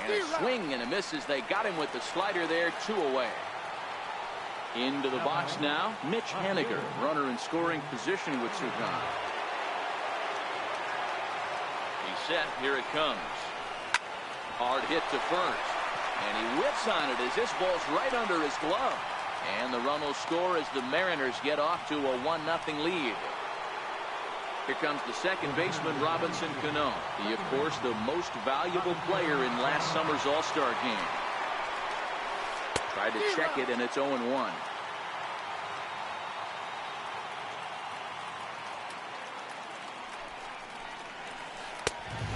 And a swing and a miss as they got him with the slider there. 2 away. Into the box now, Mitch Haniger, runner in scoring position with 2 gone. He's set. Here it comes. Hard hit to first. And he whips on it as this ball's right under his glove. And the run will score as the Mariners get off to a 1-0 lead. Here comes the second baseman, Robinson Cano. He, of course, the most valuable player in last summer's All-Star game. Tried to check it, and it's 0-1.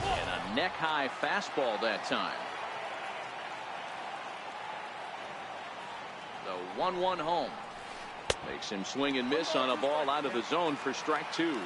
And a neck-high fastball that time. The 1-1 home. Makes him swing and miss on a ball out of the zone for strike 2.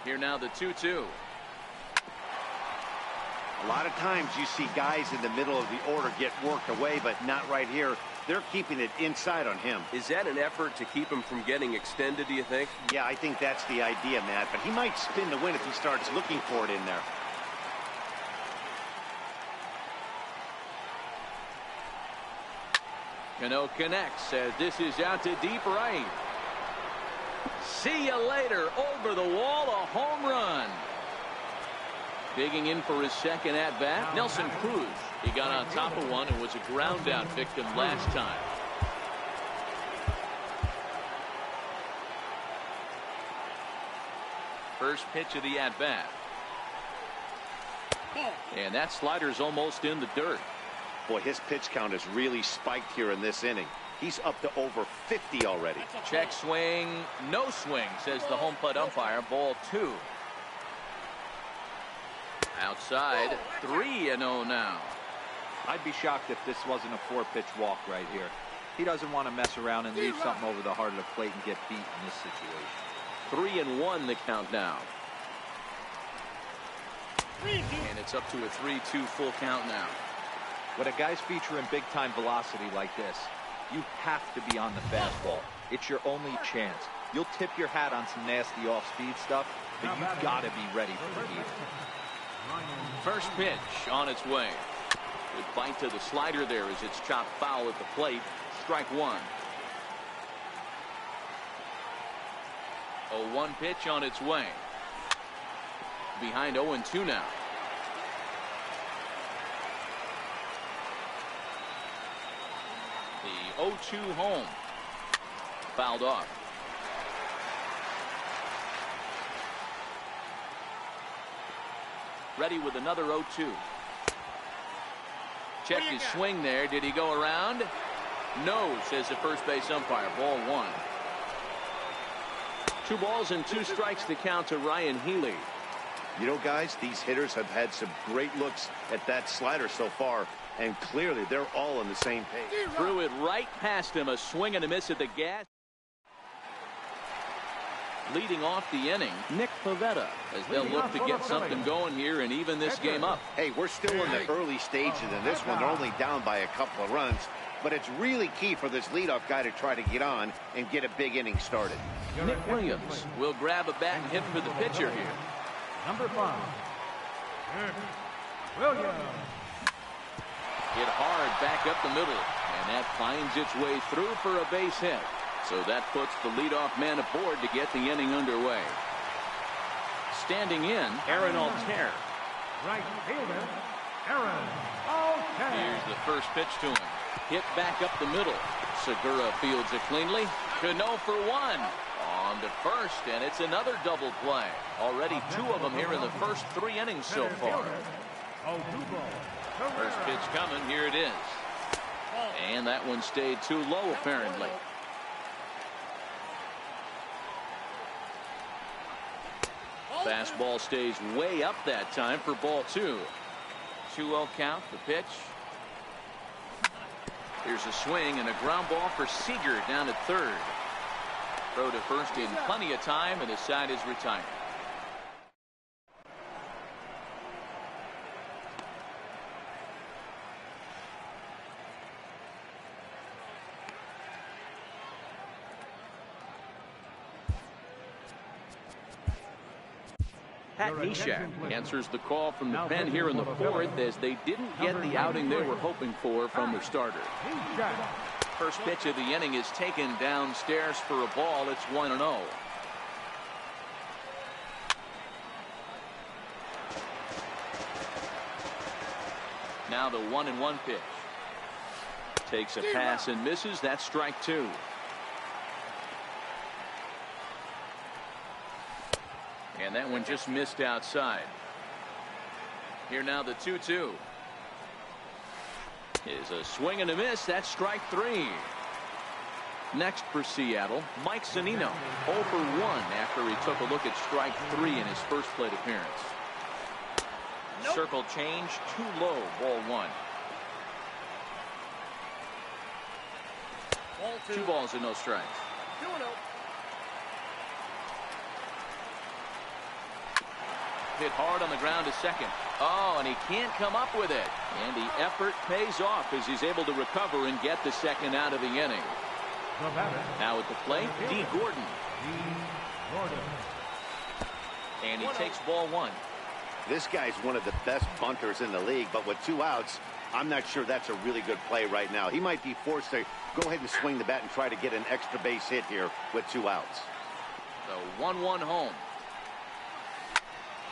Here now the 2-2. A lot of times you see guys in the middle of the order get worked away, but not right here. They're keeping it inside on him. Is that an effort to keep him from getting extended, do you think? Yeah, I think that's the idea, Matt. But he might spin the win if he starts looking for it in there. Cano connects as this is out to deep right. See you later. Over the wall, a home run. Digging in for his second at-bat, Nelson Cruz. He got on top of one and was a ground-out victim last time. First pitch of the at-bat. And that slider's almost in the dirt. Boy, his pitch count has really spiked here in this inning. He's up to over 50 already. Check swing, no swing, says the home plate umpire. Ball 2. Outside, 3-0 now. I'd be shocked if this wasn't a 4-pitch walk right here. He doesn't want to mess around and leave something over the heart of the plate and get beat in this situation. 3-1 the count now. And it's up to a 3-2 full count now. When a guy's featuring big-time velocity like this, you have to be on the fastball. It's your only chance. You'll tip your hat on some nasty off-speed stuff, but you've got to be ready for the heat. First pitch on its way. Good bite to the slider there as it's chopped foul at the plate. Strike one. 0-1 pitch on its way. Behind 0-2 now. The 0-2 home. Fouled off. Ready with another 0-2. Check his swing there. Did he go around? No, says the first base umpire. Ball one. 2 balls and 2 strikes to count to Ryan Healy. You know, guys, these hitters have had some great looks at that slider so far, and clearly they're all on the same page. Threw it right past him. A swing and a miss at the gas. Leading off the inning, Nick Pivetta, as they'll look to get something going here and even this game up. Hey, we're still in the early stages in this one. They're only down by a couple of runs, but it's really key for this leadoff guy to try to get on and get a big inning started. Nick Williams will grab a bat and hit for the pitcher here. Number 5. Williams. Hit hard back up the middle, and that finds its way through for a base hit. So that puts the leadoff man aboard to get the inning underway. Standing in, Aaron Altair. Right fielder, Aaron Altair. Here's the first pitch to him. Hit back up the middle. Segura fields it cleanly. Cano for 1. On to first, and it's another double play. Already 2 of them here in the first 3 innings so far. First pitch coming. Here it is. And that one stayed too low, apparently. Fastball stays way up that time for ball 2. 2-0 count. The pitch. Here's a swing and a ground ball for Seager down at third. Throw to first in plenty of time, and the side is retired. Pat Neshek answers the call from the pen here in the 4th as they didn't get the outing they were hoping for from their starter. First pitch of the inning is taken downstairs for a ball. It's 1-0. Now the 1-1 pitch. Takes a pass and misses. That's strike 2. And that one just missed outside. Here now the 2-2. Is a swing and a miss. That's strike 3. Next for Seattle, Mike Zunino. 0 for 1 after he took a look at strike 3 in his first plate appearance. Circle change too low. Ball 1. 2 balls and no strikes. 2-0. Hit hard on the ground to second. Oh, and he can't come up with it. And the effort pays off as he's able to recover and get the second out of the inning. Now at the plate, D. Gordon. And he takes ball 1. This guy's one of the best bunters in the league, but with 2 outs, I'm not sure that's a really good play right now. He might be forced to go ahead and swing the bat and try to get an extra base hit here with 2 outs. The 1-1 home.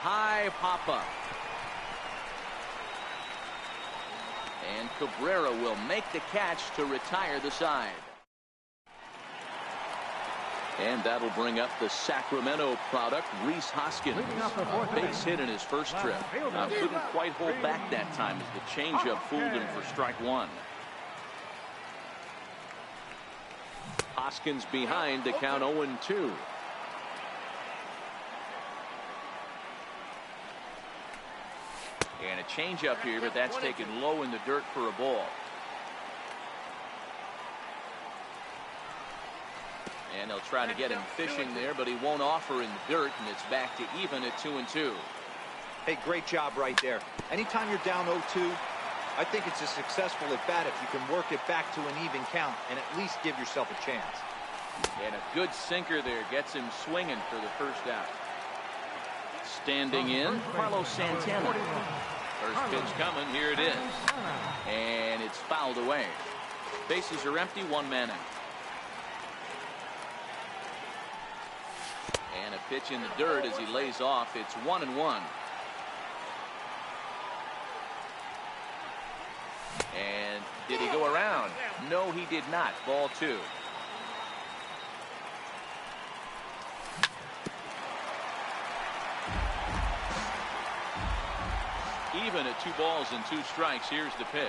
High pop-up. And Cabrera will make the catch to retire the side. And that'll bring up the Sacramento product, Rhys Hoskins. Base hit in his first trip. Couldn't quite hold back that time as the changeup fooled him for strike 1. Hoskins behind to count 0-2. And a changeup here, but that's taken low in the dirt for a ball. And they'll try to get him fishing there, but he won't offer in the dirt, and it's back to even at 2-2. Hey, great job right there. Anytime you're down 0-2, I think it's a successful at bat if you can work it back to an even count and at least give yourself a chance. And a good sinker there gets him swinging for the first out. Standing in, Carlos Santana. First pitch coming, here it is. And it's fouled away. Bases are empty, one man out. And a pitch in the dirt as he lays off. It's 1-1. And did he go around? No, he did not. Ball 2. Even at 2 balls and 2 strikes. Here's the pitch.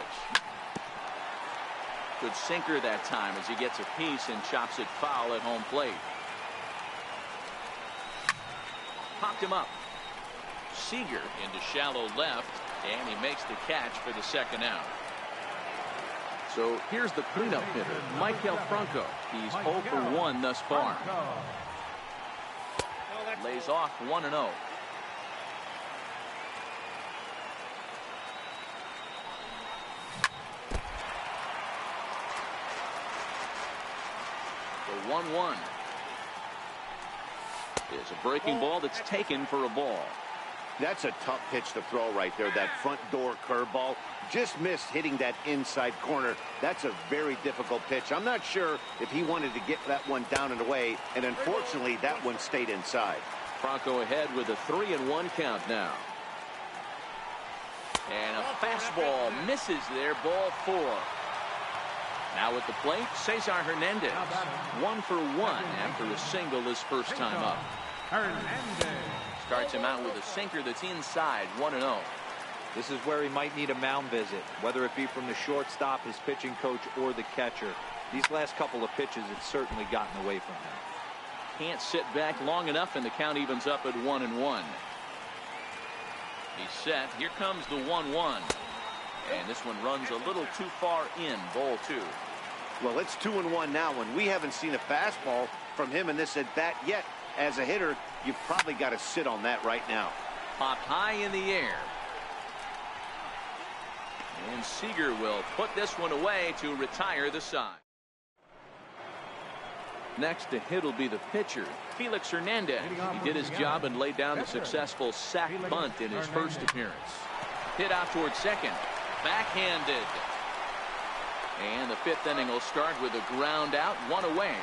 Good sinker that time as he gets a piece and chops it foul at home plate. Popped him up. Seager into shallow left, and he makes the catch for the second out. So here's the cleanup hitter, Michael Franco. He's 0 for 1 thus far. Lays off 1-0. The 1-1 is a breaking ball that's taken for a ball. That's a tough pitch to throw right there. That front door curveball just missed hitting that inside corner. That's a very difficult pitch. I'm not sure if he wanted to get that one down and away, and unfortunately that one stayed inside. Franco ahead with a 3-1 count now. And a fastball misses there, ball 4. Now at the plate, Cesar Hernandez. 1 for 1 after a single his first time up. Starts him out with a sinker that's inside, 1-0. This is where he might need a mound visit, whether it be from the shortstop, his pitching coach, or the catcher. These last couple of pitches, it's certainly gotten away from him. Can't sit back long enough, and the count evens up at 1-1. He's set. Here comes the 1-1. And this one runs a little too far in, ball 2. Well, it's 2-1 now, and we haven't seen a fastball from him in this at bat yet. As a hitter, you've probably got to sit on that right now. Popped high in the air. And Seager will put this one away to retire the side. Next to hit will be the pitcher, Felix Hernandez. He did his job and laid down a successful sac bunt in his first appearance. Hit out towards second. Backhanded. And the 5th inning will start with a ground out, 1 away.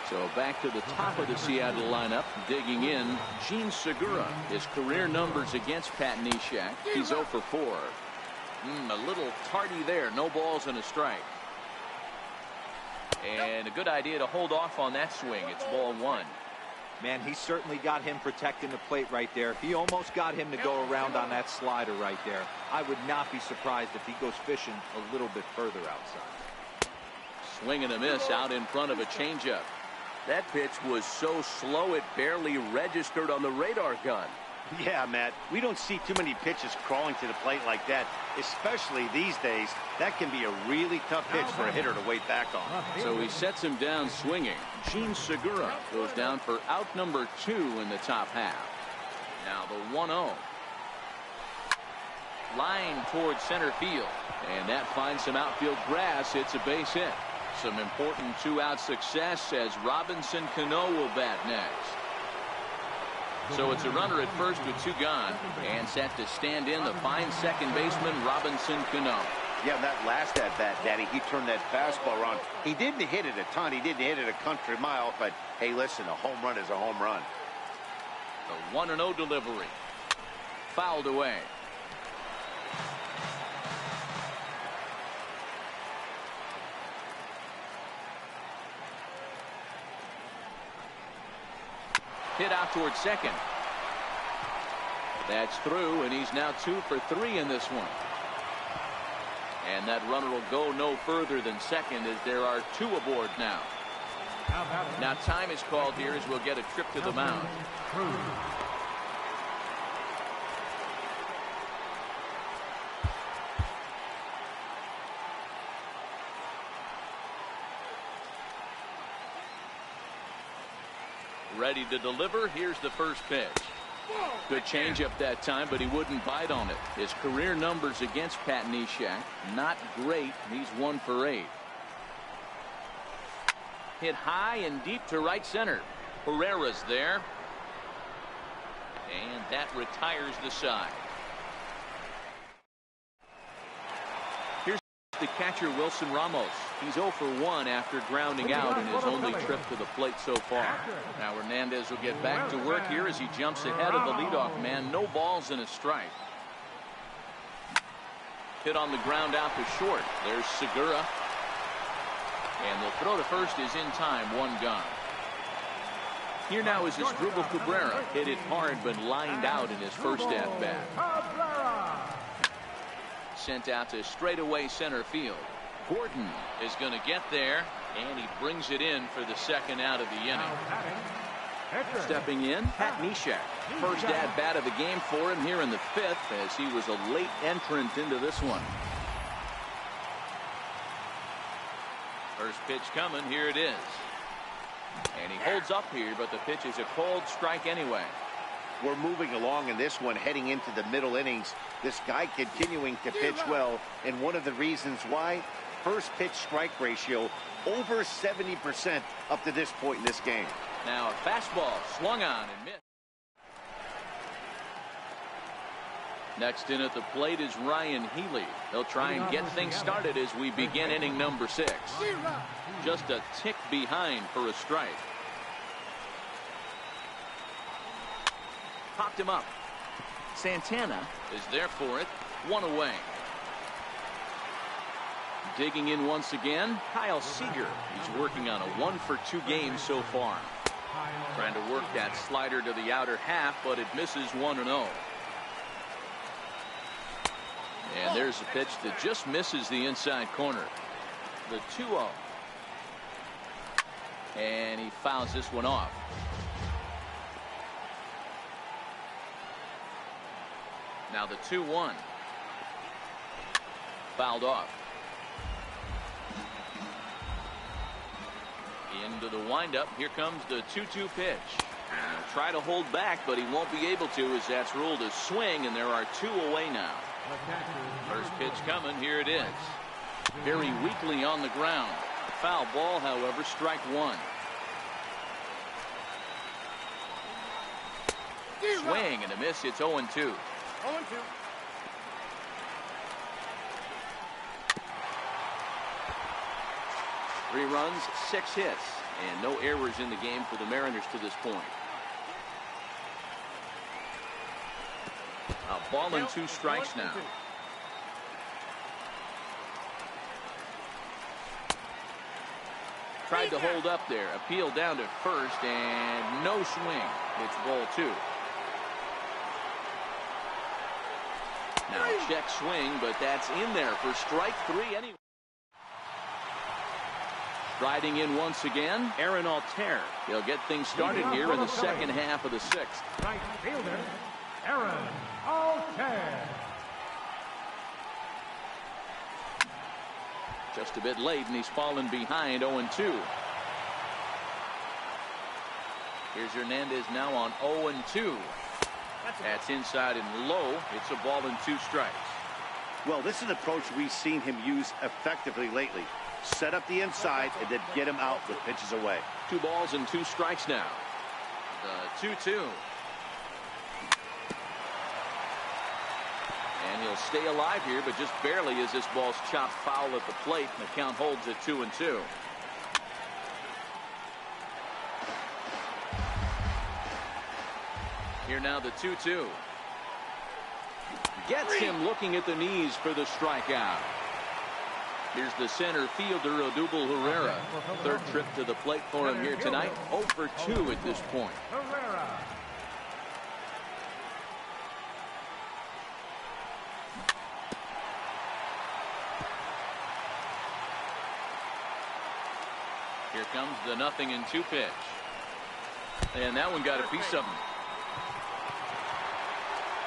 So back to the top of the Seattle lineup, digging in, Gene Segura. His career numbers against Pat Neshek. He's 0 for 4. A little tardy there. No balls and a strike. And a good idea to hold off on that swing. It's ball 1. Man, he certainly got him protecting the plate right there. He almost got him to go around on that slider right there. I would not be surprised if he goes fishing a little bit further outside. Swing and a miss out in front of a changeup. That pitch was so slow it barely registered on the radar gun. Yeah, Matt, we don't see too many pitches crawling to the plate like that, especially these days. That can be a really tough pitch for a hitter to wait back on. So he sets him down swinging. Gene Segura goes down for out number 2 in the top half. Now the 1-0. Line towards center field. And that finds some outfield grass. It's a base hit. Some important 2-out success as Robinson Cano will bat next. So it's a runner at first with 2 gone, and set to stand in the fine second baseman Robinson Cano. Yeah, that last at bat, Daddy, he turned that fastball around. He didn't hit it a ton. He didn't hit it a country mile, but hey, listen, a home run is a home run. The 1-0 delivery. Fouled away. Hit out towards second. That's through, and he's now 2 for 3 in this one. And that runner will go no further than second as there are 2 aboard now. Now time is called here as we'll get a trip to the mound. Ready to deliver. Here's the first pitch. Good changeup that time, but he wouldn't bite on it. His career numbers against Pat Neshek, not great. He's 1 for 8. Hit high and deep to right center. Herrera's there. And that retires the side. Here's the catcher, Wilson Ramos. He's 0 for 1 after grounding out in his only trip to the plate so far. Now Hernandez will get back to work here as he jumps ahead of the leadoff man. No balls and a strike. Hit on the ground out to short. There's Segura. And the throw to first is in time. 1 gone. Here now is Asdrubal Cabrera. Hit it hard but lined out in his first at-bat. Sent out to straightaway center field. Gordon is going to get there, and he brings it in for the second out of the inning. Stepping in, Pat Neshek. First at-bat of the game for him here in the 5th, as he was a late entrant into this one. First pitch coming. Here it is. And he holds up here, but the pitch is a cold strike anyway. We're moving along in this one, heading into the middle innings. This guy continuing to pitch well, and one of the reasons why, first pitch strike ratio over 70% up to this point in this game. Now a fastball swung on and missed. Next in at the plate is Ryan Healy. He'll try and get things started as we begin inning number 6. Just a tick behind for a strike. Popped him up. Santana is there for it. 1 away. Digging in once again, Kyle Seager. He's working on a 1 for 2 game so far. Trying to work that slider to the outer half, but it misses 1-0. And there's a pitch that just misses the inside corner. The 2-0. And he fouls this one off. Now the 2-1. Fouled off. Into the windup. Here comes the 2-2 pitch. He'll try to hold back, but he won't be able to, as that's ruled a swing, and there are 2 away now. First pitch coming. Here it is. Very weakly on the ground. Foul ball, however, strike 1. Swing and a miss. It's 0-2. 0-2. 3 runs, 6 hits, and no errors in the game for the Mariners to this point. A ball and 2 strikes now. Tried to hold up there. Appeal down to first, and no swing. It's ball 2. Now a check swing, but that's in there for strike 3 anyway. Riding in once again, Aaron Altair. He'll get things started here in the second half of the 6th. Right fielder, Aaron Altair. Just a bit late, and he's fallen behind 0-2. Here's Hernandez now on 0-2. That's inside and low. It's a ball and 2 strikes. Well, this is an approach we've seen him use effectively lately. Set up the inside and then get him out with pitches away. 2 balls and 2 strikes now. The 2-2. And he'll stay alive here, but just barely as this ball's chopped foul at the plate, and the count holds at 2-2. Here now the 2-2. Gets him looking at the knees for the strikeout. Here's the center fielder, Odubel Herrera. 3rd trip to the plate for him here tonight. 0 for 2 at this point. Herrera. Here comes the 0-2 pitch. And that one got a piece of him.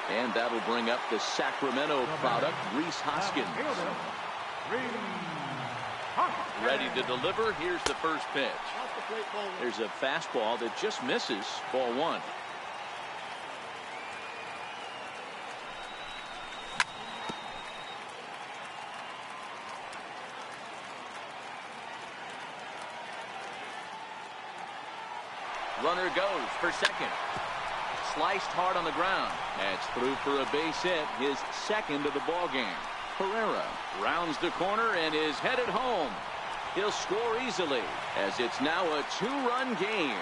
And that'll bring up the Sacramento product, Rhys Hoskins. Ready to deliver. Here's the first pitch. There's a fastball that just misses. Ball 1. Runner goes for second. sliced hard on the ground. That's through for a base hit, his second of the ball game. Pereira rounds the corner and is headed home. He'll score easily as it's now a 2-run game.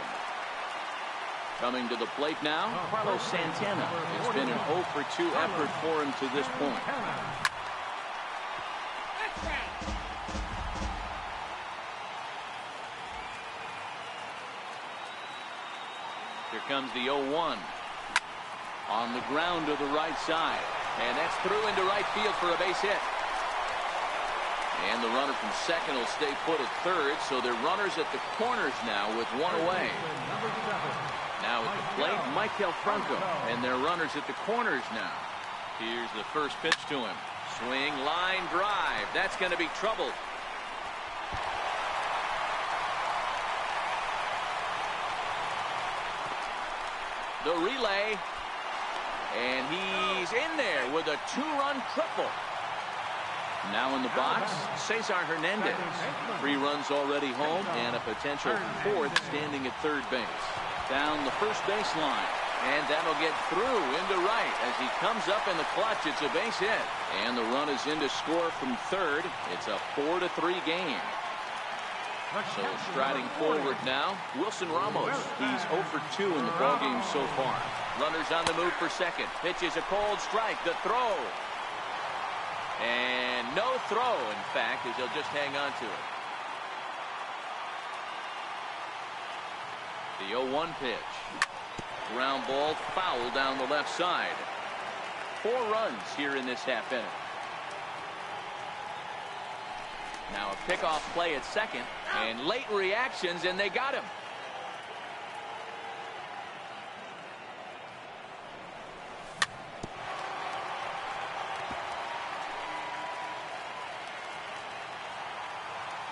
Coming to the plate now, Carlos Santana. It's been an 0 for 2 effort for him to this point. Here comes the 0-1. On the ground to the right side. And that's through into right field for a base hit. And the runner from second will stay put at third, so they're runners at the corners now with one away. Now at the plate, Michael Franco, and they're runners at the corners now. Here's the first pitch to him. Swing, line drive. That's going to be trouble. The relay, and he's in there with a 2-run triple. Now in the box, Cesar Hernandez. 3 runs already home and a potential 4th standing at third base. Down the first baseline, and that'll get through into right as he comes up in the clutch. It's a base hit, and the run is in to score from third. It's a 4-3 game. So striding forward now, Wilson Ramos. He's 0 for 2 in the ballgame so far. Runners on the move for second. Pitch is a cold strike. The throw. And no throw, in fact, as he'll just hang on to it. The 0-1 pitch. Ground ball foul down the left side. 4 runs here in this half inning. Now a pickoff play at second, and late reactions, and they got him.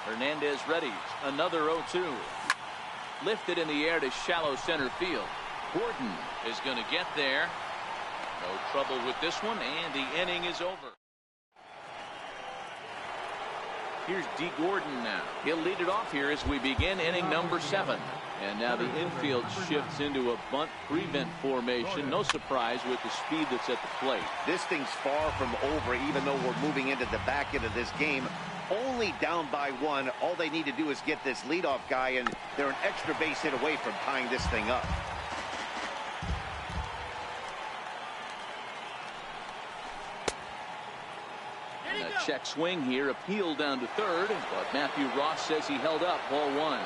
Hernandez ready. Another 0-2. Lifted in the air to shallow center field. Gordon is going to get there. No trouble with this one, and the inning is over. Here's D. Gordon now. He'll lead it off here as we begin inning number 7. And now the infield shifts into a bunt prevent formation. No surprise with the speed that's at the plate. This thing's far from over, even though we're moving into the back end of this game. Only down by 1. All they need to do is get this leadoff guy, and they're an extra base hit away from tying this thing up. And a check swing here, appeal down to third, but Matthew Ross says he held up. Ball 1.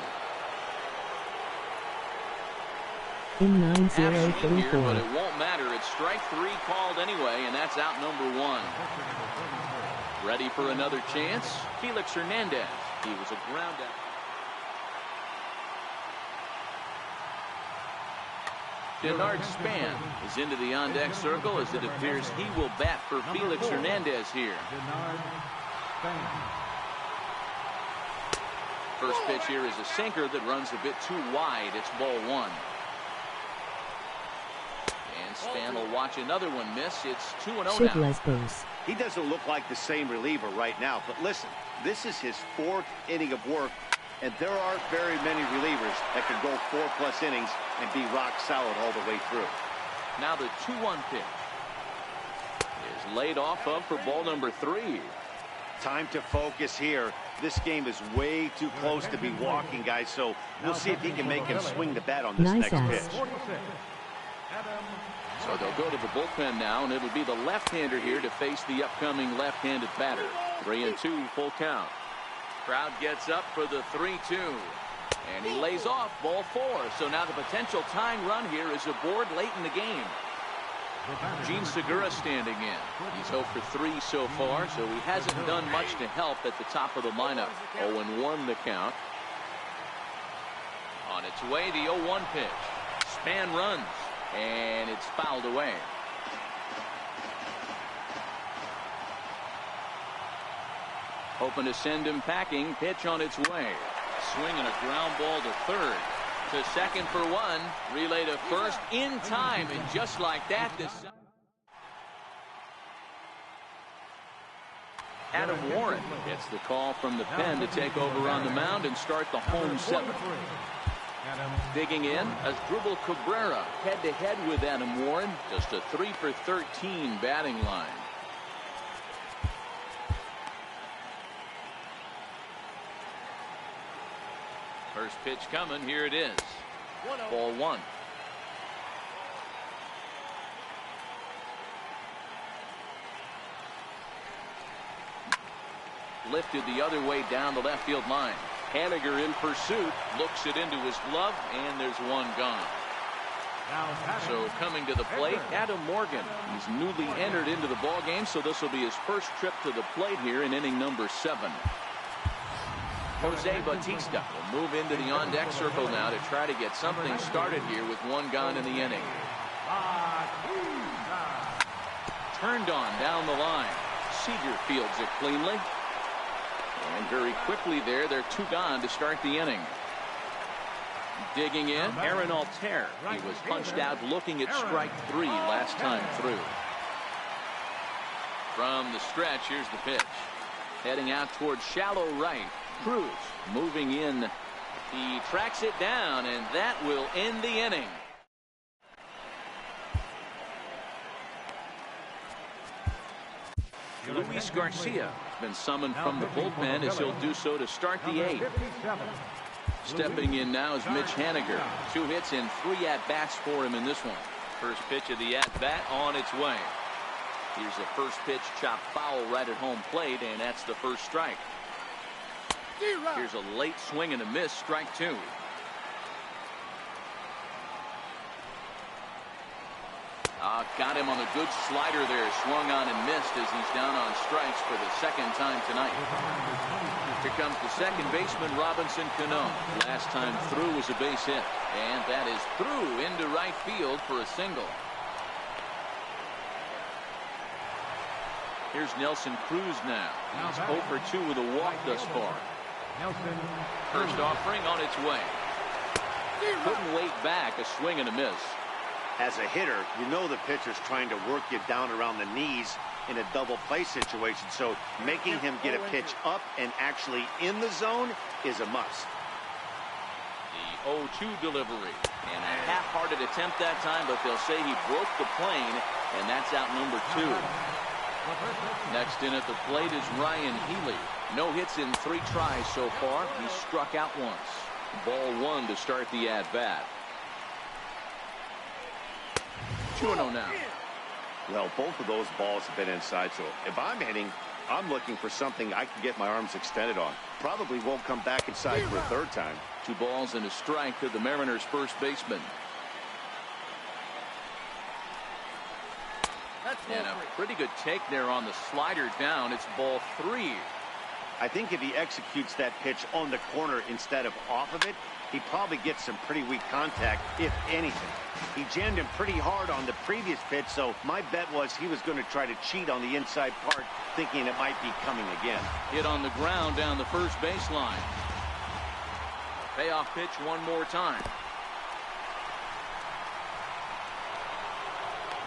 In 9-0 here, but it won't matter. It's strike 3 called anyway, and that's out number 1. Ready for another chance. Felix Hernandez. He was a ground out. Denard Span is into the on-deck circle as it appears he will bat for Felix Hernandez here. First pitch here is a sinker that runs a bit too wide. It's ball 1. And Span will watch another one miss. It's 2-0 now. He doesn't look like the same reliever right now, but listen, this is his 4th inning of work, and there aren't very many relievers that can go 4+ innings and be rock solid all the way through. Now the 2-1 pitch is laid off of for ball number 3. Time to focus here. This game is way too close to be walking, guys, so we'll see if he can make him swing the bat on this next pitch. So they'll go to the bullpen now, and it'll be the left-hander here to face the upcoming left-handed batter. 3-2 full count. Crowd gets up for the 3-2. And he lays off ball 4. So now the potential tying run here is aboard late in the game. Gene Segura standing in. He's 0 for 3 so far, so he hasn't done much to help at the top of the lineup. 0-1 the count. On its way, the 0-1 pitch. Span runs. And it's fouled away. Hoping to send him packing. Pitch on its way. Swinging a ground ball to third. To second for 1. Relay to first in time. And just like that, this Adam Warren gets the call from the pen to take over on the mound and start the home 7th. Adam. Digging in, Asdrubal Cabrera head-to-head with Adam Warren. Just a 3 for 13 batting line. First pitch coming. Here it is. Ball one. Lifted the other way down the left field line. Haniger in pursuit, looks it into his glove, and there's one gone. So coming to the plate, Adam Morgan. He's newly entered into the ball game, so this will be his first trip to the plate here in inning number 7. Jose Bautista will move into the on-deck circle now to try to get something started here with one gone in the inning. Turned on down the line. Seager fields it cleanly. And very quickly there, they're 2 gone to start the inning. Digging in, Aaron Altair. He was punched out looking at strike 3 last time through. From the stretch, here's the pitch. Heading out towards shallow right. Cruz moving in. He tracks it down, and that will end the inning. Luis Garcia has been summoned from the bullpen as he'll do so to start the 8th. Stepping in now is Mitch Haniger. 2 hits and 3 at-bats for him in this one. First pitch of the at-bat on its way. Here's the first pitch chopped foul right at home plate, and that's the first strike. Here's a late swing and a miss, strike 2. Got him on a good slider there. Swung on and missed as he's down on strikes for the 2nd time tonight. Here comes the second baseman, Robinson Cano. Last time through was a base hit. And that is through into right field for a single. Here's Nelson Cruz now. He's 0 for 2 with a walk thus far. First offering on its way. Couldn't wait back. A swing and a miss. As a hitter, you know the pitcher's trying to work you down around the knees in a double play situation, so making him get a pitch up and actually in the zone is a must. The 0-2 delivery, and a half-hearted attempt that time, but they'll say he broke the plane, and that's out number 2. Next in at the plate is Ryan Healy. No hits in 3 tries so far. He struck out once. Ball 1 to start the at-bat. 2-0 now. Well, both of those balls have been inside, so if I'm hitting, I'm looking for something I can get my arms extended on. Probably won't come back inside for a 3rd time. 2 balls and a strike to the Mariners' first baseman. And a pretty good take there on the slider down. It's ball 3. I think if he executes that pitch on the corner instead of off of it, he probably gets some pretty weak contact, if anything. He jammed him pretty hard on the previous pitch, so my bet was he was going to try to cheat on the inside part, thinking it might be coming again. Hit on the ground down the first baseline. Payoff pitch one more time.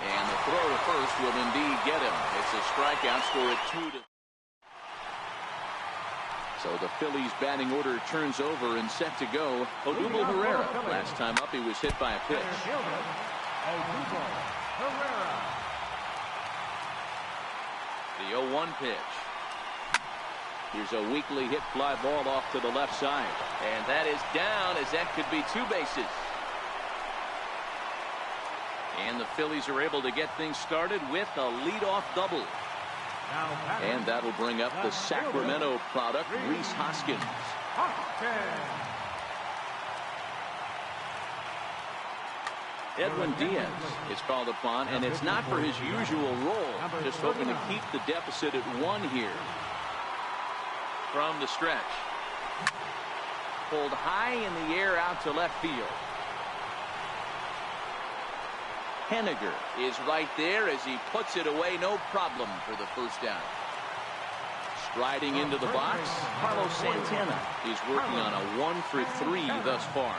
And the throw to first will indeed get him. It's a strikeout, score at 2-2. So the Phillies batting order turns over and set to go. Odubel Herrera. Last time up he was hit by a pitch. The 0-1 pitch. Here's a weakly hit fly ball off to the left side. And that is down as that could be 2 bases. And the Phillies are able to get things started with a leadoff double. And that'll bring up the Sacramento product, Rhys Hoskins. Edwin Diaz is called upon, and it's not for his usual role. Just hoping to keep the deficit at 1 here. From the stretch. Pulled high in the air out to left field. Haniger is right there as he puts it away, no problem for the first down. Striding into the box, Carlos Santana. He's working on a 1 for 3 thus far.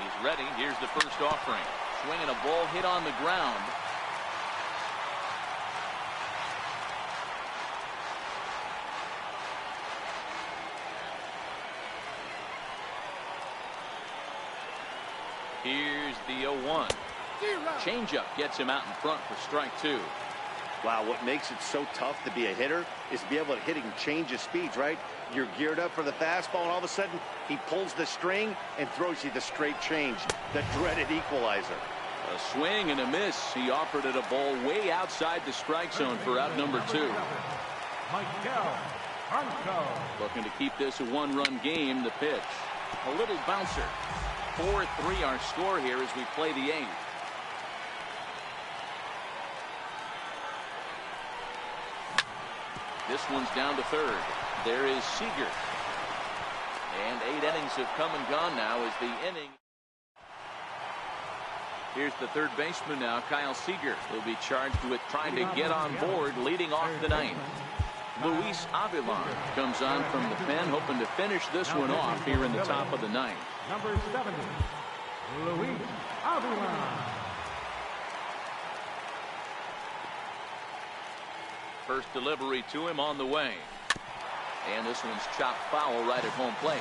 He's ready. Here's the first offering. Swinging a ball hit on the ground. Here's the 0-1. Changeup gets him out in front for strike 2. Wow, what makes it so tough to be a hitter is to be able to hitting change of speeds, right? You're geared up for the fastball, and all of a sudden, he pulls the string and throws you the straight change, the dreaded equalizer. A swing and a miss. He offered it a ball way outside the strike zone for out number 2. Looking to keep this a one-run game. The pitch. A little bouncer. 4-3 our score here as we play the 8th. This one's down to third. There is Seager. And 8 innings have come and gone now as the inning. Here's the third baseman now, Kyle Seager. He'll be charged with trying to get on board, leading off the 9th. Luis Avilan comes on from the pen, hoping to finish this one off here in the top of the 9th. Number 70, Luis Avilan. First delivery to him on the way. And this one's chopped foul right at home plate.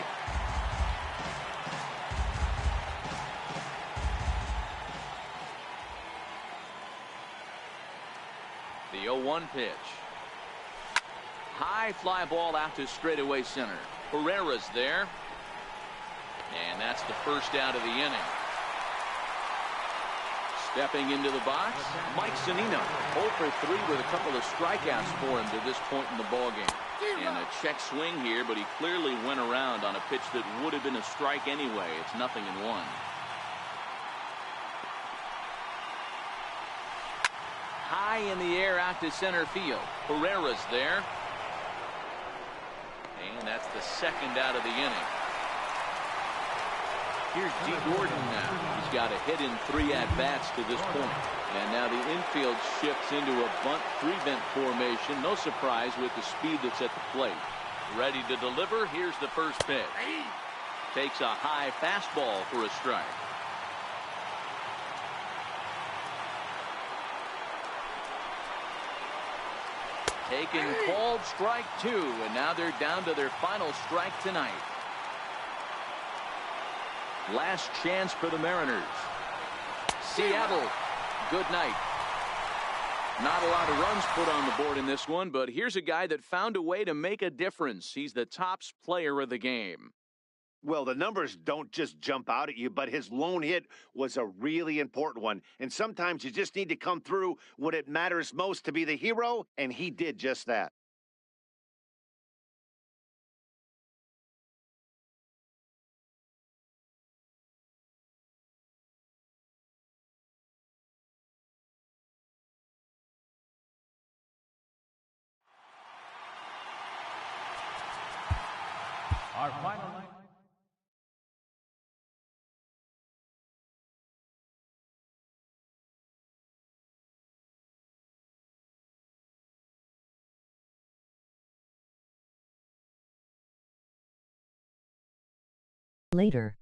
The 0-1 pitch. High fly ball out to straightaway center. Herrera's there. And that's the first out of the inning. Stepping into the box, Mike Zunino. 0 for 3 with a couple of strikeouts for him to this point in the ballgame. And a check swing here, but he clearly went around on a pitch that would have been a strike anyway. It's 0-1. High in the air out to center field. Herrera's there. And that's the second out of the inning. Here's D. Gordon now. He's got a hit in 3 at-bats to this point. And now the infield shifts into a bunt 3-vent formation. No surprise with the speed that's at the plate. Ready to deliver. Here's the first pitch. Takes a high fastball for a strike. Taken, called strike 2, and now they're down to their final strike tonight. Last chance for the Mariners. Seattle, good night. Not a lot of runs put on the board in this one, but here's a guy that found a way to make a difference. He's the tops player of the game. Well, the numbers don't just jump out at you, but his lone hit was a really important one. And sometimes you just need to come through when it matters most to be the hero, and he did just that. Our final line. Later.